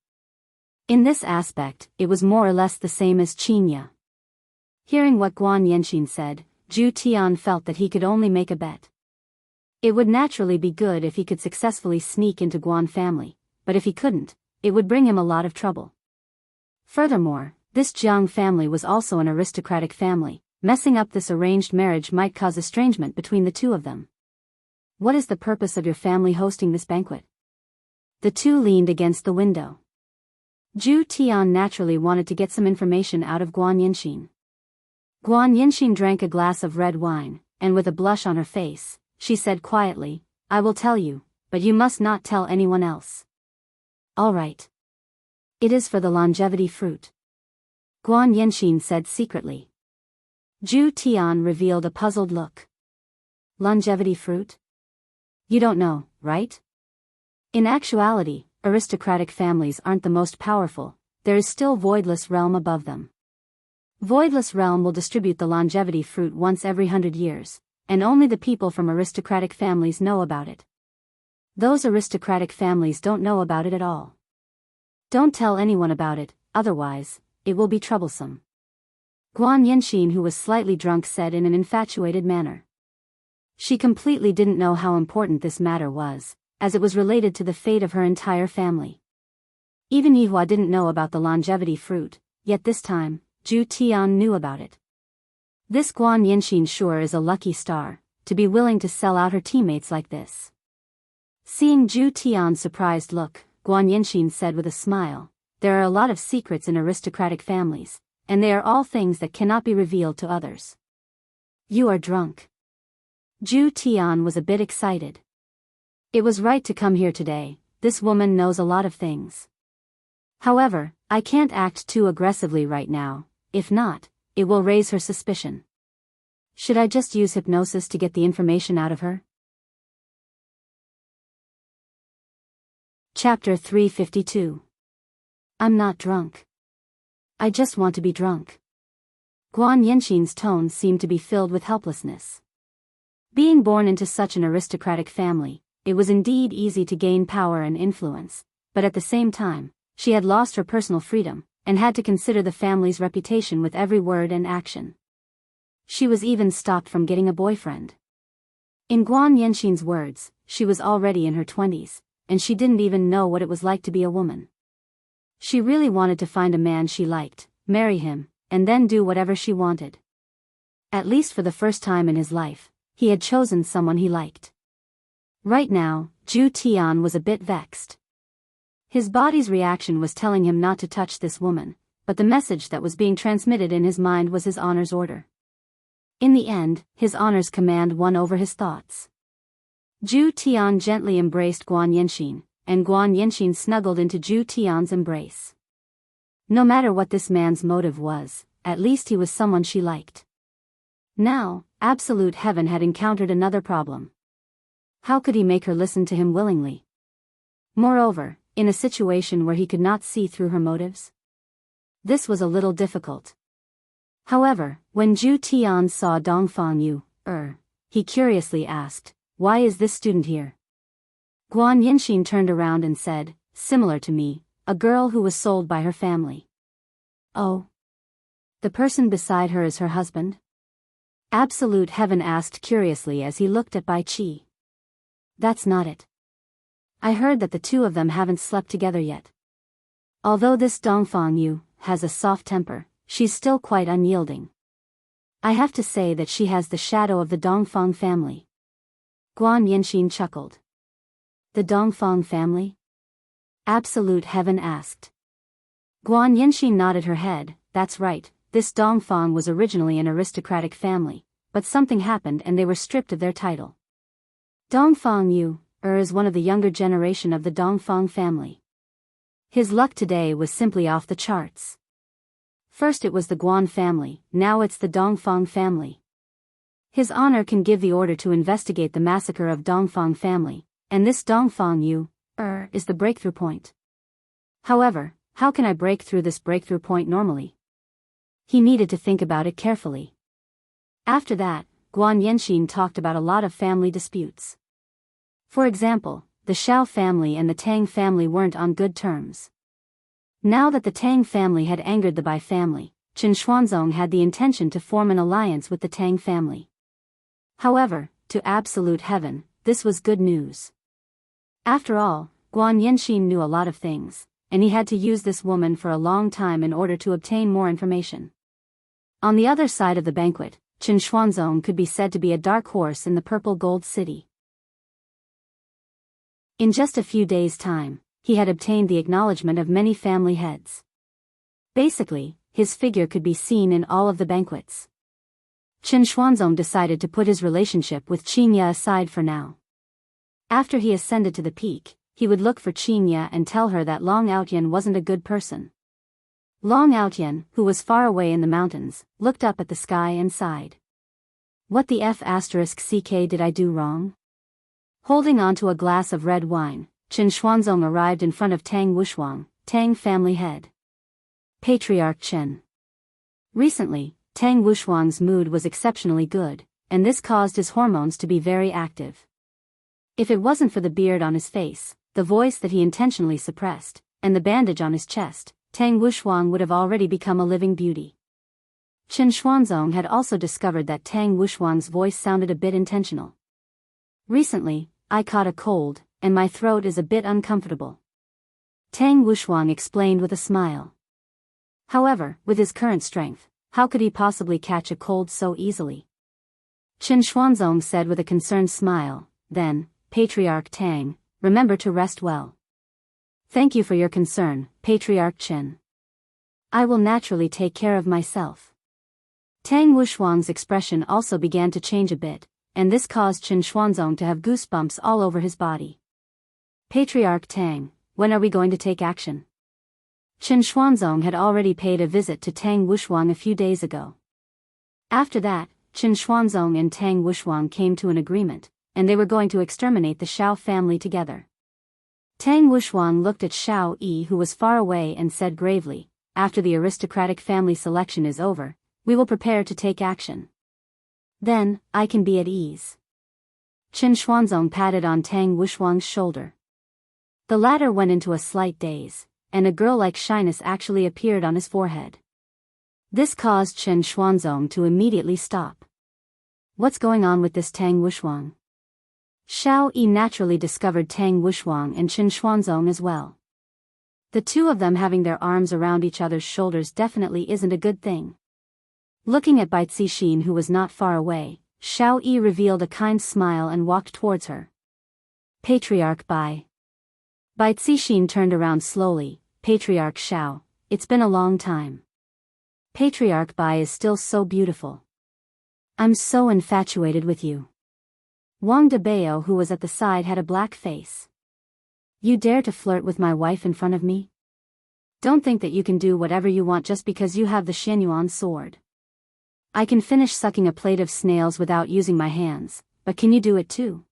In this aspect, it was more or less the same as Qinya. Hearing what Guan Yinxin said, Zhu Tian felt that he could only make a bet. It would naturally be good if he could successfully sneak into Guan family, but if he couldn't, it would bring him a lot of trouble. Furthermore, this Jiang family was also an aristocratic family. Messing up this arranged marriage might cause estrangement between the two of them. What is the purpose of your family hosting this banquet? The two leaned against the window. Zhu Tian naturally wanted to get some information out of Guan Yinxin. Guan Yinxin drank a glass of red wine, and with a blush on her face, she said quietly, I will tell you, but you must not tell anyone else. All right. It is for the longevity fruit. Guan Yinxin said secretly. Zhu Tian revealed a puzzled look. Longevity fruit? You don't know, right? In actuality, aristocratic families aren't the most powerful, there is still Voidless Realm above them. Voidless Realm will distribute the longevity fruit once every 100 years, and only the people from aristocratic families know about it. Those aristocratic families don't know about it at all. Don't tell anyone about it, otherwise, it will be troublesome. Guan Yinxin, who was slightly drunk, said in an infatuated manner. She completely didn't know how important this matter was, as it was related to the fate of her entire family. Even Yihua didn't know about the longevity fruit, yet this time, Zhu Tian knew about it. This Guan Yinxin sure is a lucky star, to be willing to sell out her teammates like this. Seeing Zhu Tian's surprised look, Guan Yinxin said with a smile, there are a lot of secrets in aristocratic families, and they are all things that cannot be revealed to others. You are drunk. Zhu Tian was a bit excited. It was right to come here today, this woman knows a lot of things. However, I can't act too aggressively right now, if not, it will raise her suspicion. Should I just use hypnosis to get the information out of her? Chapter 352. I'm not drunk. I just want to be drunk. Guan Yinxin's tone seemed to be filled with helplessness. Being born into such an aristocratic family, it was indeed easy to gain power and influence, but at the same time, she had lost her personal freedom, and had to consider the family's reputation with every word and action. She was even stopped from getting a boyfriend. In Guan Yinxin's words, she was already in her 20s, and she didn't even know what it was like to be a woman. She really wanted to find a man she liked, marry him, and then do whatever she wanted. At least for the first time in his life, he had chosen someone he liked. Right now, Zhu Tian was a bit vexed. His body's reaction was telling him not to touch this woman, but the message that was being transmitted in his mind was his honor's order. In the end, his honor's command won over his thoughts. Zhu Tian gently embraced Guan Yinxin, and Guan Yinxin snuggled into Zhu Tian's embrace. No matter what this man's motive was, at least he was someone she liked. Now, Absolute Heaven had encountered another problem. How could he make her listen to him willingly? Moreover, in a situation where he could not see through her motives? This was a little difficult. However, when Zhu Tian saw Dongfang Yu, he curiously asked, why is this student here? Guan Yinxin turned around and said, similar to me, a girl who was sold by her family. Oh. The person beside her is her husband? Absolute Heaven asked curiously as he looked at Bai Qi. That's not it. I heard that the two of them haven't slept together yet. Although this Dongfang Yu has a soft temper, she's still quite unyielding. I have to say that she has the shadow of the Dongfang family. Guan Yanxin chuckled. The Dongfang family? Absolute Heaven asked. Guan Yanxin nodded her head. That's right, this Dongfang was originally an aristocratic family, but something happened and they were stripped of their title. Dongfang Yu is one of the younger generation of the Dongfang family. His luck today was simply off the charts. First it was the Guan family, now it's the Dongfang family. His honor can give the order to investigate the massacre of Dongfang family, and this Dongfang Yu is the breakthrough point. However, how can I break through this breakthrough point normally? He needed to think about it carefully. After that, Guan Yanxin talked about a lot of family disputes. For example, the Shao family and the Tang family weren't on good terms. Now that the Tang family had angered the Bai family, Chen Xuanzong had the intention to form an alliance with the Tang family. However, to absolute heaven, this was good news. After all, Guan Yanxin knew a lot of things, and he had to use this woman for a long time in order to obtain more information. On the other side of the banquet, Chen Xuanzong could be said to be a dark horse in the purple gold city. In just a few days' time, he had obtained the acknowledgement of many family heads. Basically, his figure could be seen in all of the banquets. Chen Xuanzong decided to put his relationship with Qingya aside for now. After he ascended to the peak, he would look for Qingya and tell her that Long Outyan wasn't a good person. Long Outyan, who was far away in the mountains, looked up at the sky and sighed. What the F***ck did I do wrong? Holding onto a glass of red wine, Chen Xuanzong arrived in front of Tang Wushuang, Tang family head. Patriarch Chen. Recently, Tang Wushuang's mood was exceptionally good, and this caused his hormones to be very active. If it wasn't for the beard on his face, the voice that he intentionally suppressed, and the bandage on his chest, Tang Wushuang would have already become a living beauty. Chen Xuanzong had also discovered that Tang Wushuang's voice sounded a bit intentional. Recently, I caught a cold, and my throat is a bit uncomfortable. Tang Wushuang explained with a smile. However, with his current strength, how could he possibly catch a cold so easily? Chen Xuanzong said with a concerned smile, then, Patriarch Tang, remember to rest well. Thank you for your concern, Patriarch Chen. I will naturally take care of myself. Tang Wushuang's expression also began to change a bit, and this caused Chen Xuanzong to have goosebumps all over his body. Patriarch Tang, when are we going to take action? Chen Xuanzong had already paid a visit to Tang Wushuang a few days ago. After that, Chen Xuanzong and Tang Wushuang came to an agreement, and they were going to exterminate the Shao family together. Tang Wushuang looked at Shao Yi, who was far away, and said gravely, after the aristocratic family selection is over, we will prepare to take action. Then, I can be at ease. Chen Xuanzong patted on Tang Wushuang's shoulder. The latter went into a slight daze, and a girl-like shyness actually appeared on his forehead. This caused Chen Xuanzong to immediately stop. What's going on with this Tang Wushuang? Shao Yi naturally discovered Tang Wushuang and Chen Xuanzong as well. The two of them having their arms around each other's shoulders definitely isn't a good thing. Looking at Bai Cixin, who was not far away, Shao Yi revealed a kind smile and walked towards her. Patriarch Bai. Bai Cixin turned around slowly. Patriarch Shao, it's been a long time. Patriarch Bai is still so beautiful. I'm so infatuated with you. Wang Debao, who was at the side, had a black face. You dare to flirt with my wife in front of me? Don't think that you can do whatever you want just because you have the Xianyuan sword. I can finish sucking a plate of snails without using my hands, but can you do it too?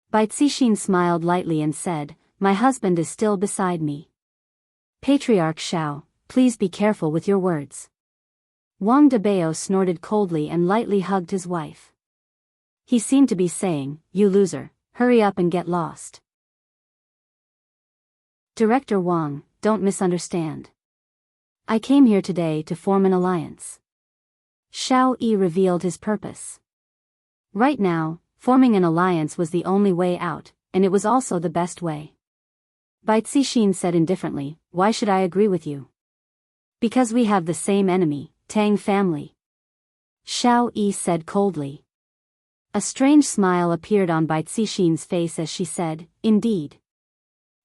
Bai Cixin smiled lightly and said, my husband is still beside me. Patriarch Shao, please be careful with your words. Wang Debao snorted coldly and lightly hugged his wife. He seemed to be saying, you loser, hurry up and get lost. Director Wang, don't misunderstand. I came here today to form an alliance. Shao Yi revealed his purpose. Right now, forming an alliance was the only way out, and it was also the best way. Bai Cixin said indifferently, why should I agree with you? Because we have the same enemy, Tang family. Shao Yi said coldly. A strange smile appeared on Bai Cixin's face as she said, "Indeed."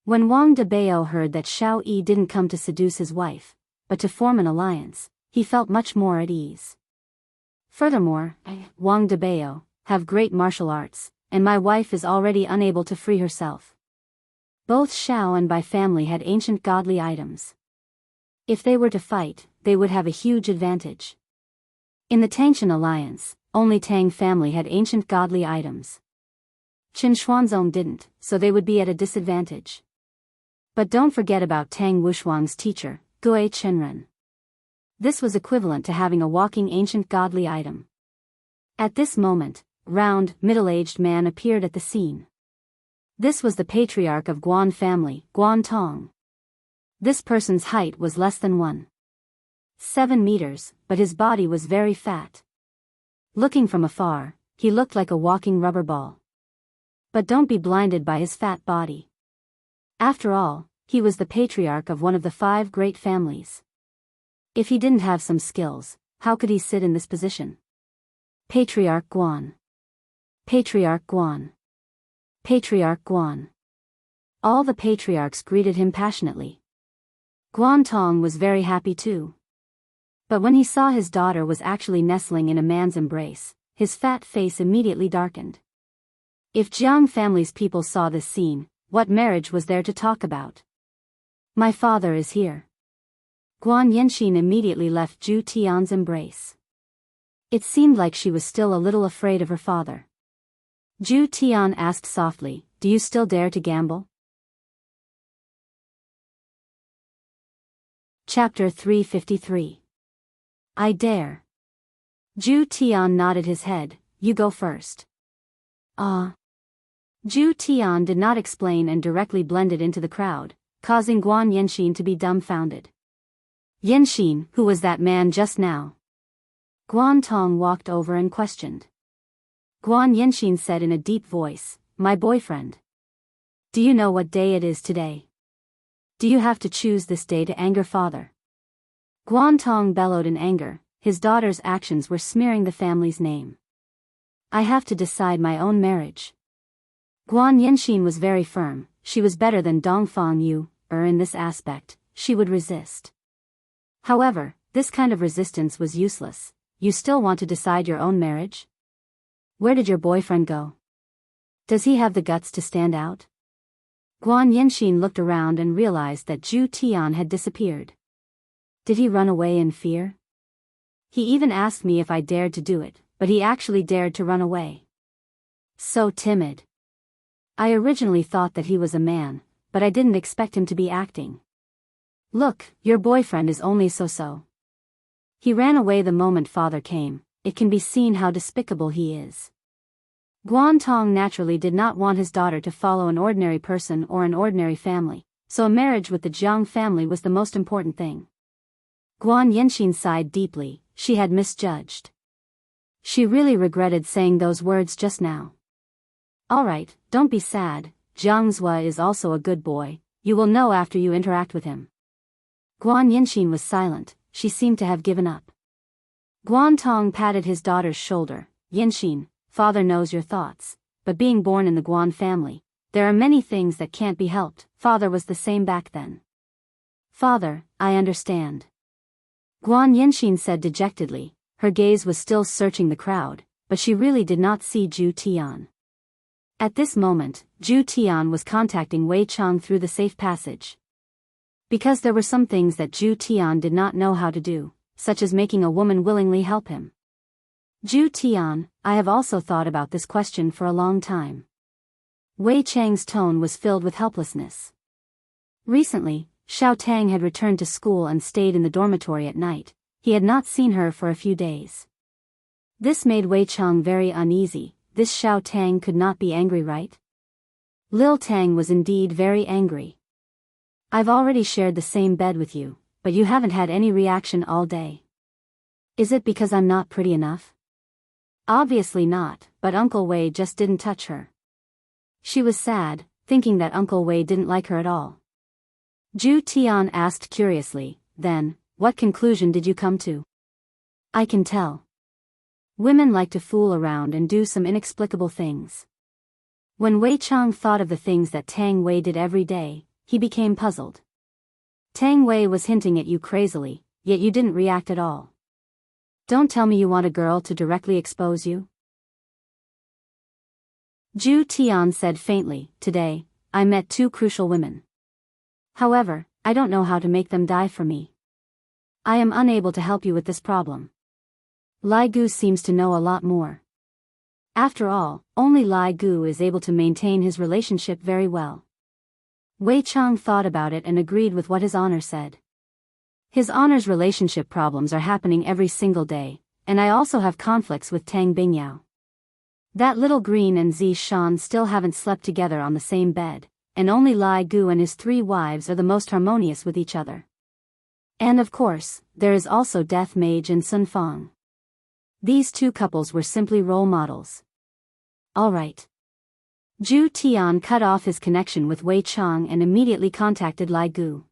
When Wang Debao heard that Xiao Yi didn't come to seduce his wife, but to form an alliance, he felt much more at ease. Furthermore, Wang Debao have great martial arts, and my wife is already unable to free herself. Both Xiao and Bai family had ancient godly items. If they were to fight, they would have a huge advantage. In the Tangshan alliance, only Tang family had ancient godly items. Qin Xuanzong didn't, so they would be at a disadvantage. But don't forget about Tang Wushuang's teacher, Gui Chenren. This was equivalent to having a walking ancient godly item. At this moment, round, middle-aged man appeared at the scene. This was the patriarch of Guan family, Guan Tong. This person's height was less than 1.7 meters, but his body was very fat. Looking from afar, he looked like a walking rubber ball. But don't be blinded by his fat body. After all, he was the patriarch of one of the 5 great families. If he didn't have some skills, how could he sit in this position? Patriarch Guan. Patriarch Guan. Patriarch Guan. All the patriarchs greeted him passionately. Guan Tong was very happy too. But when he saw his daughter was actually nestling in a man's embrace, his fat face immediately darkened. If Jiang family's people saw this scene, what marriage was there to talk about? My father is here. Guan Yanxin immediately left Zhu Tian's embrace. It seemed like she was still a little afraid of her father. Zhu Tian asked softly, "Do you still dare to gamble?" Chapter 353. I dare. Zhu Tian nodded his head, "You go first." Ah. Zhu Tian did not explain and directly blended into the crowd, causing Guan Yanxin to be dumbfounded. "Yanxin, who was that man just now?" Guan Tong walked over and questioned. Guan Yanxin said in a deep voice, "My boyfriend. Do you know what day it is today? Do you have to choose this day to anger father?" Guan Tong bellowed in anger, his daughter's actions were smearing the family's name. "I have to decide my own marriage." Guan Yanxin was very firm, she was better than Dongfang Yu, in this aspect, she would resist. However, this kind of resistance was useless. You still want to decide your own marriage? Where did your boyfriend go? Does he have the guts to stand out? Guan Yanxin looked around and realized that Zhu Tian had disappeared. Did he run away in fear? He even asked me if I dared to do it, but he actually dared to run away. So timid. I originally thought that he was a man, but I didn't expect him to be acting. Look, your boyfriend is only so-so. He ran away the moment father came, it can be seen how despicable he is. Guan Tong naturally did not want his daughter to follow an ordinary person or an ordinary family, so a marriage with the Jiang family was the most important thing. Guan Yanxin sighed deeply, she had misjudged. She really regretted saying those words just now. Alright, don't be sad, Jiang Zhua is also a good boy, you will know after you interact with him. Guan Yanxin was silent, she seemed to have given up. Guan Tong patted his daughter's shoulder, "Yanxin, father knows your thoughts, but being born in the Guan family, there are many things that can't be helped, father was the same back then." "Father, I understand." Guan Yanxin said dejectedly, her gaze was still searching the crowd, but she really did not see Zhu Tian. At this moment, Zhu Tian was contacting Wei Chang through the safe passage. Because there were some things that Zhu Tian did not know how to do, such as making a woman willingly help him. "Zhu Tian, I have also thought about this question for a long time." Wei Chang's tone was filled with helplessness. Recently, Xiao Tang had returned to school and stayed in the dormitory at night. He had not seen her for a few days. This made Wei Chang very uneasy. This Xiao Tang could not be angry, right? Lil Tang was indeed very angry. "I've already shared the same bed with you, but you haven't had any reaction all day. Is it because I'm not pretty enough?" Obviously not, but Uncle Wei just didn't touch her. She was sad, thinking that Uncle Wei didn't like her at all. Zhu Tian asked curiously, "Then, what conclusion did you come to?" "I can tell." Women like to fool around and do some inexplicable things. When Wei Chang thought of the things that Tang Wei did every day, he became puzzled. Tang Wei was hinting at you crazily, yet you didn't react at all. Don't tell me you want a girl to directly expose you? Zhu Tian said faintly, today, I met two crucial women. However, I don't know how to make them die for me. I am unable to help you with this problem. Lai Gu seems to know a lot more. After all, only Lai Gu is able to maintain his relationship very well. Wei Chang thought about it and agreed with what His Honor said. His Honor's relationship problems are happening every single day, and I also have conflicts with Tang Bingyao. That little Green and Zi Shan still haven't slept together on the same bed, and only Lai Gu and his 3 wives are the most harmonious with each other. And of course, there is also Death Mage and Sun Fang. These 2 couples were simply role models. Alright. Zhu Tian cut off his connection with Wei Chang and immediately contacted Lai Gu.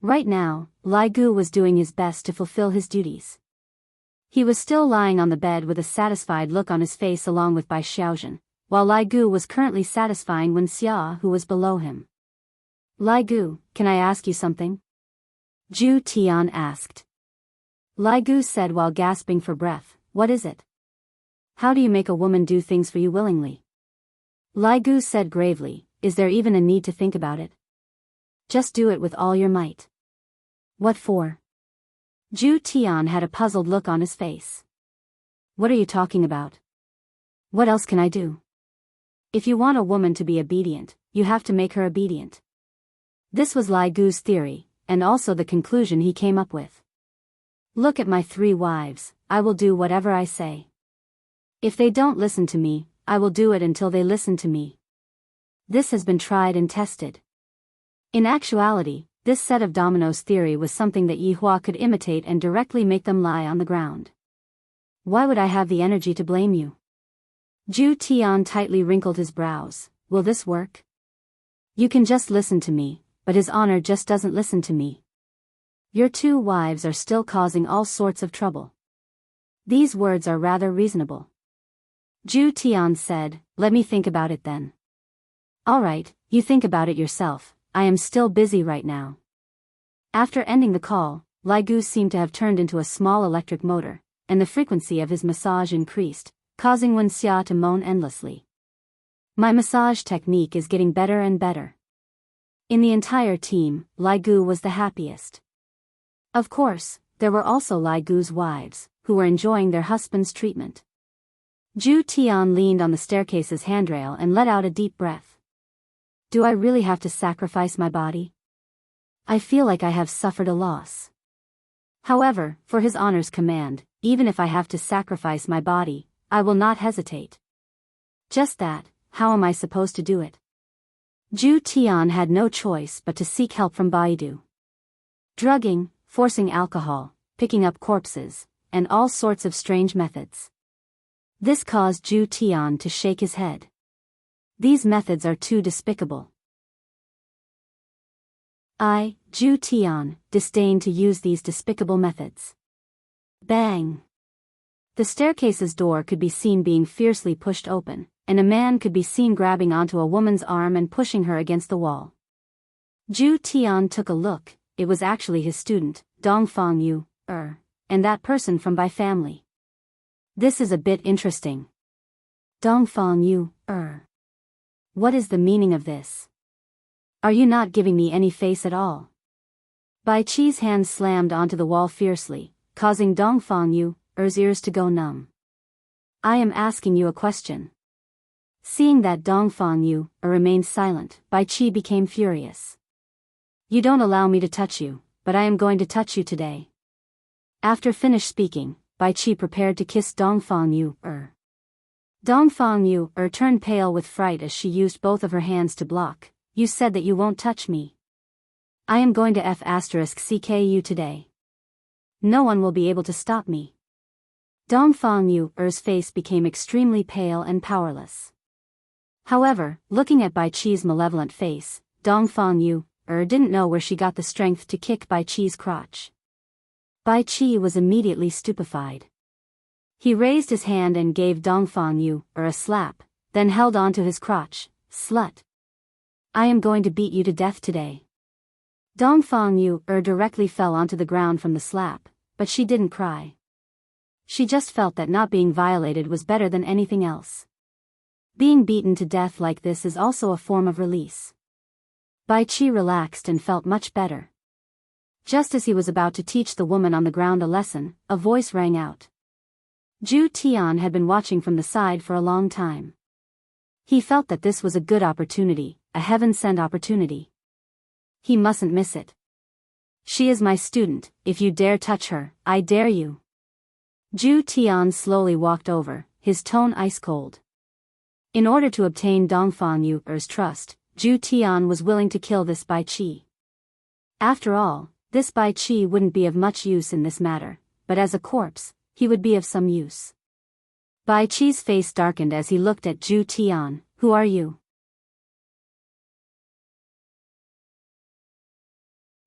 Right now, Lai Gu was doing his best to fulfill his duties. He was still lying on the bed with a satisfied look on his face along with Bai Xiaozhen, while Lai Gu was currently satisfying Wen Xia who was below him. Lai Gu, can I ask you something? Zhu Tian asked. Lai Gu said while gasping for breath, what is it? How do you make a woman do things for you willingly? Lai Gu said gravely, is there even a need to think about it? Just do it with all your might. What for? Zhu Tian had a puzzled look on his face. What are you talking about? What else can I do? If you want a woman to be obedient, you have to make her obedient. This was Lai Gu's theory, and also the conclusion he came up with. Look at my 3 wives, I will do whatever I say. If they don't listen to me, I will do it until they listen to me. This has been tried and tested. In actuality, this set of dominoes theory was something that Yi Hua could imitate and directly make them lie on the ground. Why would I have the energy to blame you? Zhu Tian tightly wrinkled his brows. Will this work? You can just listen to me, but His Honor just doesn't listen to me. Your 2 wives are still causing all sorts of trouble. These words are rather reasonable. Zhu Tian said, let me think about it then. Alright, you think about it yourself. I am still busy right now. After ending the call, Lai Gu seemed to have turned into a small electric motor, and the frequency of his massage increased, causing Wen Xia to moan endlessly. My massage technique is getting better and better. In the entire team, Lai Gu was the happiest. Of course, there were also Lai Gu's wives, who were enjoying their husband's treatment. Zhu Tian leaned on the staircase's handrail and let out a deep breath. Do I really have to sacrifice my body? I feel like I have suffered a loss. However, for His Honor's command, even if I have to sacrifice my body, I will not hesitate. Just that, how am I supposed to do it? Zhu Tian had no choice but to seek help from Baidu. Drugging, forcing alcohol, picking up corpses, and all sorts of strange methods. This caused Zhu Tian to shake his head. These methods are too despicable. I, Zhu Tian, disdain to use these despicable methods. Bang! The staircase's door could be seen being fiercely pushed open, and a man could be seen grabbing onto a woman's arm and pushing her against the wall. Zhu Tian took a look. It was actually his student, Dongfang Yu, and that person from Bai family. This is a bit interesting. Dongfang Yu, What is the meaning of this? Are you not giving me any face at all? Bai Qi's hand slammed onto the wall fiercely, causing Dongfang Yu's ears to go numb. I am asking you a question. Seeing that Dongfang Yu remained silent, Bai Qi became furious. You don't allow me to touch you, but I am going to touch you today. After finished speaking, Bai Qi prepared to kiss Dongfang Yu. Dongfang Yu turned pale with fright as she used both of her hands to block. You said that you won't touch me. I am going to F***ck you today. No one will be able to stop me. Dongfang Yu's face became extremely pale and powerless. However, looking at Bai Qi's malevolent face, Dongfang Yu didn't know where she got the strength to kick Bai Qi's crotch. Bai Qi was immediately stupefied. He raised his hand and gave Dongfang Yu a slap, then held on to his crotch. Slut. I am going to beat you to death today. Dongfang Yu directly fell onto the ground from the slap, but she didn't cry. She just felt that not being violated was better than anything else. Being beaten to death like this is also a form of release. Bai Qi relaxed and felt much better. Just as he was about to teach the woman on the ground a lesson, a voice rang out. Zhu Tian had been watching from the side for a long time. He felt that this was a good opportunity, a heaven-sent opportunity. He mustn't miss it. She is my student, if you dare touch her, I dare you. Zhu Tian slowly walked over, his tone ice-cold. In order to obtain Dongfang Yu's trust, Zhu Tian was willing to kill this Bai Qi. After all, this Bai Qi wouldn't be of much use in this matter, but as a corpse, he would be of some use. Bai Qi's face darkened as he looked at Zhu Tian. Who are you?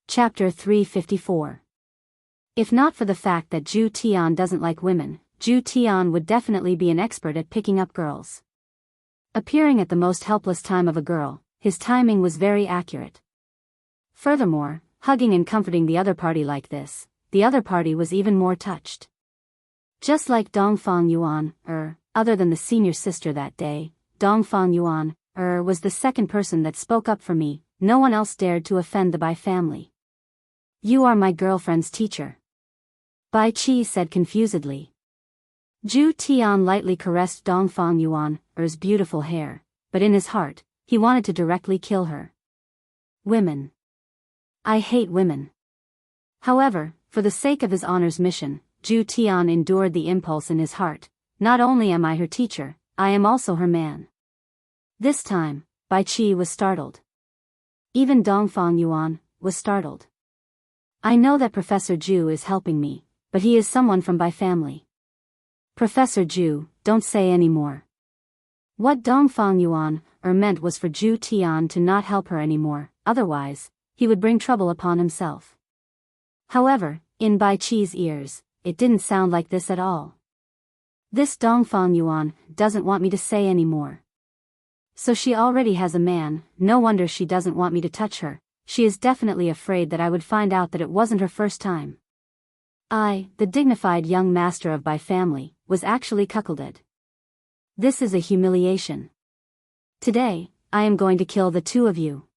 Chapter 354. If not for the fact that Zhu Tian doesn't like women, Zhu Tian would definitely be an expert at picking up girls. Appearing at the most helpless time of a girl, his timing was very accurate. Furthermore, hugging and comforting the other party like this, the other party was even more touched. Just like Dongfang Yuan, other than the senior sister that day, Dongfang Yuan, was the second person that spoke up for me. No one else dared to offend the Bai family. You are my girlfriend's teacher. Bai Qi said confusedly. Zhu Tian lightly caressed Dongfang Yuan's beautiful hair, but in his heart, he wanted to directly kill her. Women. I hate women. However, for the sake of his honor's mission, Zhu Tian endured the impulse in his heart. Not only am I her teacher, I am also her man. This time, Bai Qi was startled. Even Dongfang Yuan was startled. I know that Professor Zhu is helping me, but he is someone from Bai family. Professor Zhu, don't say any more. What Dongfang Yuan meant was for Zhu Tian to not help her anymore, otherwise, he would bring trouble upon himself. However, in Bai Qi's ears, it didn't sound like this at all. This Dongfang Yuan doesn't want me to say any more. So she already has a man, no wonder she doesn't want me to touch her. She is definitely afraid that I would find out that it wasn't her first time. I, the dignified young master of Bai family, was actually cuckolded. This is a humiliation. Today, I am going to kill the two of you.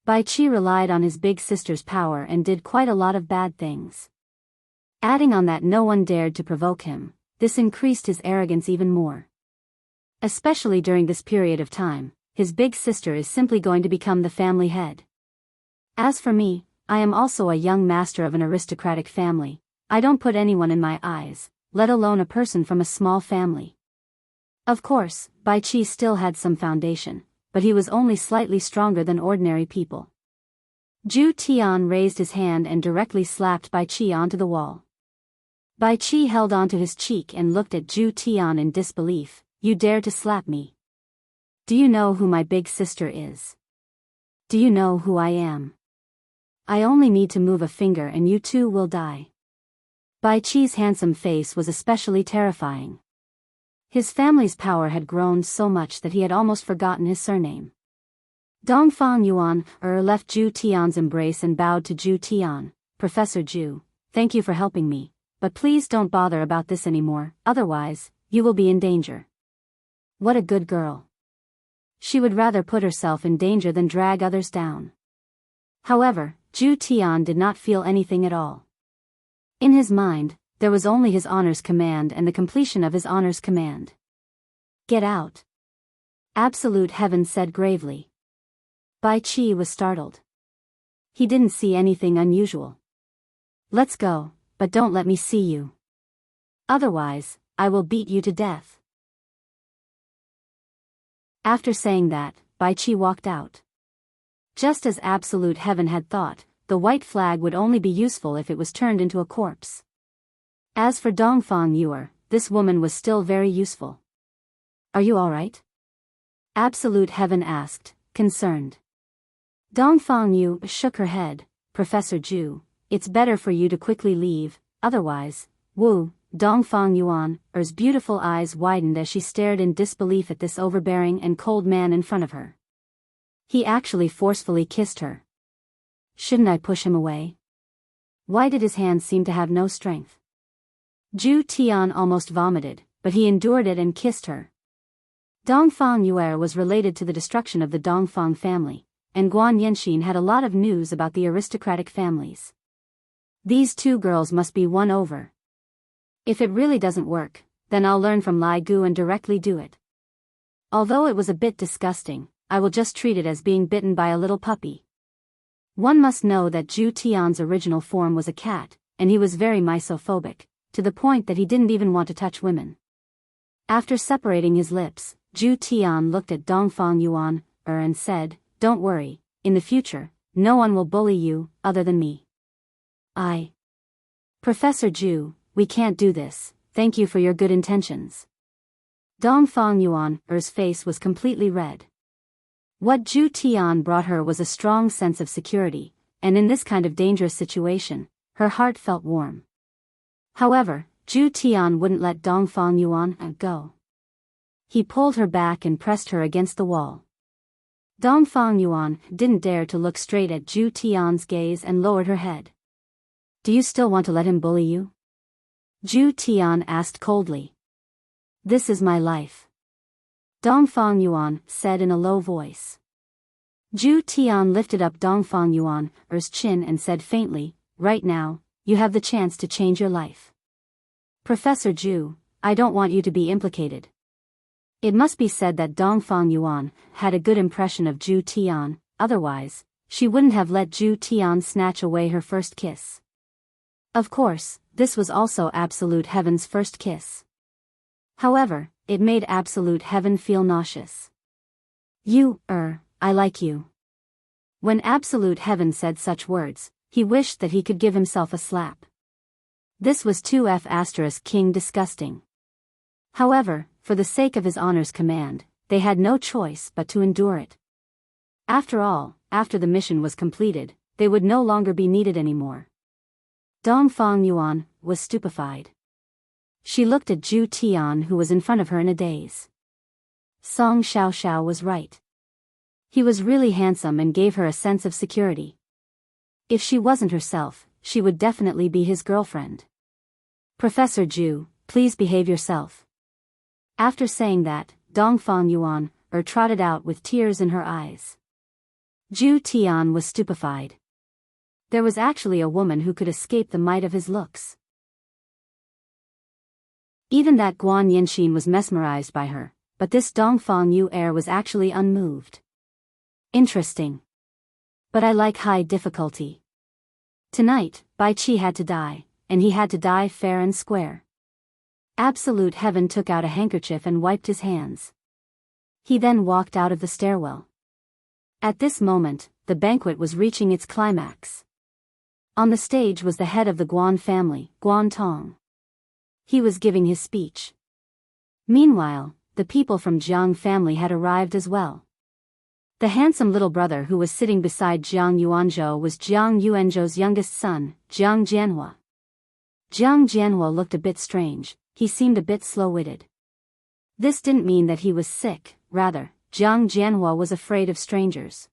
Bai Qi relied on his big sister's power and did quite a lot of bad things. Adding on that no one dared to provoke him, this increased his arrogance even more. Especially during this period of time, his big sister is simply going to become the family head. As for me, I am also a young master of an aristocratic family. I don't put anyone in my eyes, let alone a person from a small family. Of course, Bai Qi still had some foundation, but he was only slightly stronger than ordinary people. Zhu Tian raised his hand and directly slapped Bai Qi onto the wall. Bai Qi held onto his cheek and looked at Zhu Tian in disbelief. You dare to slap me? Do you know who my big sister is? Do you know who I am? I only need to move a finger and you too will die. Bai Qi's handsome face was especially terrifying. His family's power had grown so much that he had almost forgotten his surname. Dongfang Yuan left Zhu Tian's embrace and bowed to Zhu Tian. Professor Zhu, thank you for helping me, but please don't bother about this anymore, otherwise, you will be in danger. What a good girl. She would rather put herself in danger than drag others down. However, Zhu Tian did not feel anything at all. In his mind, there was only his honor's command and the completion of his honor's command. Get out. Absolute Heaven said gravely. Bai Qi was startled. He didn't see anything unusual. Let's go, but don't let me see you. Otherwise, I will beat you to death. After saying that, Bai Qi walked out. Just as Absolute Heaven had thought, the white flag would only be useful if it was turned into a corpse. As for Dongfang Yu, this woman was still very useful. Are you alright? Absolute Heaven asked, concerned. Dongfang Yu shook her head. Professor Zhu, it's better for you to quickly leave, otherwise, Wu, Dongfang Yuan's beautiful eyes widened as she stared in disbelief at this overbearing and cold man in front of her. He actually forcefully kissed her. Shouldn't I push him away? Why did his hands seem to have no strength? Zhu Tian almost vomited, but he endured it and kissed her. Dongfang Yue was related to the destruction of the Dongfang family, and Guan Yanxin had a lot of news about the aristocratic families. These two girls must be won over. If it really doesn't work, then I'll learn from Lai Gu and directly do it. Although it was a bit disgusting, I will just treat it as being bitten by a little puppy. One must know that Zhu Tian's original form was a cat, and he was very misophobic, to the point that he didn't even want to touch women. After separating his lips, Zhu Tian looked at Dongfang Yuan and said, "Don't worry, in the future, no one will bully you, other than me." Professor Zhu, we can't do this, thank you for your good intentions. Dongfang Yuan's face was completely red. What Zhu Tian brought her was a strong sense of security, and in this kind of dangerous situation, her heart felt warm. However, Zhu Tian wouldn't let Dongfang Yuan go. He pulled her back and pressed her against the wall. Dongfang Yuan didn't dare to look straight at Zhu Tian's gaze and lowered her head. "Do you still want to let him bully you?" Zhu Tian asked coldly. "This is my life," Dongfang Yuan said in a low voice. Zhu Tian lifted up Dongfang Yuan's chin and said faintly, "Right now, you have the chance to change your life. Professor Zhu, I don't want you to be implicated." It must be said that Dongfang Yuan had a good impression of Zhu Tian, otherwise, she wouldn't have let Zhu Tian snatch away her first kiss. Of course, this was also Absolute Heaven's first kiss. However, it made Absolute Heaven feel nauseous. I like you." When Absolute Heaven said such words, he wished that he could give himself a slap. This was 2F** King disgusting. However, for the sake of his honor's command, they had no choice but to endure it. After all, after the mission was completed, they would no longer be needed anymore. Dongfang Yuan was stupefied. She looked at Zhu Tian, who was in front of her in a daze. Song Xiaoxiao was right. He was really handsome and gave her a sense of security. If she wasn't herself, she would definitely be his girlfriend. "Professor Zhu, please behave yourself." After saying that, Dongfang Yuan trotted out with tears in her eyes. Zhu Tian was stupefied. There was actually a woman who could escape the might of his looks. Even that Guan Yanxin was mesmerized by her, but this Dongfang Yu was actually unmoved. Interesting. But I like high difficulty. Tonight, Bai Qi had to die, and he had to die fair and square. Absolute Heaven took out a handkerchief and wiped his hands. He then walked out of the stairwell. At this moment, the banquet was reaching its climax. On the stage was the head of the Guan family, Guan Tong. He was giving his speech. Meanwhile, the people from Jiang family had arrived as well. The handsome little brother who was sitting beside Jiang Yuanzhou was Jiang Yuanzhou's youngest son, Jiang Jianhua. Jiang Jianhua looked a bit strange, he seemed a bit slow-witted. This didn't mean that he was sick, rather, Jiang Jianhua was afraid of strangers.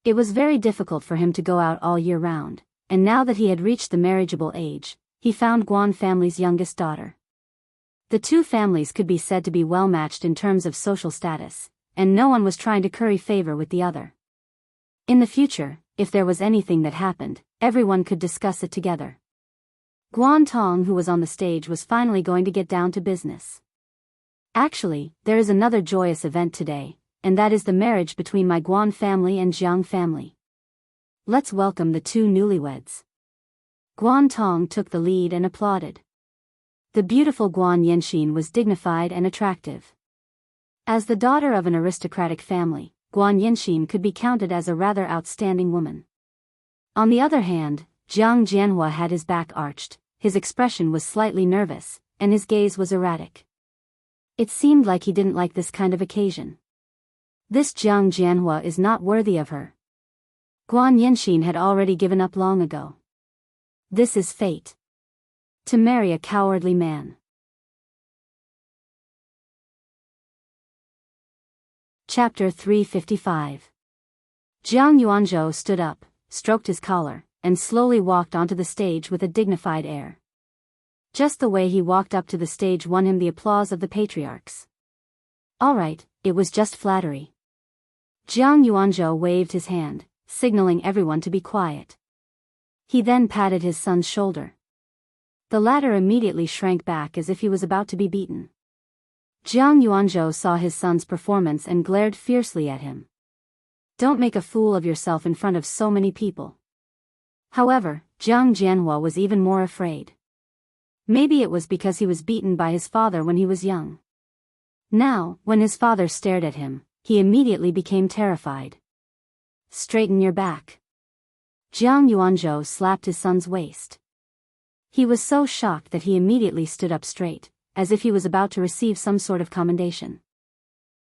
It was very difficult for him to go out all year round, and now that he had reached the marriageable age, he found Guan family's youngest daughter. The two families could be said to be well matched in terms of social status, and no one was trying to curry favor with the other. In the future, if there was anything that happened, everyone could discuss it together. Guan Tong, who was on the stage, was finally going to get down to business. "Actually, there is another joyous event today, and that is the marriage between my Guan family and Jiang family. Let's welcome the two newlyweds." Guan Tong took the lead and applauded. The beautiful Guan Yanxin was dignified and attractive. As the daughter of an aristocratic family, Guan Yanxin could be counted as a rather outstanding woman. On the other hand, Jiang Jianhua had his back arched, his expression was slightly nervous, and his gaze was erratic. It seemed like he didn't like this kind of occasion. This Jiang Jianhua is not worthy of her. Guan Yanxin had already given up long ago. This is fate. To marry a cowardly man. Chapter 355. Jiang Yuanzhou stood up, stroked his collar, and slowly walked onto the stage with a dignified air. Just the way he walked up to the stage won him the applause of the patriarchs. All right, it was just flattery. Jiang Yuanzhou waved his hand, signaling everyone to be quiet. He then patted his son's shoulder. The latter immediately shrank back as if he was about to be beaten. Jiang Yuanzhou saw his son's performance and glared fiercely at him. Don't make a fool of yourself in front of so many people. However, Jiang Jianhua was even more afraid. Maybe it was because he was beaten by his father when he was young. Now, when his father stared at him, he immediately became terrified. Straighten your back. Jiang Yuanzhou slapped his son's waist. He was so shocked that he immediately stood up straight, as if he was about to receive some sort of commendation.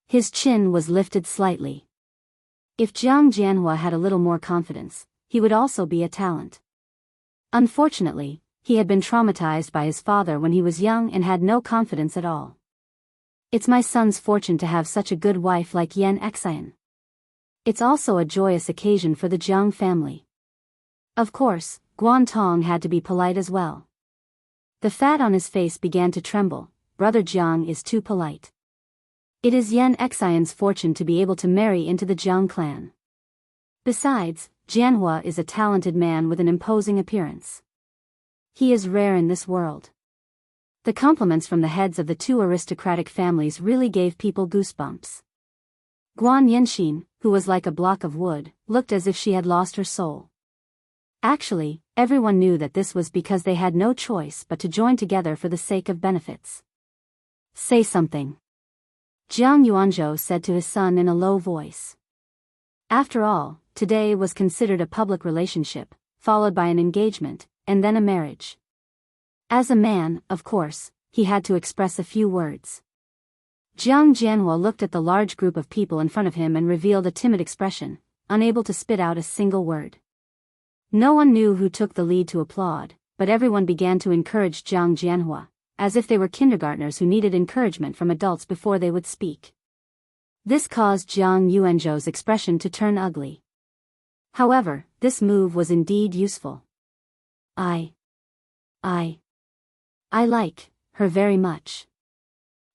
His chin was lifted slightly. If Jiang Jianhua had a little more confidence, he would also be a talent. Unfortunately, he had been traumatized by his father when he was young and had no confidence at all. It's my son's fortune to have such a good wife like Yan Xian. It's also a joyous occasion for the Jiang family. Of course, Guan Tong had to be polite as well. The fat on his face began to tremble. Brother Jiang is too polite. It is Yan Xian's fortune to be able to marry into the Jiang clan. Besides, Jianhua is a talented man with an imposing appearance. He is rare in this world. The compliments from the heads of the two aristocratic families really gave people goosebumps. Guan Yanxin, who was like a block of wood, looked as if she had lost her soul. Actually, everyone knew that this was because they had no choice but to join together for the sake of benefits. Say something. Jiang Yuanzhou said to his son in a low voice. After all, today was considered a public relationship, followed by an engagement, and then a marriage. As a man, of course, he had to express a few words. Jiang Jianhua looked at the large group of people in front of him and revealed a timid expression, unable to spit out a single word. No one knew who took the lead to applaud, but everyone began to encourage Jiang Jianhua, as if they were kindergartners who needed encouragement from adults before they would speak. This caused Jiang Yuanzhou's expression to turn ugly. However, this move was indeed useful. I like her very much.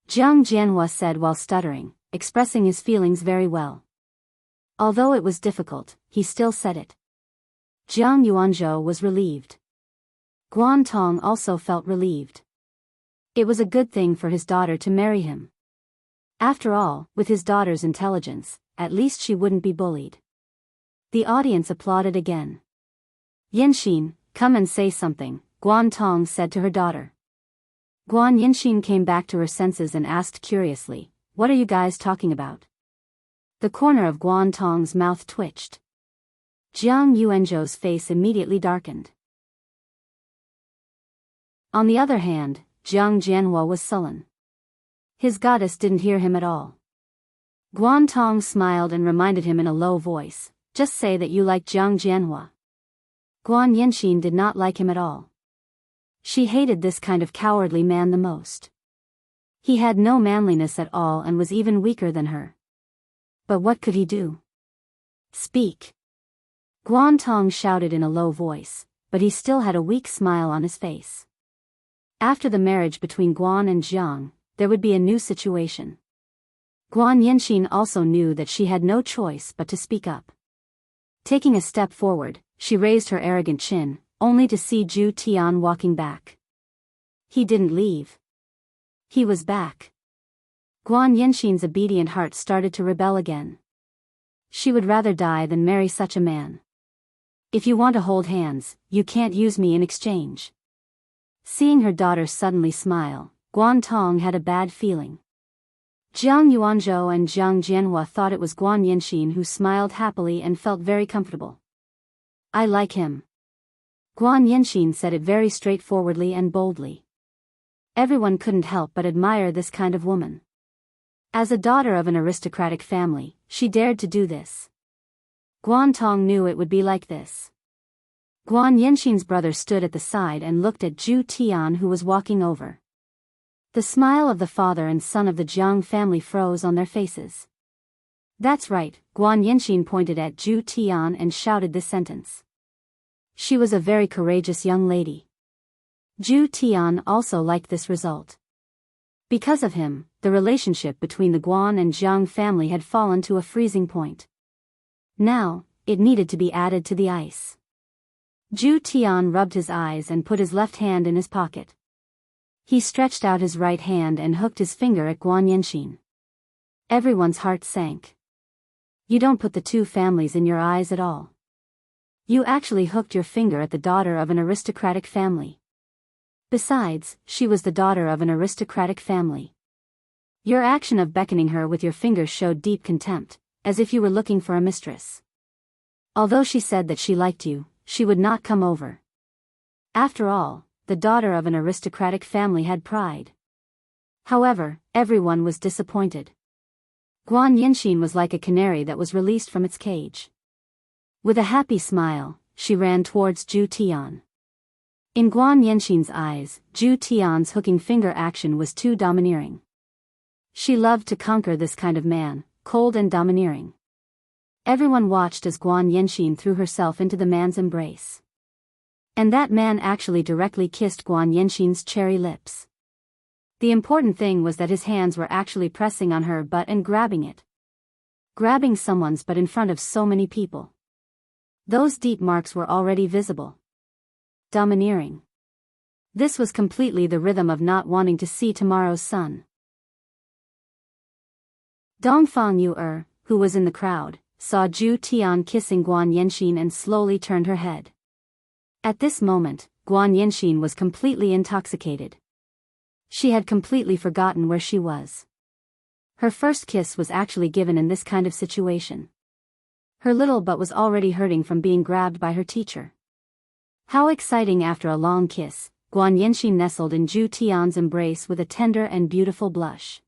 Jiang Jianhua said while stuttering, expressing his feelings very well. Although it was difficult, he still said it. Jiang Yuanzhou was relieved. Guan Tong also felt relieved. It was a good thing for his daughter to marry him. After all, with his daughter's intelligence, at least she wouldn't be bullied. The audience applauded again. Yanxin, come and say something, Guan Tong said to her daughter. Guan Yanxin came back to her senses and asked curiously, what are you guys talking about? The corner of Guan Tong's mouth twitched. Jiang Yuanzhou's face immediately darkened. On the other hand, Jiang Jianhua was sullen. His goddess didn't hear him at all. Guan Tong smiled and reminded him in a low voice, just say that you like Jiang Jianhua. Guan Yanxin did not like him at all. She hated this kind of cowardly man the most. He had no manliness at all and was even weaker than her. But what could he do? Speak. Guan Tong shouted in a low voice, but he still had a weak smile on his face. After the marriage between Guan and Jiang, there would be a new situation. Guan Yanxin also knew that she had no choice but to speak up. Taking a step forward, she raised her arrogant chin, only to see Zhu Tian walking back. He didn't leave. He was back. Guan Yanxin's obedient heart started to rebel again. She would rather die than marry such a man. If you want to hold hands, you can't use me in exchange. Seeing her daughter suddenly smile, Guan Tong had a bad feeling. Jiang Yuanzhou and Jiang Jianhua thought it was Guan Yanxin who smiled happily and felt very comfortable. I like him. Guan Yanxin said it very straightforwardly and boldly. Everyone couldn't help but admire this kind of woman. As a daughter of an aristocratic family, she dared to do this. Guan Tong knew it would be like this. Guan Yanxin's brother stood at the side and looked at Zhu Tian, who was walking over. The smile of the father and son of the Jiang family froze on their faces. That's right, Guan Yanxin pointed at Zhu Tian and shouted this sentence. She was a very courageous young lady. Zhu Tian also liked this result. Because of him, the relationship between the Guan and Jiang family had fallen to a freezing point. Now, it needed to be added to the ice. Zhu Tian rubbed his eyes and put his left hand in his pocket. He stretched out his right hand and hooked his finger at Guan Yanxin. Everyone's heart sank. You don't put the two families in your eyes at all. You actually hooked your finger at the daughter of an aristocratic family. Besides, she was the daughter of an aristocratic family. Your action of beckoning her with your finger showed deep contempt, as if you were looking for a mistress. Although she said that she liked you, she would not come over. After all, the daughter of an aristocratic family had pride. However, everyone was disappointed. Guan Yanxin was like a canary that was released from its cage. With a happy smile, she ran towards Zhu Tian. In Guan Yanxin's eyes, Zhu Tian's hooking finger action was too domineering. She loved to conquer this kind of man, cold and domineering. Everyone watched as Guan Yanxin threw herself into the man's embrace. And that man actually directly kissed Guan Yanxin's cherry lips. The important thing was that his hands were actually pressing on her butt and grabbing it. Grabbing someone's butt in front of so many people. Those deep marks were already visible. Domineering. This was completely the rhythm of not wanting to see tomorrow's sun. Dongfang Yu who was in the crowd, saw Zhu Tian kissing Guan Yanxin and slowly turned her head. At this moment, Guan Yanxin was completely intoxicated. She had completely forgotten where she was. Her first kiss was actually given in this kind of situation. Her little butt was already hurting from being grabbed by her teacher. How exciting! After a long kiss, Guan Yanxin nestled in Zhu Tian's embrace with a tender and beautiful blush.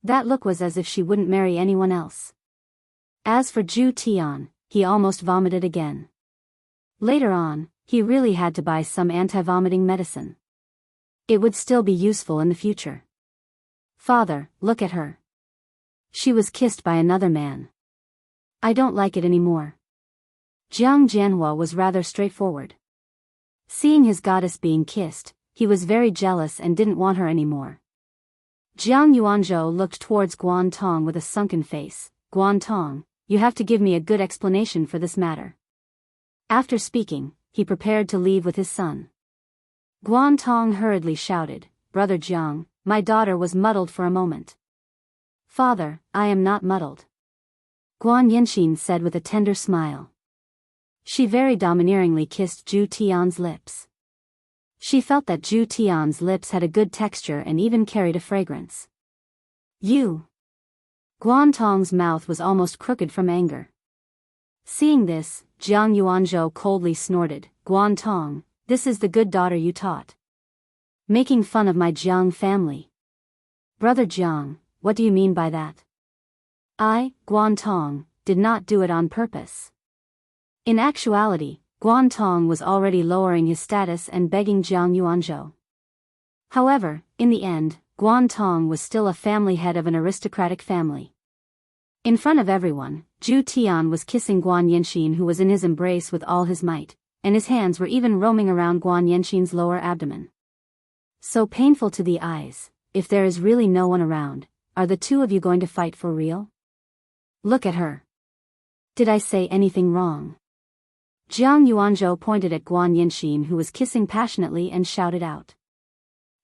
That look was as if she wouldn't marry anyone else. As for Zhu Tian, he almost vomited again. Later on, he really had to buy some anti-vomiting medicine. It would still be useful in the future. Father, look at her. She was kissed by another man. I don't like it anymore. Jiang Jianhua was rather straightforward. Seeing his goddess being kissed, he was very jealous and didn't want her anymore. Jiang Yuanzhou looked towards Guan Tong with a sunken face. Guan Tong, you have to give me a good explanation for this matter. After speaking, he prepared to leave with his son. Guan Tong hurriedly shouted, Brother Jiang, my daughter was muddled for a moment. Father, I am not muddled. Guan Yanxin said with a tender smile. She very domineeringly kissed Zhu Tian's lips. She felt that Zhu Tian's lips had a good texture and even carried a fragrance. You! Guan Tong's mouth was almost crooked from anger. Seeing this, Jiang Yuanzhou coldly snorted, Guan Tong, this is the good daughter you taught. Making fun of my Jiang family. Brother Jiang, what do you mean by that? I, Guan Tong, did not do it on purpose. In actuality, Guan Tong was already lowering his status and begging Jiang Yuanzhou. However, in the end, Guan Tong was still a family head of an aristocratic family. In front of everyone, Zhu Tian was kissing Guan Yanxin, who was in his embrace with all his might, and his hands were even roaming around Guan Yanxin's lower abdomen. So painful to the eyes. If there is really no one around, are the two of you going to fight for real? Look at her. Did I say anything wrong? Jiang Yuanzhou pointed at Guan Yanxin, who was kissing passionately, and shouted out.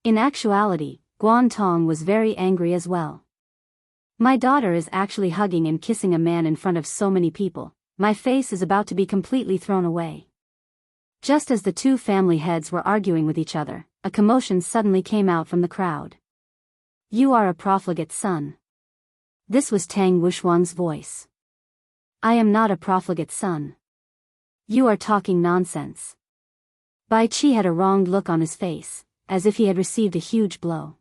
In actuality, Guan Tong was very angry as well. My daughter is actually hugging and kissing a man in front of so many people. My face is about to be completely thrown away. Just as the two family heads were arguing with each other, a commotion suddenly came out from the crowd. You are a profligate son. This was Tang Wushuang's voice. I am not a profligate son. You are talking nonsense. Bai Qi had a wronged look on his face, as if he had received a huge blow.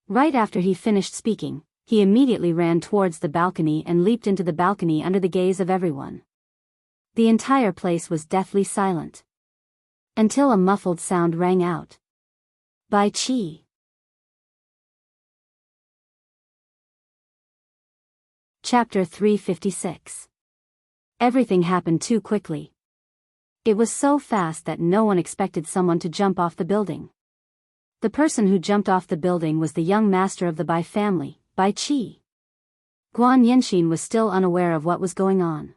Right after he finished speaking, he immediately ran towards the balcony and leaped into the balcony under the gaze of everyone. The entire place was deathly silent. Until a muffled sound rang out. Bai Qi. Chapter 356. Everything happened too quickly. It was so fast that no one expected someone to jump off the building. The person who jumped off the building was the young master of the Bai family, Bai Qi. Guan Yanxin was still unaware of what was going on.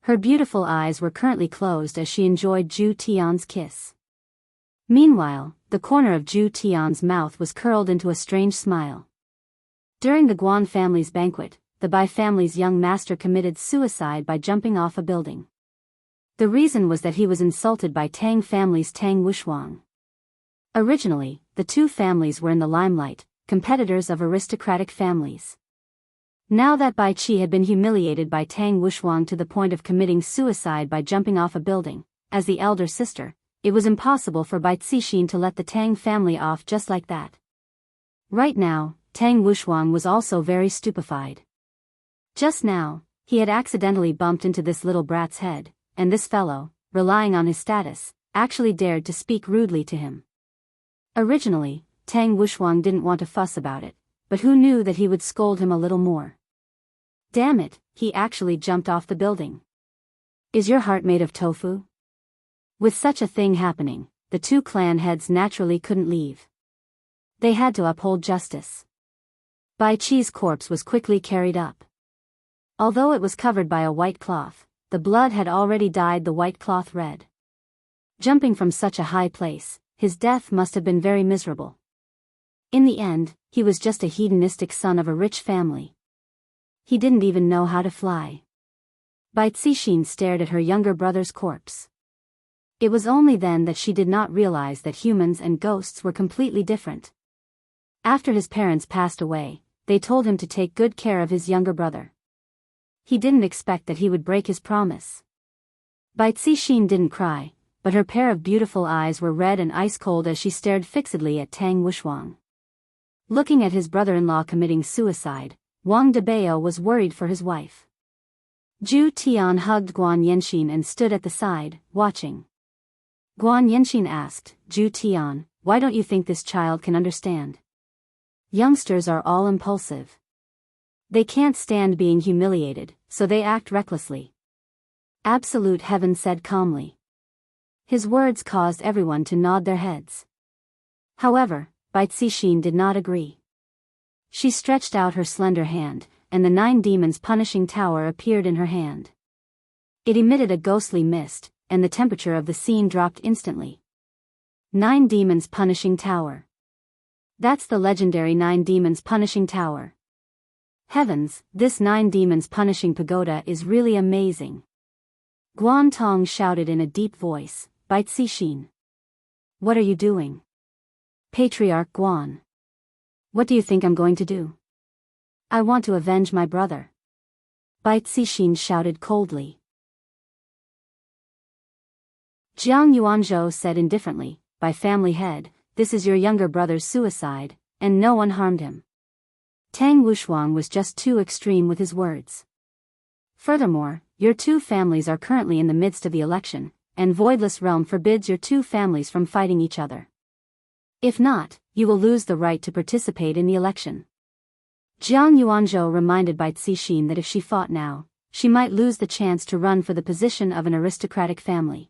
Her beautiful eyes were currently closed as she enjoyed Zhu Tian's kiss. Meanwhile, the corner of Zhu Tian's mouth was curled into a strange smile. During the Guan family's banquet, the Bai family's young master committed suicide by jumping off a building. The reason was that he was insulted by Tang family's Tang Wushuang. Originally, the two families were in the limelight, competitors of aristocratic families. Now that Bai Qi had been humiliated by Tang Wushuang to the point of committing suicide by jumping off a building, as the elder sister, it was impossible for Bai Cixin to let the Tang family off just like that. Right now, Tang Wushuang was also very stupefied. Just now, he had accidentally bumped into this little brat's head, and this fellow, relying on his status, actually dared to speak rudely to him. Originally, Tang Wushuang didn't want to fuss about it, but who knew that he would scold him a little more. Damn it, he actually jumped off the building. Is your heart made of tofu? With such a thing happening, the two clan heads naturally couldn't leave. They had to uphold justice. Bai Qi's corpse was quickly carried up. Although it was covered by a white cloth, the blood had already dyed the white cloth red. Jumping from such a high place, his death must have been very miserable. In the end, he was just a hedonistic son of a rich family. He didn't even know how to fly. Bai Cixin stared at her younger brother's corpse. It was only then that she did not realize that humans and ghosts were completely different. After his parents passed away, they told him to take good care of his younger brother. He didn't expect that he would break his promise. Bai Cixin didn't cry, but her pair of beautiful eyes were red and ice-cold as she stared fixedly at Tang Wushuang. Looking at his brother-in-law committing suicide, Wang Debao was worried for his wife. Zhu Tian hugged Guan Yanxin and stood at the side, watching. Guan Yanxin asked, Zhu Tian, why don't you think this child can understand? Youngsters are all impulsive. They can't stand being humiliated, so they act recklessly. Absolute Heaven said calmly. His words caused everyone to nod their heads. However, Bai Cixin did not agree. She stretched out her slender hand, and the 9 demons punishing tower appeared in her hand. It emitted a ghostly mist, and the temperature of the scene dropped instantly. 9 demons punishing tower. That's the legendary 9 demons punishing tower. Heavens, this 9 demons punishing pagoda is really amazing. Guan Tong shouted in a deep voice, Bai Cixin. What are you doing? Patriarch Guan. What do you think I'm going to do? I want to avenge my brother. Bai Cixin shouted coldly. Jiang Yuanzhou said indifferently, By family head, this is your younger brother's suicide, and no one harmed him. Tang Wushuang was just too extreme with his words. Furthermore, your two families are currently in the midst of the election, and Voidless Realm forbids your two families from fighting each other. If not, you will lose the right to participate in the election. Jiang Yuanzhou reminded Bai Cixin that if she fought now, she might lose the chance to run for the position of an aristocratic family.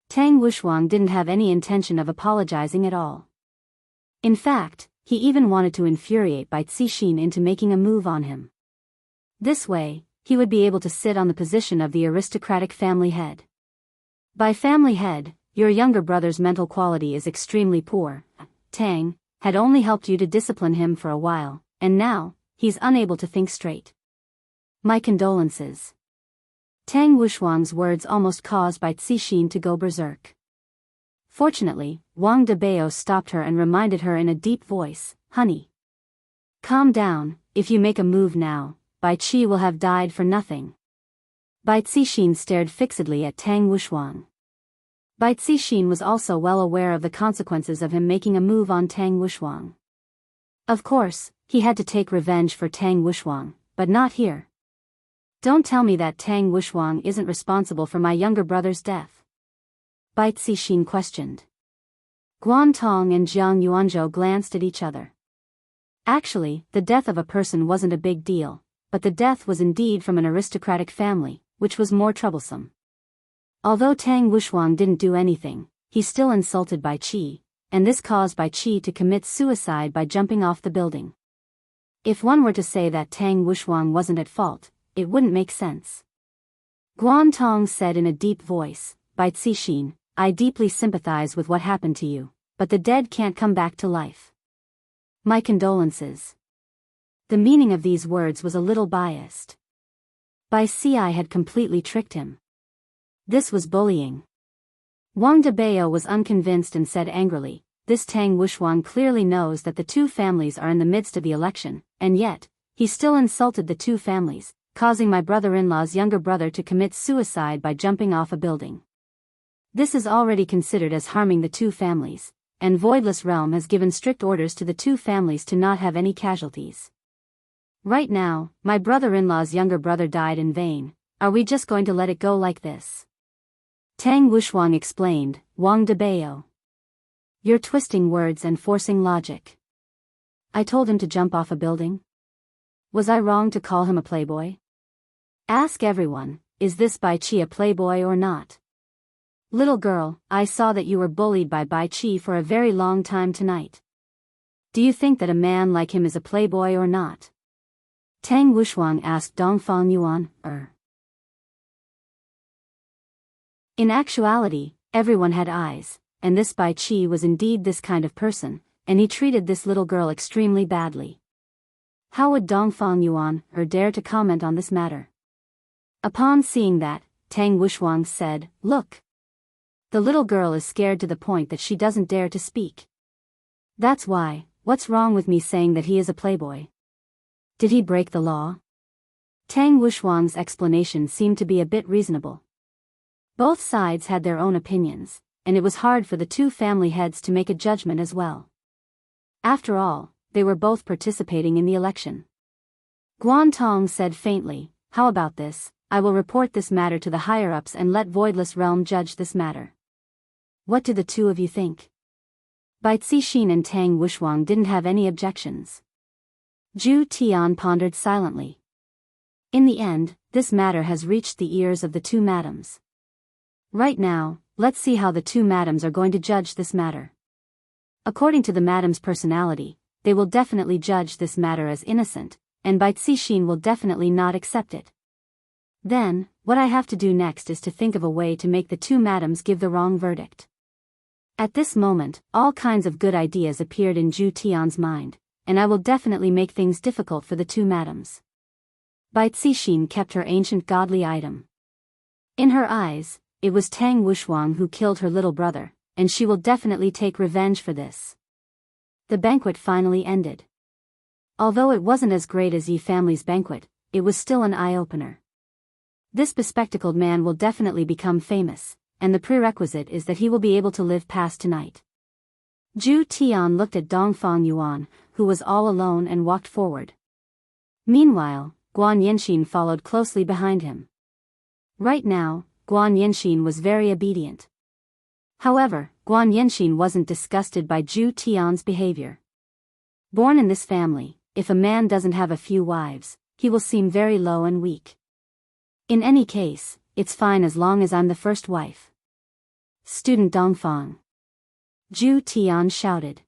Tang Wushuang didn't have any intention of apologizing at all. In fact, he even wanted to infuriate Bai Cixin into making a move on him. This way, he would be able to sit on the position of the aristocratic family head. By family head, your younger brother's mental quality is extremely poor. Tang had only helped you to discipline him for a while, and now, he's unable to think straight. My condolences. Tang Wushuang's words almost caused Bai Cixin to go berserk. Fortunately, Wang Debao stopped her and reminded her in a deep voice, Honey. Calm down, if you make a move now, Bai Qi will have died for nothing. Bai Cixin stared fixedly at Tang Wushuang. Bai Cixin was also well aware of the consequences of him making a move on Tang Wushuang. Of course, he had to take revenge for Tang Wushuang, but not here. Don't tell me that Tang Wuxuang isn't responsible for my younger brother's death. Bai Cixin questioned. Guan Tong and Jiang Yuanzhou glanced at each other. Actually, the death of a person wasn't a big deal, but the death was indeed from an aristocratic family, which was more troublesome. Although Tang Wuxuang didn't do anything, he still insulted Bai Qi, and this caused Bai Qi to commit suicide by jumping off the building. If one were to say that Tang Wuxuang wasn't at fault, it wouldn't make sense. Guan Tong said in a deep voice, Bai Cixin, I deeply sympathize with what happened to you, but the dead can't come back to life. My condolences. The meaning of these words was a little biased. Bai Ci had completely tricked him. This was bullying. Wang Debao was unconvinced and said angrily, this Tang Wuxuang clearly knows that the two families are in the midst of the election, and yet, he still insulted the two families, causing my brother-in-law's younger brother to commit suicide by jumping off a building. This is already considered as harming the two families, and Voidless Realm has given strict orders to the two families to not have any casualties. Right now, my brother-in-law's younger brother died in vain. Are we just going to let it go like this? Tang Wuxuang explained, Wang Debao. You're twisting words and forcing logic. I told him to jump off a building? Was I wrong to call him a playboy? Ask everyone, is this Bai Qi a playboy or not? Little girl, I saw that you were bullied by Bai Qi for a very long time tonight. Do you think that a man like him is a playboy or not? Tang Wuxuang asked Dongfang Yuan, In actuality, everyone had eyes, and this Bai Qi was indeed this kind of person, and he treated this little girl extremely badly. How would Dongfang Yuan dare to comment on this matter? Upon seeing that, Tang Wuxuang said, Look. The little girl is scared to the point that she doesn't dare to speak. That's why, what's wrong with me saying that he is a playboy? Did he break the law? Tang Wuxuang's explanation seemed to be a bit reasonable. Both sides had their own opinions, and it was hard for the two family heads to make a judgment as well. After all, they were both participating in the election. Guan Tong said faintly, How about this? I will report this matter to the higher-ups and let Voidless Realm judge this matter. What do the two of you think? Bai Cixin and Tang Wuxuang didn't have any objections. Zhu Tian pondered silently. In the end, this matter has reached the ears of the two madams. Right now, let's see how the two madams are going to judge this matter. According to the madam's personality, they will definitely judge this matter as innocent, and Bai Cixin will definitely not accept it. Then, what I have to do next is to think of a way to make the two madams give the wrong verdict. At this moment, all kinds of good ideas appeared in Zhu Tian's mind, and I will definitely make things difficult for the two madams. Bai Cixin kept her ancient godly item. In her eyes, it was Tang Wuxuang who killed her little brother, and she will definitely take revenge for this. The banquet finally ended. Although it wasn't as great as Yi family's banquet, it was still an eye-opener. This bespectacled man will definitely become famous, and the prerequisite is that he will be able to live past tonight. Zhu Tian looked at Dongfang Yuan, who was all alone and walked forward. Meanwhile, Guan Yanxin followed closely behind him. Right now, Guan Yanxin was very obedient. However, Guan Yanxin wasn't disgusted by Zhu Tian's behavior. Born in this family, if a man doesn't have a few wives, he will seem very low and weak. In any case, it's fine as long as I'm the first wife. Student Dongfang. Zhu Tian shouted.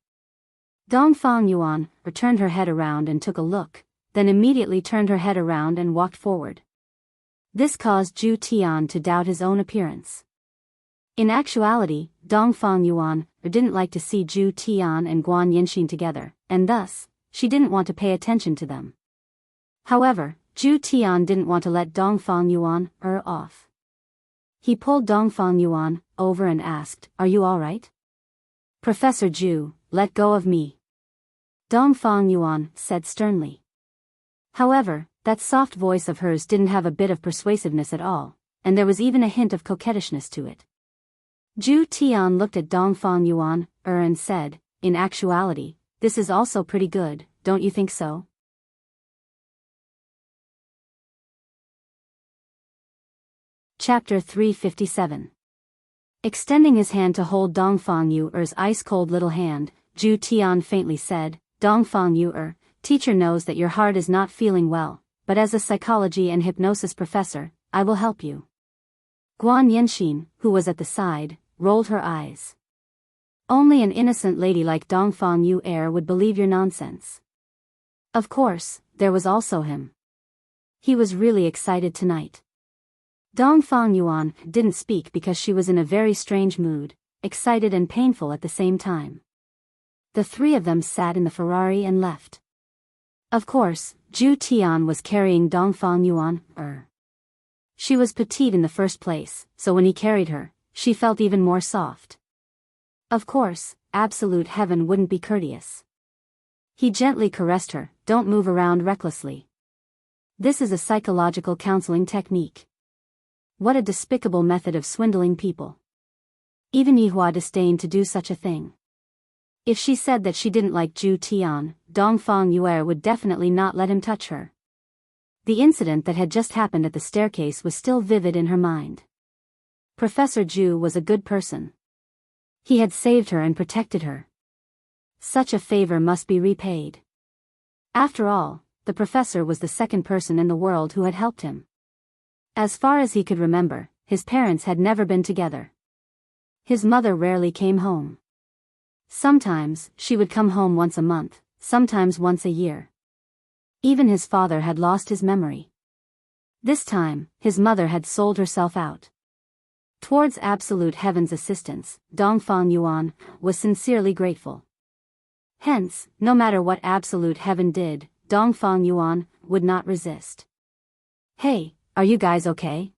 Dongfang Yuan turned her head around and took a look, then immediately turned her head around and walked forward. This caused Zhu Tian to doubt his own appearance. In actuality, Dongfang Yuan didn't like to see Zhu Tian and Guan Yanxin together, and thus, she didn't want to pay attention to them. However, Zhu Tian didn't want to let Dongfang Yuan off. He pulled Dongfang Yuan over and asked, Are you alright? Professor Zhu, let go of me. Dongfang Yuan said sternly. However, that soft voice of hers didn't have a bit of persuasiveness at all, and there was even a hint of coquettishness to it. Zhu Tian looked at Dongfang Yuan and said, In actuality, this is also pretty good, don't you think so? Chapter 357. Extending his hand to hold Dongfang Yuer's ice-cold little hand, Zhu Tian faintly said, Dongfang Yuer, teacher knows that your heart is not feeling well, but as a psychology and hypnosis professor, I will help you. Guan Yanxin, who was at the side, rolled her eyes. Only an innocent lady like Dongfang Yuer would believe your nonsense. Of course, there was also him. He was really excited tonight. Dongfang Yuan didn't speak because she was in a very strange mood, excited and painful at the same time. The three of them sat in the Ferrari and left. Of course, Zhu Tian was carrying Dongfang Yuan. She was petite in the first place, so when he carried her, she felt even more soft. Of course, absolute heaven wouldn't be courteous. He gently caressed her, don't move around recklessly. This is a psychological counseling technique. What a despicable method of swindling people. Even Yihua disdained to do such a thing. If she said that she didn't like Zhu Tian, Dongfang Yuer would definitely not let him touch her. The incident that had just happened at the staircase was still vivid in her mind. Professor Zhu was a good person. He had saved her and protected her. Such a favor must be repaid. After all, the professor was the second person in the world who had helped him. As far as he could remember, his parents had never been together. His mother rarely came home. Sometimes, she would come home once a month, sometimes once a year. Even his father had lost his memory. This time, his mother had sold herself out. Towards absolute heaven's assistance, Dongfang Yuan was sincerely grateful. Hence, no matter what absolute heaven did, Dongfang Yuan would not resist. Hey, are you guys okay?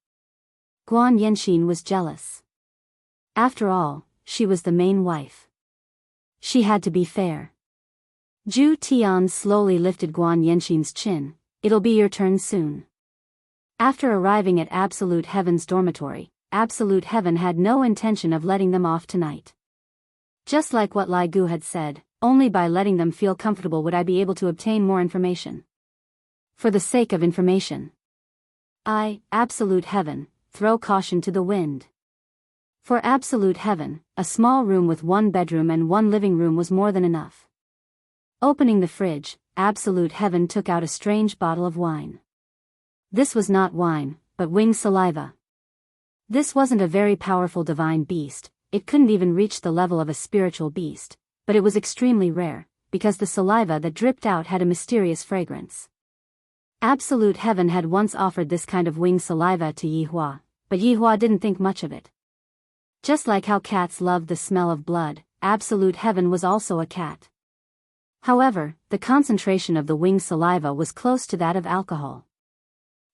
Guan Yanxin was jealous. After all, she was the main wife. She had to be fair. Zhu Tian slowly lifted Guan Yanxin's chin. It'll be your turn soon. After arriving at Absolute Heaven's dormitory, Absolute Heaven had no intention of letting them off tonight. Just like what Lai Gu had said, only by letting them feel comfortable would I be able to obtain more information. For the sake of information. Absolute Heaven, throw caution to the wind. For Absolute Heaven, a small room with one bedroom and one living room was more than enough. Opening the fridge, Absolute Heaven took out a strange bottle of wine. This was not wine, but winged saliva. This wasn't a very powerful divine beast, it couldn't even reach the level of a spiritual beast, but it was extremely rare, because the saliva that dripped out had a mysterious fragrance. Absolute Heaven had once offered this kind of winged saliva to Yihua, but Yihua didn't think much of it. Just like how cats loved the smell of blood, Absolute Heaven was also a cat. However, the concentration of the winged saliva was close to that of alcohol.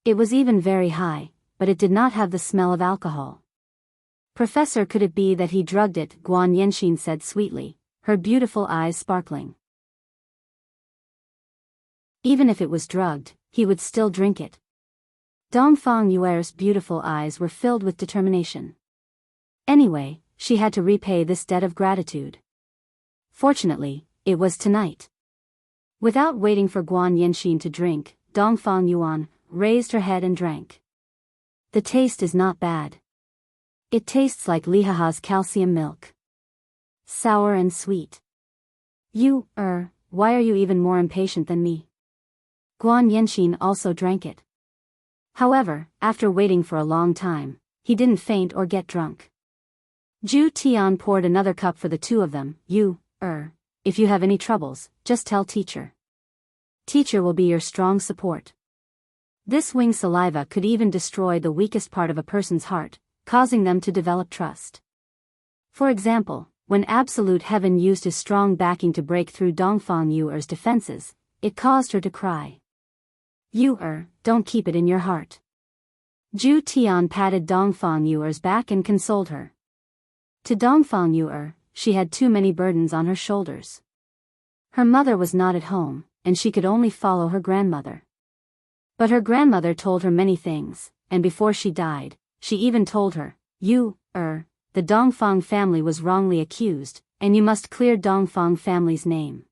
It was even very high, but it did not have the smell of alcohol. Professor, could it be that he drugged it? Guan Yanxin said sweetly, her beautiful eyes sparkling. Even if it was drugged, he would still drink it. Dongfang Yuer's beautiful eyes were filled with determination. Anyway, she had to repay this debt of gratitude. Fortunately, it was tonight. Without waiting for Guan Yanxin to drink, Dongfang Yuan raised her head and drank. The taste is not bad. It tastes like Lihaha's calcium milk. Sour and sweet. Why are you even more impatient than me? Guan Yanxin also drank it. However, after waiting for a long time, he didn't faint or get drunk. Zhu Tian poured another cup for the two of them. If you have any troubles, just tell teacher. Teacher will be your strong support. This winged saliva could even destroy the weakest part of a person's heart, causing them to develop trust. For example, when Absolute Heaven used his strong backing to break through Dongfang Yuer's defenses, it caused her to cry. Don't keep it in your heart. Zhu Tian patted Dongfang Yuer's back and consoled her. To Dongfang Yuer, she had too many burdens on her shoulders. Her mother was not at home, and she could only follow her grandmother. But her grandmother told her many things, and before she died, she even told her, the Dongfang family was wrongly accused, and you must clear Dongfang family's name.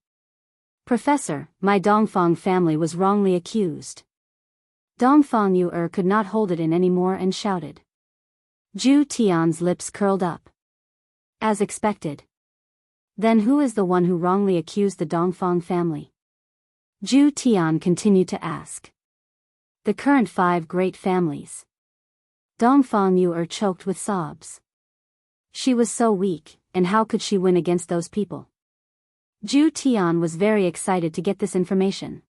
Professor, my Dongfang family was wrongly accused. Dongfang Yuer could not hold it in anymore and shouted. Zhu Tian's lips curled up. As expected. Then who is the one who wrongly accused the Dongfang family? Zhu Tian continued to ask. The current 5 great families. Dongfang Yu'er choked with sobs. She was so weak, and how could she win against those people? Zhu Tian was very excited to get this information.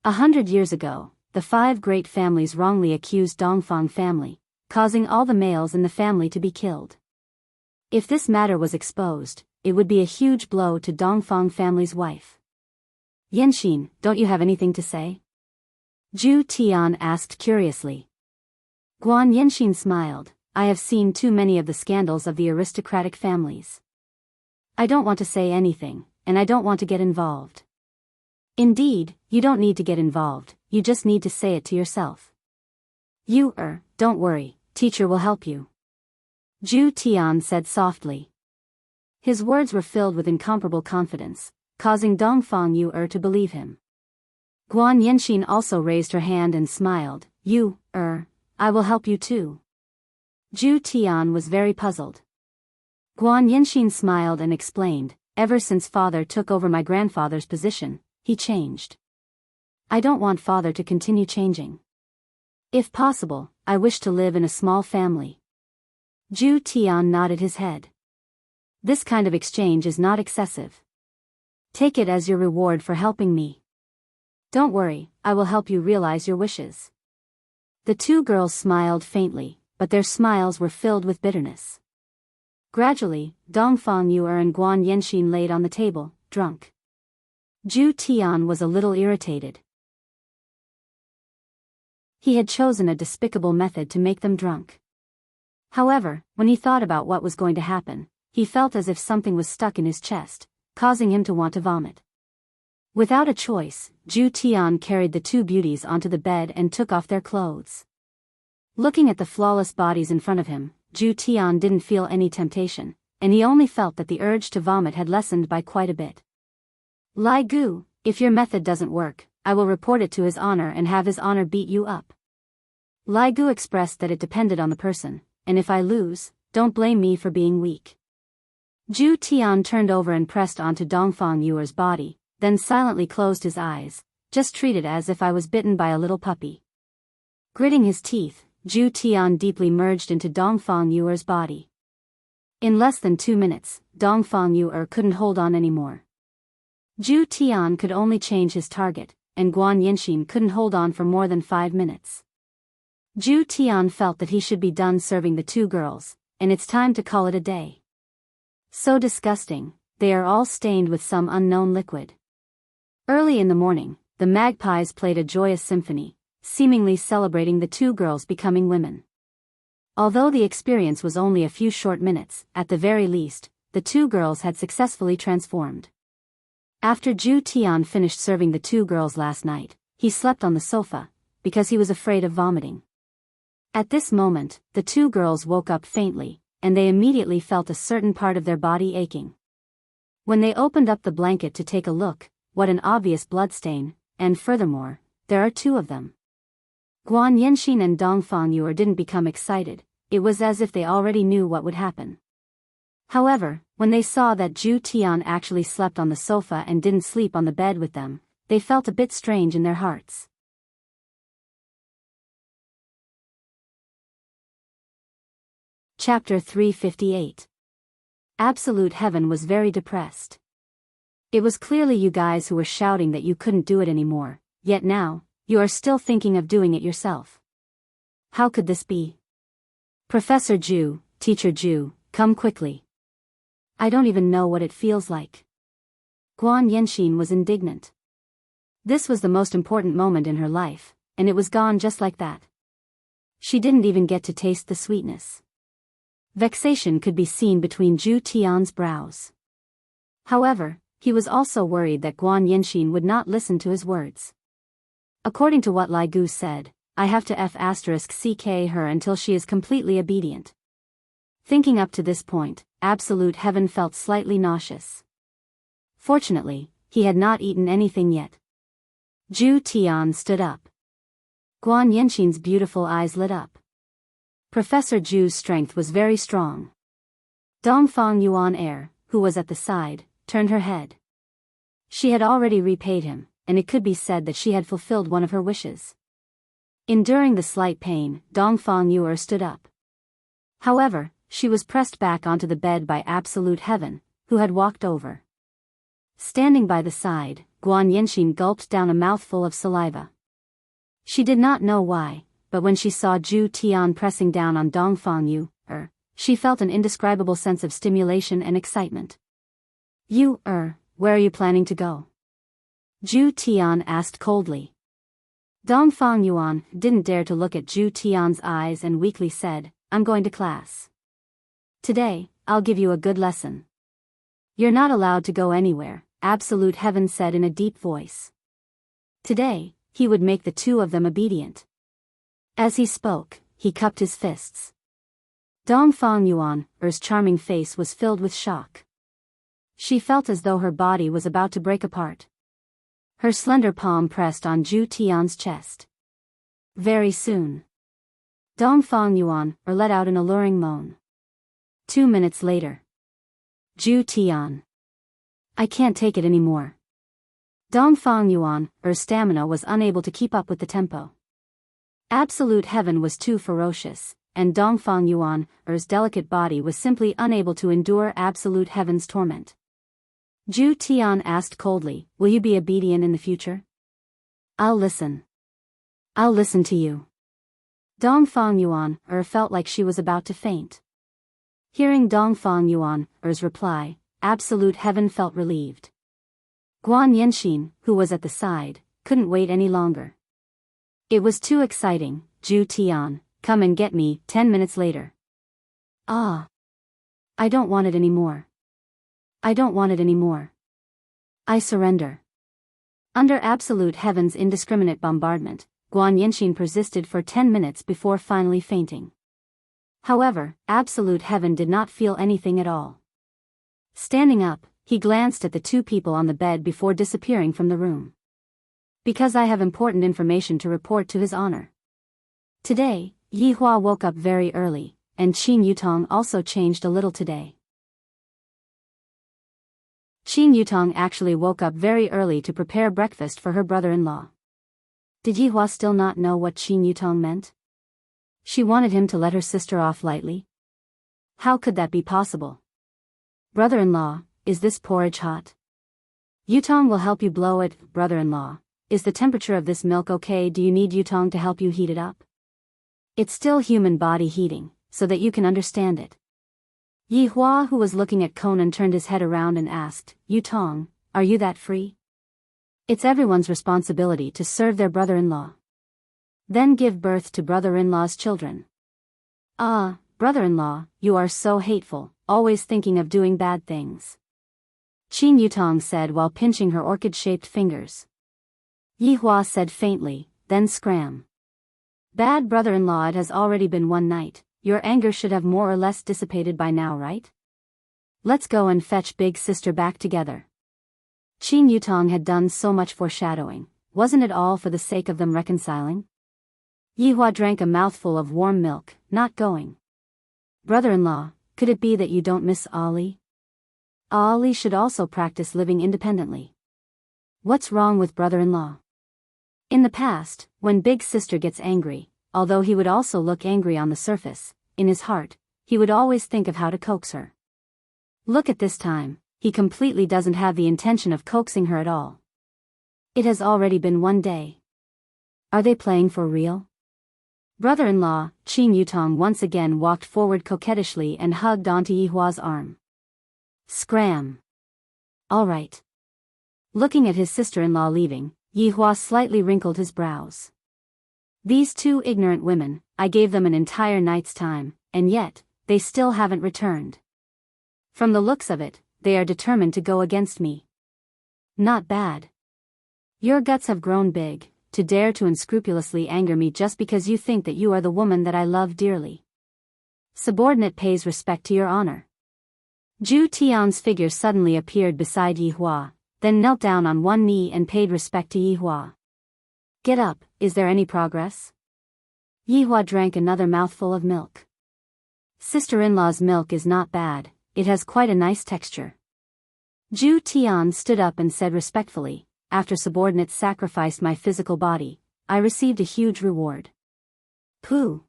100 years ago, the 5 great families wrongly accused Dongfang family, causing all the males in the family to be killed. If this matter was exposed, it would be a huge blow to Dongfang family's wife. Yanxin, don't you have anything to say? Zhu Tian asked curiously. Guan Yanxin smiled. I have seen too many of the scandals of the aristocratic families. I don't want to say anything, and I don't want to get involved. Indeed, you don't need to get involved, you just need to say it to yourself. Don't worry, teacher will help you. Zhu Tian said softly. His words were filled with incomparable confidence, causing Dongfang Yu'er to believe him. Guan Yanxin also raised her hand and smiled. I will help you too. Zhu Tian was very puzzled. Guan Yanxin smiled and explained, ever since father took over my grandfather's position, he changed. I don't want father to continue changing. If possible, I wish to live in a small family. Zhu Tian nodded his head. This kind of exchange is not excessive. Take it as your reward for helping me. Don't worry, I will help you realize your wishes. The 2 girls smiled faintly, but their smiles were filled with bitterness. Gradually, Dongfang Yu'er and Guan Yanxin laid on the table, drunk. Zhu Tian was a little irritated. He had chosen a despicable method to make them drunk. However, when he thought about what was going to happen, he felt as if something was stuck in his chest, causing him to want to vomit. Without a choice, Zhu Tian carried the 2 beauties onto the bed and took off their clothes. Looking at the flawless bodies in front of him, Zhu Tian didn't feel any temptation, and he only felt that the urge to vomit had lessened by quite a bit. Lai Gu, if your method doesn't work, I will report it to his honor and have his honor beat you up. Lai Gu expressed that it depended on the person, and if I lose, don't blame me for being weak. Zhu Tian turned over and pressed onto Dongfang Yu'er's body, then silently closed his eyes, just treat it as if I was bitten by a little puppy. Gritting his teeth, Zhu Tian deeply merged into Dongfang Yu'er's body. In less than 2 minutes, Dongfang Yu'er couldn't hold on anymore. Zhu Tian could only change his target, and Guan Yanxin couldn't hold on for more than 5 minutes. Zhu Tian felt that he should be done serving the 2 girls, and it's time to call it a day. So disgusting, they are all stained with some unknown liquid. Early in the morning, the magpies played a joyous symphony, seemingly celebrating the 2 girls becoming women. Although the experience was only a few short minutes, at the very least, the 2 girls had successfully transformed. After Zhu Tian finished serving the 2 girls last night, he slept on the sofa, because he was afraid of vomiting. At this moment, the 2 girls woke up faintly, and they immediately felt a certain part of their body aching. When they opened up the blanket to take a look, what an obvious bloodstain, and furthermore, there are 2 of them. Guan Yanxin and Dongfang Yu'er didn't become excited, it was as if they already knew what would happen. However, when they saw that Zhu Tian actually slept on the sofa and didn't sleep on the bed with them, they felt a bit strange in their hearts. Chapter 358. Absolute Heaven was very depressed. It was clearly you guys who were shouting that you couldn't do it anymore, yet now, you are still thinking of doing it yourself. How could this be? Professor Zhu, Teacher Zhu, come quickly. I don't even know what it feels like. Guan Yanxin was indignant. This was the most important moment in her life, and it was gone just like that. She didn't even get to taste the sweetness. Vexation could be seen between Zhu Tian's brows. However, he was also worried that Guan Yanxin would not listen to his words. According to what Lai Gu said, I have to *ck her until she is completely obedient. Thinking up to this point, Absolute Heaven felt slightly nauseous. Fortunately, he had not eaten anything yet. Zhu Tian stood up. Guan Yanxin's beautiful eyes lit up. Professor Ju's strength was very strong. Dongfang Yuan heir, who was at the side, turned her head. She had already repaid him, and it could be said that she had fulfilled one of her wishes. Enduring the slight pain, Dongfang Yuan stood up. However, she was pressed back onto the bed by Absolute Heaven, who had walked over. Standing by the side, Guan Yanxin gulped down a mouthful of saliva. She did not know why, but when she saw Zhu Tian pressing down on Dongfang Yuan, she felt an indescribable sense of stimulation and excitement. Where are you planning to go? Zhu Tian asked coldly. Dongfang Yuan didn't dare to look at Zhu Tian's eyes and weakly said, I'm going to class. Today, I'll give you a good lesson. You're not allowed to go anywhere, Absolute Heaven said in a deep voice. Today, he would make the two of them obedient. As he spoke, he cupped his fists. Dongfang Yuan's charming face was filled with shock. She felt as though her body was about to break apart. Her slender palm pressed on Zhu Tian's chest. Very soon. Dongfang Yuan let out an alluring moan. 2 minutes later. Zhu Tian. I can't take it anymore. Dongfang Yuan's stamina was unable to keep up with the tempo. Absolute Heaven was too ferocious, and Dongfang Yuan's delicate body was simply unable to endure Absolute Heaven's torment. Zhu Tian asked coldly, will you be obedient in the future? I'll listen. I'll listen to you. Dongfang Yuan felt like she was about to faint. Hearing Dongfang Yuan's reply, Absolute Heaven felt relieved. Guan Yanxin, who was at the side, couldn't wait any longer. It was too exciting, Zhu Tian, come and get me 10 minutes later. Ah. I don't want it anymore. I don't want it anymore. I surrender. Under Absolute Heaven's indiscriminate bombardment, Guan Yanxin persisted for 10 minutes before finally fainting. However, Absolute Heaven did not feel anything at all. Standing up, he glanced at the two people on the bed before disappearing from the room. Because I have important information to report to His Honor. Today, Yi Hua woke up very early, and Qin Yutong also changed a little today. Qin Yutong actually woke up very early to prepare breakfast for her brother-in-law. Did Yi Hua still not know what Qin Yutong meant? She wanted him to let her sister off lightly? How could that be possible? Brother-in-law, is this porridge hot? Yutong will help you blow it. Brother-in-law, is the temperature of this milk okay? Do you need Yutong to help you heat it up? It's still human body heating, so that you can understand it. Yi Hua, who was looking at Conan, turned his head around and asked, Yutong, are you that free? It's everyone's responsibility to serve their brother-in-law. Then give birth to brother-in-law's children. Ah, brother-in-law, you are so hateful, always thinking of doing bad things. Qin Yutong said while pinching her orchid-shaped fingers. Yi Hua said faintly, then scram. Bad brother-in-law, it has already been one night. Your anger should have more or less dissipated by now, right? Let's go and fetch big sister back together. Qin Yutong had done so much foreshadowing, wasn't it all for the sake of them reconciling? Yi Hua drank a mouthful of warm milk, not going. Brother-in-law, could it be that you don't miss Ali? Ali should also practice living independently. What's wrong with brother-in-law? In the past, when big sister gets angry, although he would also look angry on the surface, in his heart, he would always think of how to coax her. Look at this time, he completely doesn't have the intention of coaxing her at all. It has already been one day. Are they playing for real? Brother-in-law, Qin Yutong once again walked forward coquettishly and hugged onto Yi Hua's arm. Scram. All right. Looking at his sister-in-law leaving, Yi Hua slightly wrinkled his brows. These two ignorant women, I gave them an entire night's time, and yet, they still haven't returned. From the looks of it, they are determined to go against me. Not bad. Your guts have grown big, to dare to unscrupulously anger me just because you think that you are the woman that I love dearly. Subordinate pays respect to your honor. Zhu Tian's figure suddenly appeared beside Yi Hua, then knelt down on one knee and paid respect to Yi Hua. Get up, is there any progress? Yihua drank another mouthful of milk. Sister-in-law's milk is not bad, it has quite a nice texture. Zhu Tian stood up and said respectfully, after subordinates sacrificed my physical body, I received a huge reward. Pooh.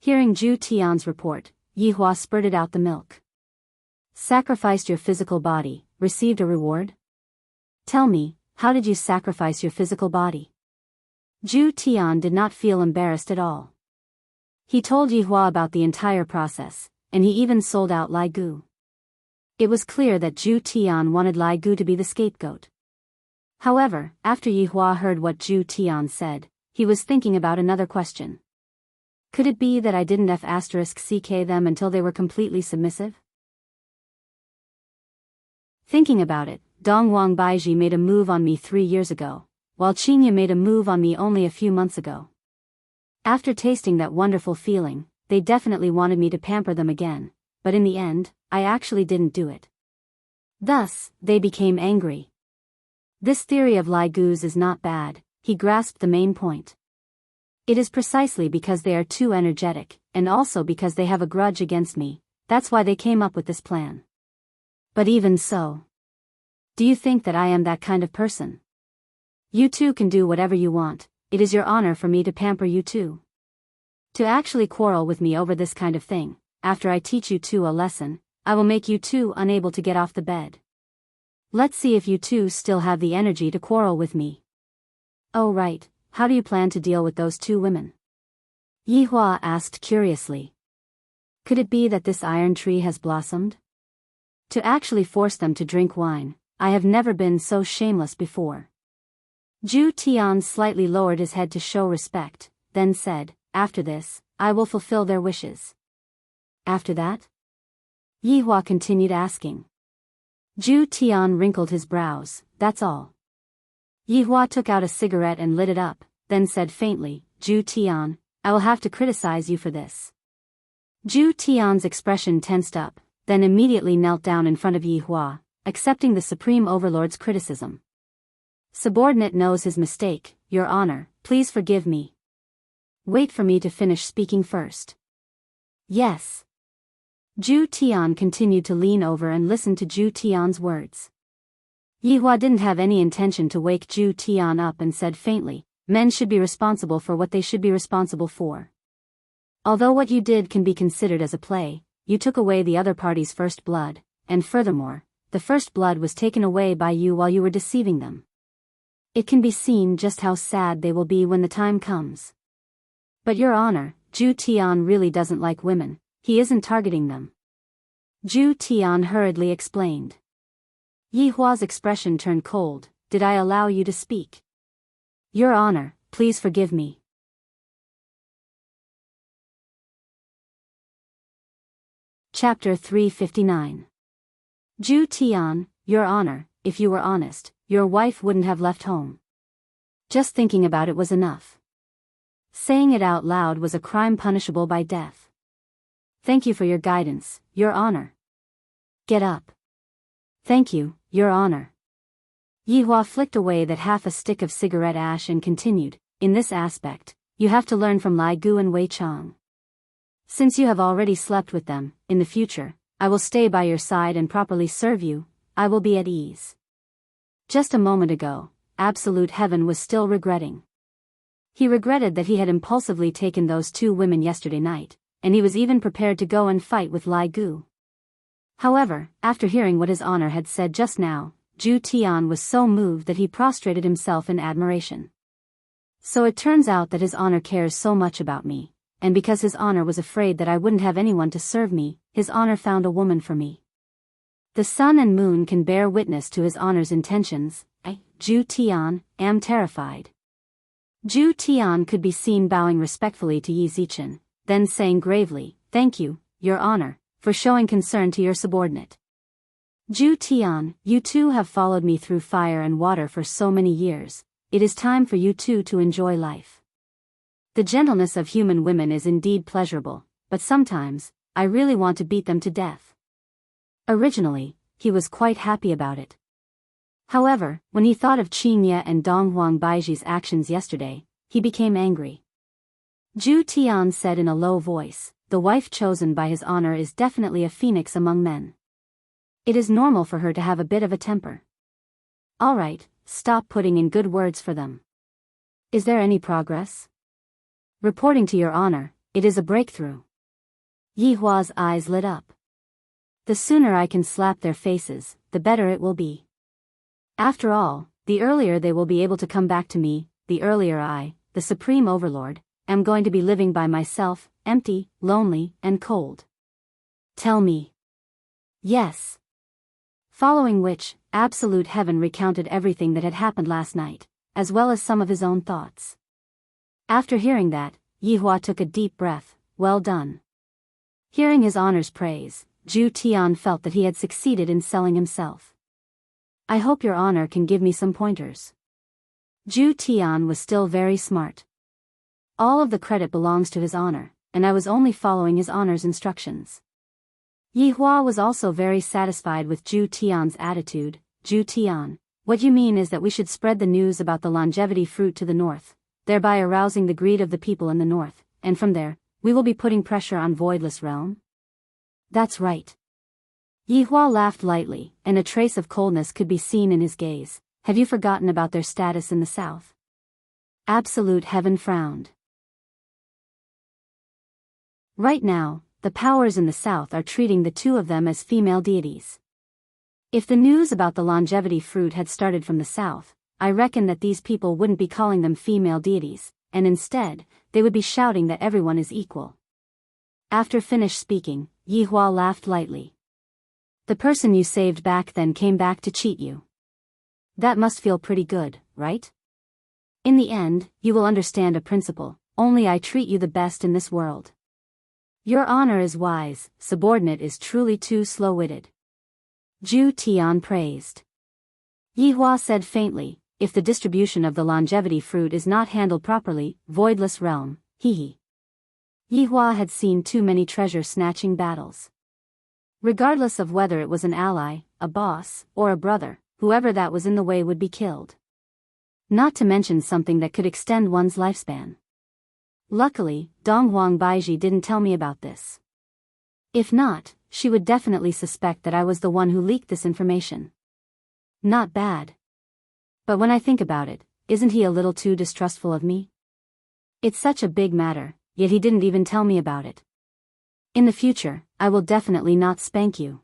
Hearing Zhu Tian's report, Yihua spurted out the milk. Sacrificed your physical body, received a reward? Tell me, how did you sacrifice your physical body? Zhu Tian did not feel embarrassed at all. He told Yihua about the entire process, and he even sold out Lai Gu. It was clear that Zhu Tian wanted Lai Gu to be the scapegoat. However, after Yihua heard what Zhu Tian said, he was thinking about another question. Could it be that I didn't f*ck them until they were completely submissive? Thinking about it, Dongwang Baiji made a move on me 3 years ago, while Qingya made a move on me only a few months ago. After tasting that wonderful feeling, they definitely wanted me to pamper them again, but in the end, I actually didn't do it. Thus, they became angry. This theory of Lai Gu's is not bad, he grasped the main point. It is precisely because they are too energetic, and also because they have a grudge against me, that's why they came up with this plan. But even so, do you think that I am that kind of person? You two can do whatever you want, it is your honor for me to pamper you two. To actually quarrel with me over this kind of thing, after I teach you two a lesson, I will make you two unable to get off the bed. Let's see if you two still have the energy to quarrel with me. Oh right, how do you plan to deal with those two women? Yihua asked curiously. Could it be that this iron tree has blossomed? To actually force them to drink wine, I have never been so shameless before. Zhu Tian slightly lowered his head to show respect, then said, after this, I will fulfill their wishes. After that? Yihua continued asking. Zhu Tian wrinkled his brows, that's all. Yihua took out a cigarette and lit it up, then said faintly, Zhu Tian, I will have to criticize you for this. Zhu Tian's expression tensed up, then immediately knelt down in front of Yihua, accepting the Supreme Overlord's criticism. Subordinate knows his mistake, Your Honor, please forgive me. Wait for me to finish speaking first. Yes. Zhu Tian continued to lean over and listen to Zhu Tian's words. Yihua didn't have any intention to wake Zhu Tian up and said faintly, men should be responsible for what they should be responsible for. Although what you did can be considered as a play, you took away the other party's first blood, and furthermore, the first blood was taken away by you while you were deceiving them. It can be seen just how sad they will be when the time comes. But Your Honor, Zhu Tian really doesn't like women, he isn't targeting them. Zhu Tian hurriedly explained. Yihua's expression turned cold, did I allow you to speak? Your Honor, please forgive me. Chapter 359. Zhu Tian, Your Honor, if you were honest, your wife wouldn't have left home. Just thinking about it was enough. Saying it out loud was a crime punishable by death. Thank you for your guidance, Your Honor. Get up. Thank you, Your Honor. Yihua flicked away that half a stick of cigarette ash and continued, in this aspect, you have to learn from Lai Gu and Wei Chang. Since you have already slept with them, in the future, I will stay by your side and properly serve you, I will be at ease. Just a moment ago, Absolute Heaven was still regretting. He regretted that he had impulsively taken those two women yesterday night, and he was even prepared to go and fight with Lai Gu. However, after hearing what his honor had said just now, Zhu Tian was so moved that he prostrated himself in admiration. So it turns out that his honor cares so much about me, and because his honor was afraid that I wouldn't have anyone to serve me, his honor found a woman for me. The sun and moon can bear witness to his honor's intentions. I, Zhu Tian, am terrified. Zhu Tian could be seen bowing respectfully to Yi Zichen, then saying gravely, thank you, Your Honor, for showing concern to your subordinate. Zhu Tian, you two have followed me through fire and water for so many years, it is time for you two to enjoy life. The gentleness of human women is indeed pleasurable, but sometimes, I really want to beat them to death. Originally, he was quite happy about it. However, when he thought of Qingye and Donghuang Baiji's actions yesterday, he became angry. Zhu Tian said in a low voice, the wife chosen by his honor is definitely a phoenix among men. It is normal for her to have a bit of a temper. All right, stop putting in good words for them. Is there any progress? Reporting to your honor, it is a breakthrough. Yi Hua's eyes lit up. The sooner I can slap their faces, the better it will be. After all, the earlier they will be able to come back to me, the earlier I, the Supreme Overlord, am going to be living by myself, empty, lonely, and cold. Tell me. Yes. Following which, Absolute Heaven recounted everything that had happened last night, as well as some of his own thoughts. After hearing that, Yi Hua took a deep breath. Well done. Hearing his honor's praise, Zhu Tian felt that he had succeeded in selling himself. I hope your honor can give me some pointers. Zhu Tian was still very smart. All of the credit belongs to his honor, and I was only following his honor's instructions. Yi Hua was also very satisfied with Zhu Tian's attitude. Zhu Tian, what you mean is that we should spread the news about the longevity fruit to the north, thereby arousing the greed of the people in the north, and from there, we will be putting pressure on Voidless Realm? That's right. Yi Hua laughed lightly, and a trace of coldness could be seen in his gaze. Have you forgotten about their status in the south? Absolute Heaven frowned. Right now, the powers in the south are treating the two of them as female deities. If the news about the longevity fruit had started from the south, I reckon that these people wouldn't be calling them female deities, and instead, they would be shouting that everyone is equal. After finished speaking, Yi Hua laughed lightly. The person you saved back then came back to cheat you. That must feel pretty good, right? In the end, you will understand a principle, only I treat you the best in this world. Your honor is wise, subordinate is truly too slow-witted. Zhu Tian praised. Yi Hua said faintly, if the distribution of the longevity fruit is not handled properly, Voidless Realm, hee. Yi Hua had seen too many treasure-snatching battles. Regardless of whether it was an ally, a boss, or a brother, whoever that was in the way would be killed. Not to mention something that could extend one's lifespan. Luckily, Donghuang Baiji didn't tell me about this. If not, she would definitely suspect that I was the one who leaked this information. Not bad. But when I think about it, isn't he a little too distrustful of me? It's such a big matter, yet he didn't even tell me about it. In the future, I will definitely not spank you.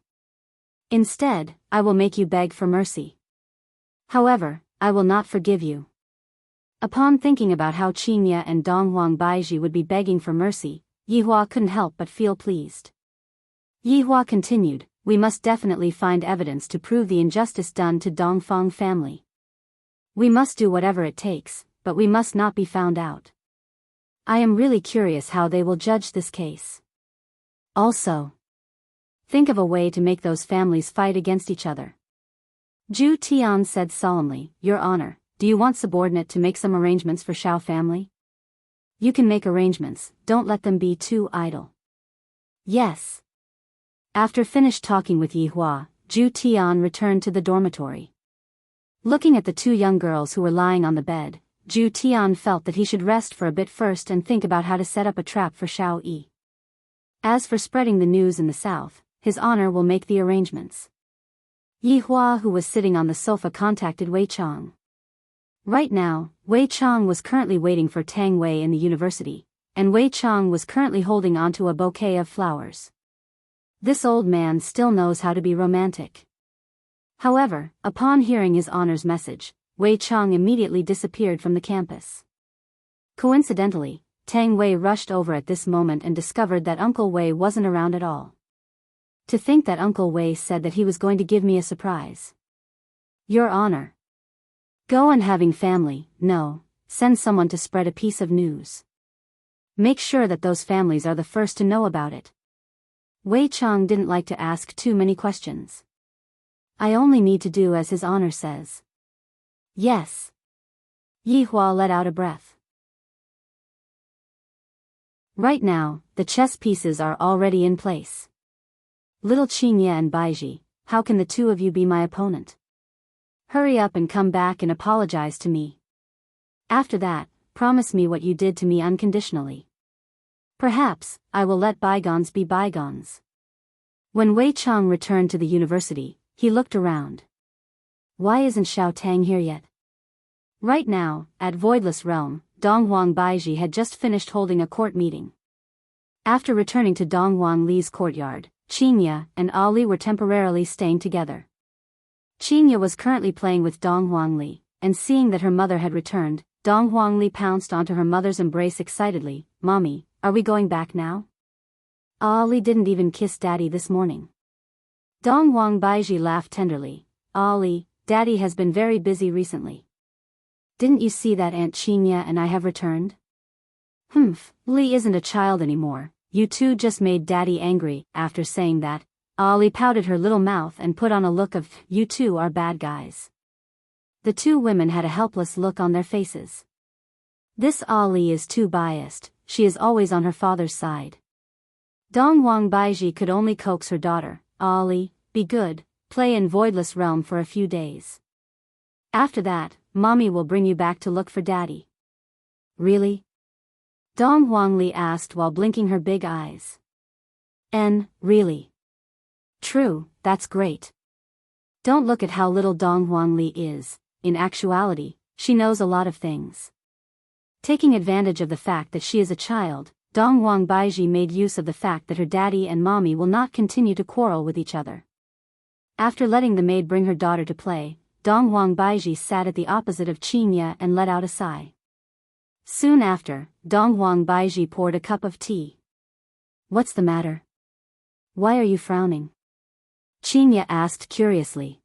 Instead, I will make you beg for mercy. However, I will not forgive you. Upon thinking about how Qingye and Donghuang Baiji would be begging for mercy, Yi Hua couldn't help but feel pleased. Yi Hua continued, we must definitely find evidence to prove the injustice done to Dongfang family. We must do whatever it takes, but we must not be found out. I am really curious how they will judge this case. Also, think of a way to make those families fight against each other. Zhu Tian said solemnly, Your Honor, do you want subordinate to make some arrangements for Shao family? You can make arrangements, don't let them be too idle. Yes. After finished talking with Yi Hua, Zhu Tian returned to the dormitory. Looking at the two young girls who were lying on the bed, Zhu Tian felt that he should rest for a bit first and think about how to set up a trap for Shao Yi. As for spreading the news in the south, his honor will make the arrangements. Yi Hua, who was sitting on the sofa, contacted Wei Chang. Right now, Wei Chang was currently waiting for Tang Wei in the university, and Wei Chang was currently holding onto a bouquet of flowers. This old man still knows how to be romantic. However, upon hearing his honor's message, Wei Chang immediately disappeared from the campus. Coincidentally, Tang Wei rushed over at this moment and discovered that Uncle Wei wasn't around at all. To think that Uncle Wei said that he was going to give me a surprise. Your Honor. Go on having family, no, send someone to spread a piece of news. Make sure that those families are the first to know about it. Wei Chang didn't like to ask too many questions. I only need to do as his honor says. Yes. Yi Hua let out a breath. Right now, the chess pieces are already in place. Little Qingye and Baiji, how can the two of you be my opponent? Hurry up and come back and apologize to me. After that, promise me what you did to me unconditionally. Perhaps, I will let bygones be bygones. When Wei Chang returned to the university, he looked around. Why isn't Xiao Tang here yet? Right now, at Voidless Realm, Donghuang Baiji had just finished holding a court meeting. After returning to Donghuang Li's courtyard, Qinya and Ali were temporarily staying together. Qinya was currently playing with Donghuang Li, and seeing that her mother had returned, Donghuang Li pounced onto her mother's embrace excitedly. Mommy, are we going back now? Ali didn't even kiss Daddy this morning. Donghuang Baiji laughed tenderly. Ali, Daddy has been very busy recently. Didn't you see that Aunt Qinya and I have returned? Humph, Li isn't a child anymore. You two just made Daddy angry. After saying that, Ali pouted her little mouth and put on a look of, you two are bad guys. The two women had a helpless look on their faces. This Ali is too biased, she is always on her father's side. Donghuang Baiji could only coax her daughter, Ali, be good, play in Voidless Realm for a few days. After that, Mommy will bring you back to look for Daddy. Really? Donghuang Li asked while blinking her big eyes. Really? True, that's great. Don't look at how little Donghuang Li is. In actuality, she knows a lot of things. Taking advantage of the fact that she is a child, Donghuang Baiji made use of the fact that her daddy and mommy will not continue to quarrel with each other. After letting the maid bring her daughter to play, Donghuang Baiji sat at the opposite of Qinya and let out a sigh. Soon after, Donghuang Baiji poured a cup of tea. What's the matter? Why are you frowning? Qinya asked curiously.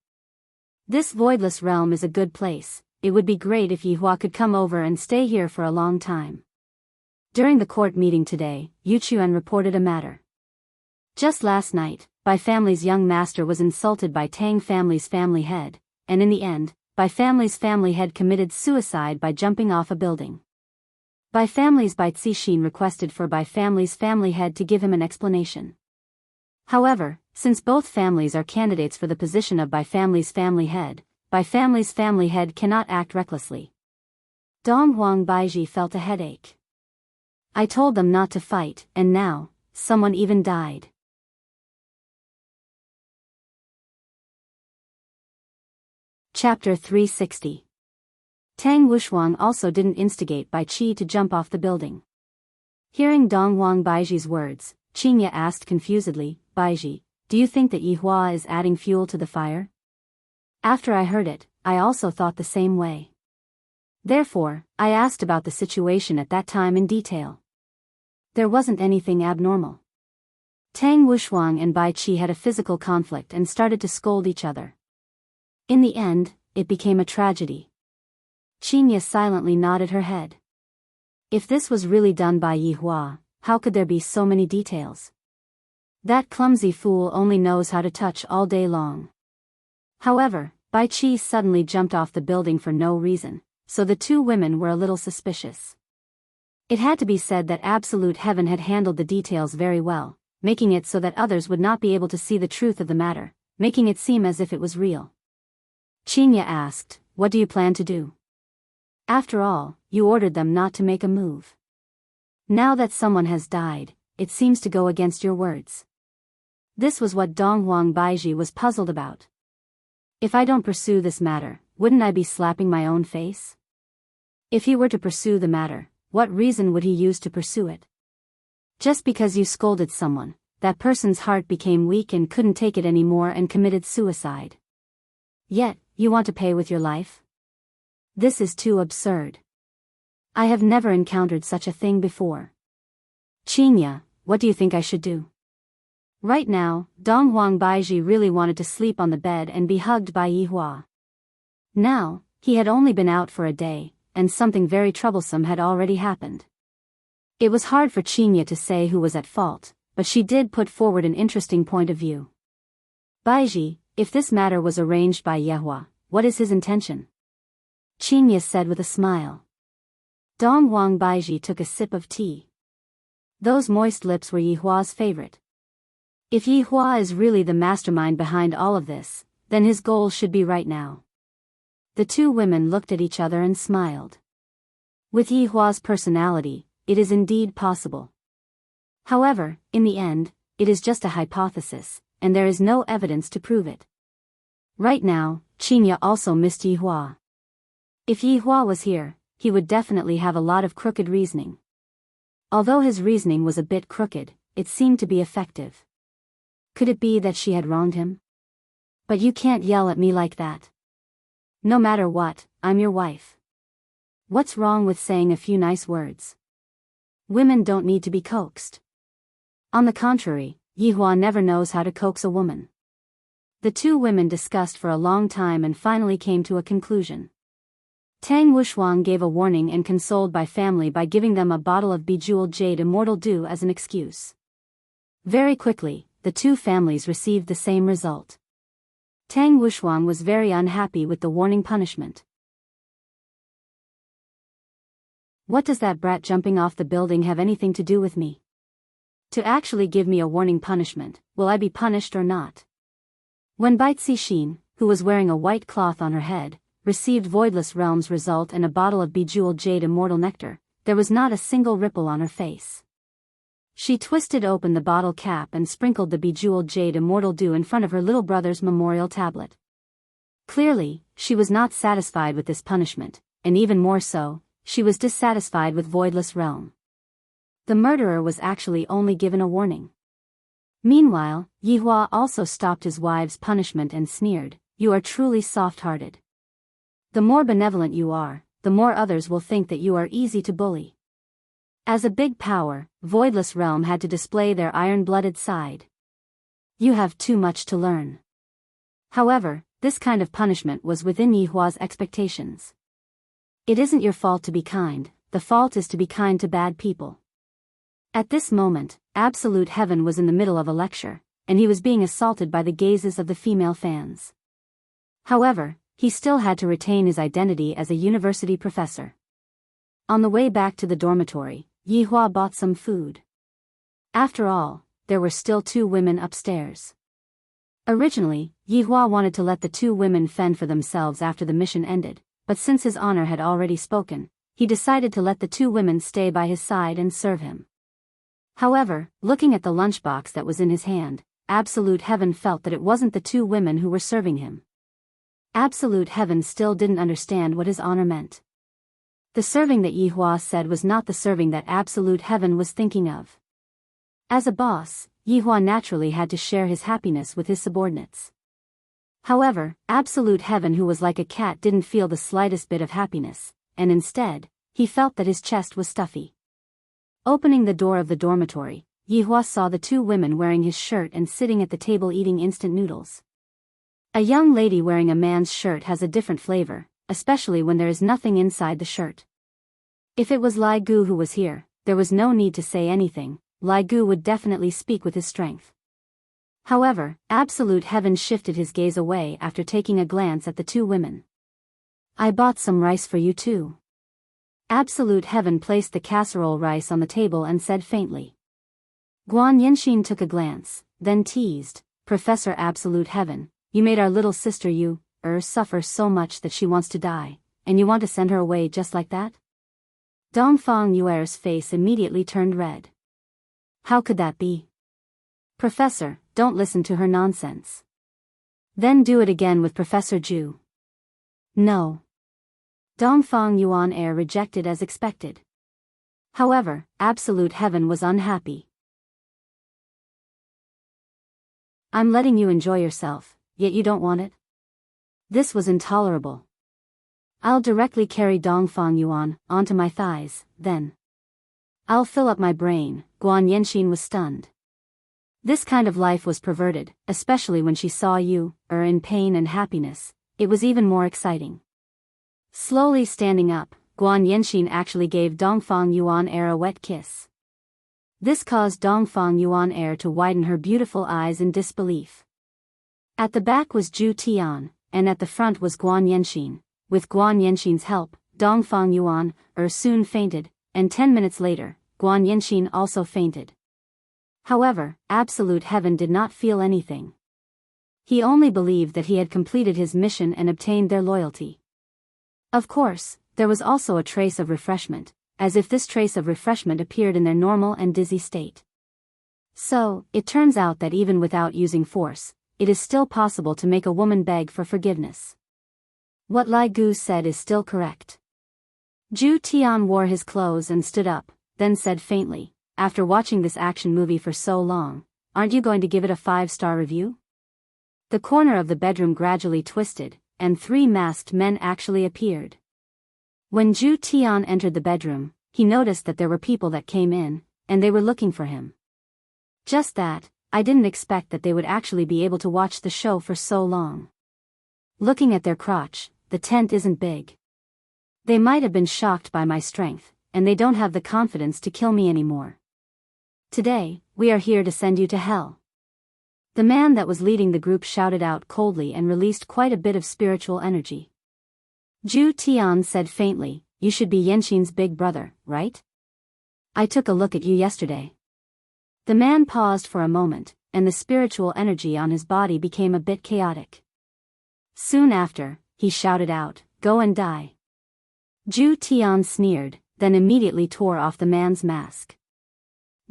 This Voidless Realm is a good place. It would be great if Yihua could come over and stay here for a long time. During the court meeting today, Yu Chuan reported a matter. Just last night, Bai family's young master was insulted by Tang family's family head, and in the end, Bai family's family head committed suicide by jumping off a building. Bai family's Bai Cixin requested for Bai family's family head to give him an explanation. However, since both families are candidates for the position of Bai family's family head cannot act recklessly. Donghuang Baiji felt a headache. I told them not to fight, and now, someone even died. Chapter 360. Tang Wushuang also didn't instigate Bai Qi to jump off the building. Hearing Donghuang Baiji's words, Qinya asked confusedly, Baiji, do you think that Yihua is adding fuel to the fire? After I heard it, I also thought the same way. Therefore, I asked about the situation at that time in detail. There wasn't anything abnormal. Tang Wushuang and Bai Qi had a physical conflict and started to scold each other. In the end, it became a tragedy. Qinya silently nodded her head. If this was really done by Yihua, how could there be so many details? That clumsy fool only knows how to touch all day long. However, Bai Qi suddenly jumped off the building for no reason, so the two women were a little suspicious. It had to be said that Absolute Heaven had handled the details very well, making it so that others would not be able to see the truth of the matter, making it seem as if it was real. Qinya asked, what do you plan to do? After all, you ordered them not to make a move. Now that someone has died, it seems to go against your words. This was what Donghuang Baiji was puzzled about. If I don't pursue this matter, wouldn't I be slapping my own face? If he were to pursue the matter, what reason would he use to pursue it? Just because you scolded someone, that person's heart became weak and couldn't take it anymore and committed suicide. Yet, you want to pay with your life? This is too absurd. I have never encountered such a thing before. Qinya, what do you think I should do? Right now, Donghuang Baiji really wanted to sleep on the bed and be hugged by Yihua. Now, he had only been out for a day, and something very troublesome had already happened. It was hard for Qinya to say who was at fault, but she did put forward an interesting point of view. Baiji, if this matter was arranged by Yihua, what is his intention? Qinya said with a smile. Donghuang Baiji took a sip of tea. Those moist lips were Yihua's favorite. If Yihua is really the mastermind behind all of this, then his goal should be right now. The two women looked at each other and smiled. With Yihua's personality, it is indeed possible. However, in the end, it is just a hypothesis, and there is no evidence to prove it. Right now, Qinya also missed Yihua. If Yihua was here, he would definitely have a lot of crooked reasoning. Although his reasoning was a bit crooked, it seemed to be effective. Could it be that she had wronged him? But you can't yell at me like that. No matter what, I'm your wife. What's wrong with saying a few nice words? Women don't need to be coaxed. On the contrary, Yihua never knows how to coax a woman. The two women discussed for a long time and finally came to a conclusion. Tang Wushuang gave a warning and consoled by family by giving them a bottle of bejeweled jade immortal dew as an excuse. Very quickly, the two families received the same result. Tang Wushuang was very unhappy with the warning punishment. What does that brat jumping off the building have anything to do with me? To actually give me a warning punishment, will I be punished or not? When Bai Cixin, who was wearing a white cloth on her head, received Voidless Realm's result and a bottle of bejeweled jade immortal nectar, there was not a single ripple on her face. She twisted open the bottle cap and sprinkled the bejeweled jade immortal dew in front of her little brother's memorial tablet. Clearly, she was not satisfied with this punishment, and even more so, she was dissatisfied with Voidless Realm. The murderer was actually only given a warning. Meanwhile, Yihua also stopped his wife's punishment and sneered, "You are truly soft-hearted. The more benevolent you are, the more others will think that you are easy to bully." As a big power, Voidless Realm had to display their iron-blooded side. You have too much to learn. However, this kind of punishment was within Yihua's expectations. It isn't your fault to be kind, the fault is to be kind to bad people. At this moment, Absolute Heaven was in the middle of a lecture, and he was being assaulted by the gazes of the female fans. However, he still had to retain his identity as a university professor. On the way back to the dormitory, Yihua bought some food. After all, there were still two women upstairs. Originally, Yihua wanted to let the two women fend for themselves after the mission ended, but since his honor had already spoken, he decided to let the two women stay by his side and serve him. However, looking at the lunchbox that was in his hand, Absolute Heaven felt that it wasn't the two women who were serving him. Absolute Heaven still didn't understand what his honor meant. The serving that Yihua said was not the serving that Absolute Heaven was thinking of. As a boss, Yihua naturally had to share his happiness with his subordinates. However, Absolute Heaven, who was like a cat, didn't feel the slightest bit of happiness, and instead, he felt that his chest was stuffy. Opening the door of the dormitory, Yihua saw the two women wearing his shirt and sitting at the table eating instant noodles. A young lady wearing a man's shirt has a different flavor, especially when there is nothing inside the shirt. If it was Lai Gu who was here, there was no need to say anything, Lai Gu would definitely speak with his strength. However, Absolute Heaven shifted his gaze away after taking a glance at the two women. "I bought some rice for you too." Absolute Heaven placed the casserole rice on the table and said faintly. Guan Yinxin took a glance, then teased, "Professor Absolute Heaven, you made our little sister suffer so much that she wants to die, and you want to send her away just like that?" Dongfang Yuer's face immediately turned red. "How could that be? Professor, don't listen to her nonsense. Then do it again with Professor Zhu." "No." Dongfang Yuan rejected as expected. However, Absolute Heaven was unhappy. "I'm letting you enjoy yourself, yet you don't want it?" This was intolerable. "I'll directly carry Dongfang Yuan onto my thighs, then I'll fill up my brain." Guan Yinxin was stunned. This kind of life was perverted, especially when she saw you, in pain and happiness. It was even more exciting. Slowly standing up, Guan Yinxin actually gave Dongfang Yuan a wet kiss. This caused Dongfang Yuan to widen her beautiful eyes in disbelief. At the back was Zhu Tian, and at the front was Guan Yinxin. With Guan Yinxin's help, Dongfang Yuan soon fainted, and 10 minutes later, Guan Yinxin also fainted. However, Absolute Heaven did not feel anything. He only believed that he had completed his mission and obtained their loyalty. Of course, there was also a trace of refreshment, as if this trace of refreshment appeared in their normal and dizzy state. So, it turns out that even without using force, it is still possible to make a woman beg for forgiveness. What Lai Gu said is still correct. Zhu Tian wore his clothes and stood up, then said faintly, "After watching this action movie for so long, aren't you going to give it a 5-star review?" The corner of the bedroom gradually twisted, and 3 masked men actually appeared. When Zhu Tian entered the bedroom, he noticed that there were people that came in, and they were looking for him. Just that, I didn't expect that they would actually be able to watch the show for so long. Looking at their crotch, the tent isn't big. They might have been shocked by my strength, and they don't have the confidence to kill me anymore. Today, we are here to send you to hell. The man that was leading the group shouted out coldly and released quite a bit of spiritual energy. Zhu Tian said faintly, "You should be Yenxin's big brother, right? I took a look at you yesterday." The man paused for a moment, and the spiritual energy on his body became a bit chaotic. Soon after, he shouted out, "Go and die." Zhu Tian sneered, then immediately tore off the man's mask.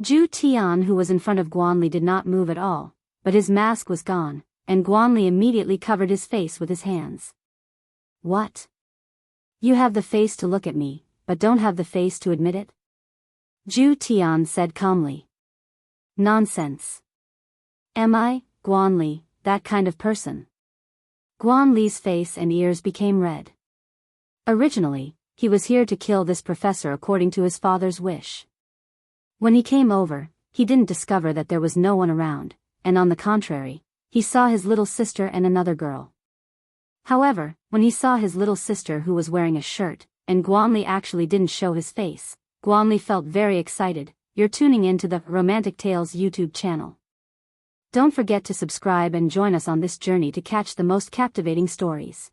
Zhu Tian, who was in front of Guanli, did not move at all, but his mask was gone, and Guanli immediately covered his face with his hands. "What? You have the face to look at me, but don't have the face to admit it?" Zhu Tian said calmly. "Nonsense. Am I, Guanli, that kind of person?" Guanli's face and ears became red. Originally, he was here to kill this professor according to his father's wish. When he came over, he didn't discover that there was no one around, and on the contrary, he saw his little sister and another girl. However, when he saw his little sister who was wearing a shirt, and Guanli actually didn't show his face, Guanli felt very excited. You're tuning in to the Romantic Tales YouTube channel. Don't forget to subscribe and join us on this journey to catch the most captivating stories.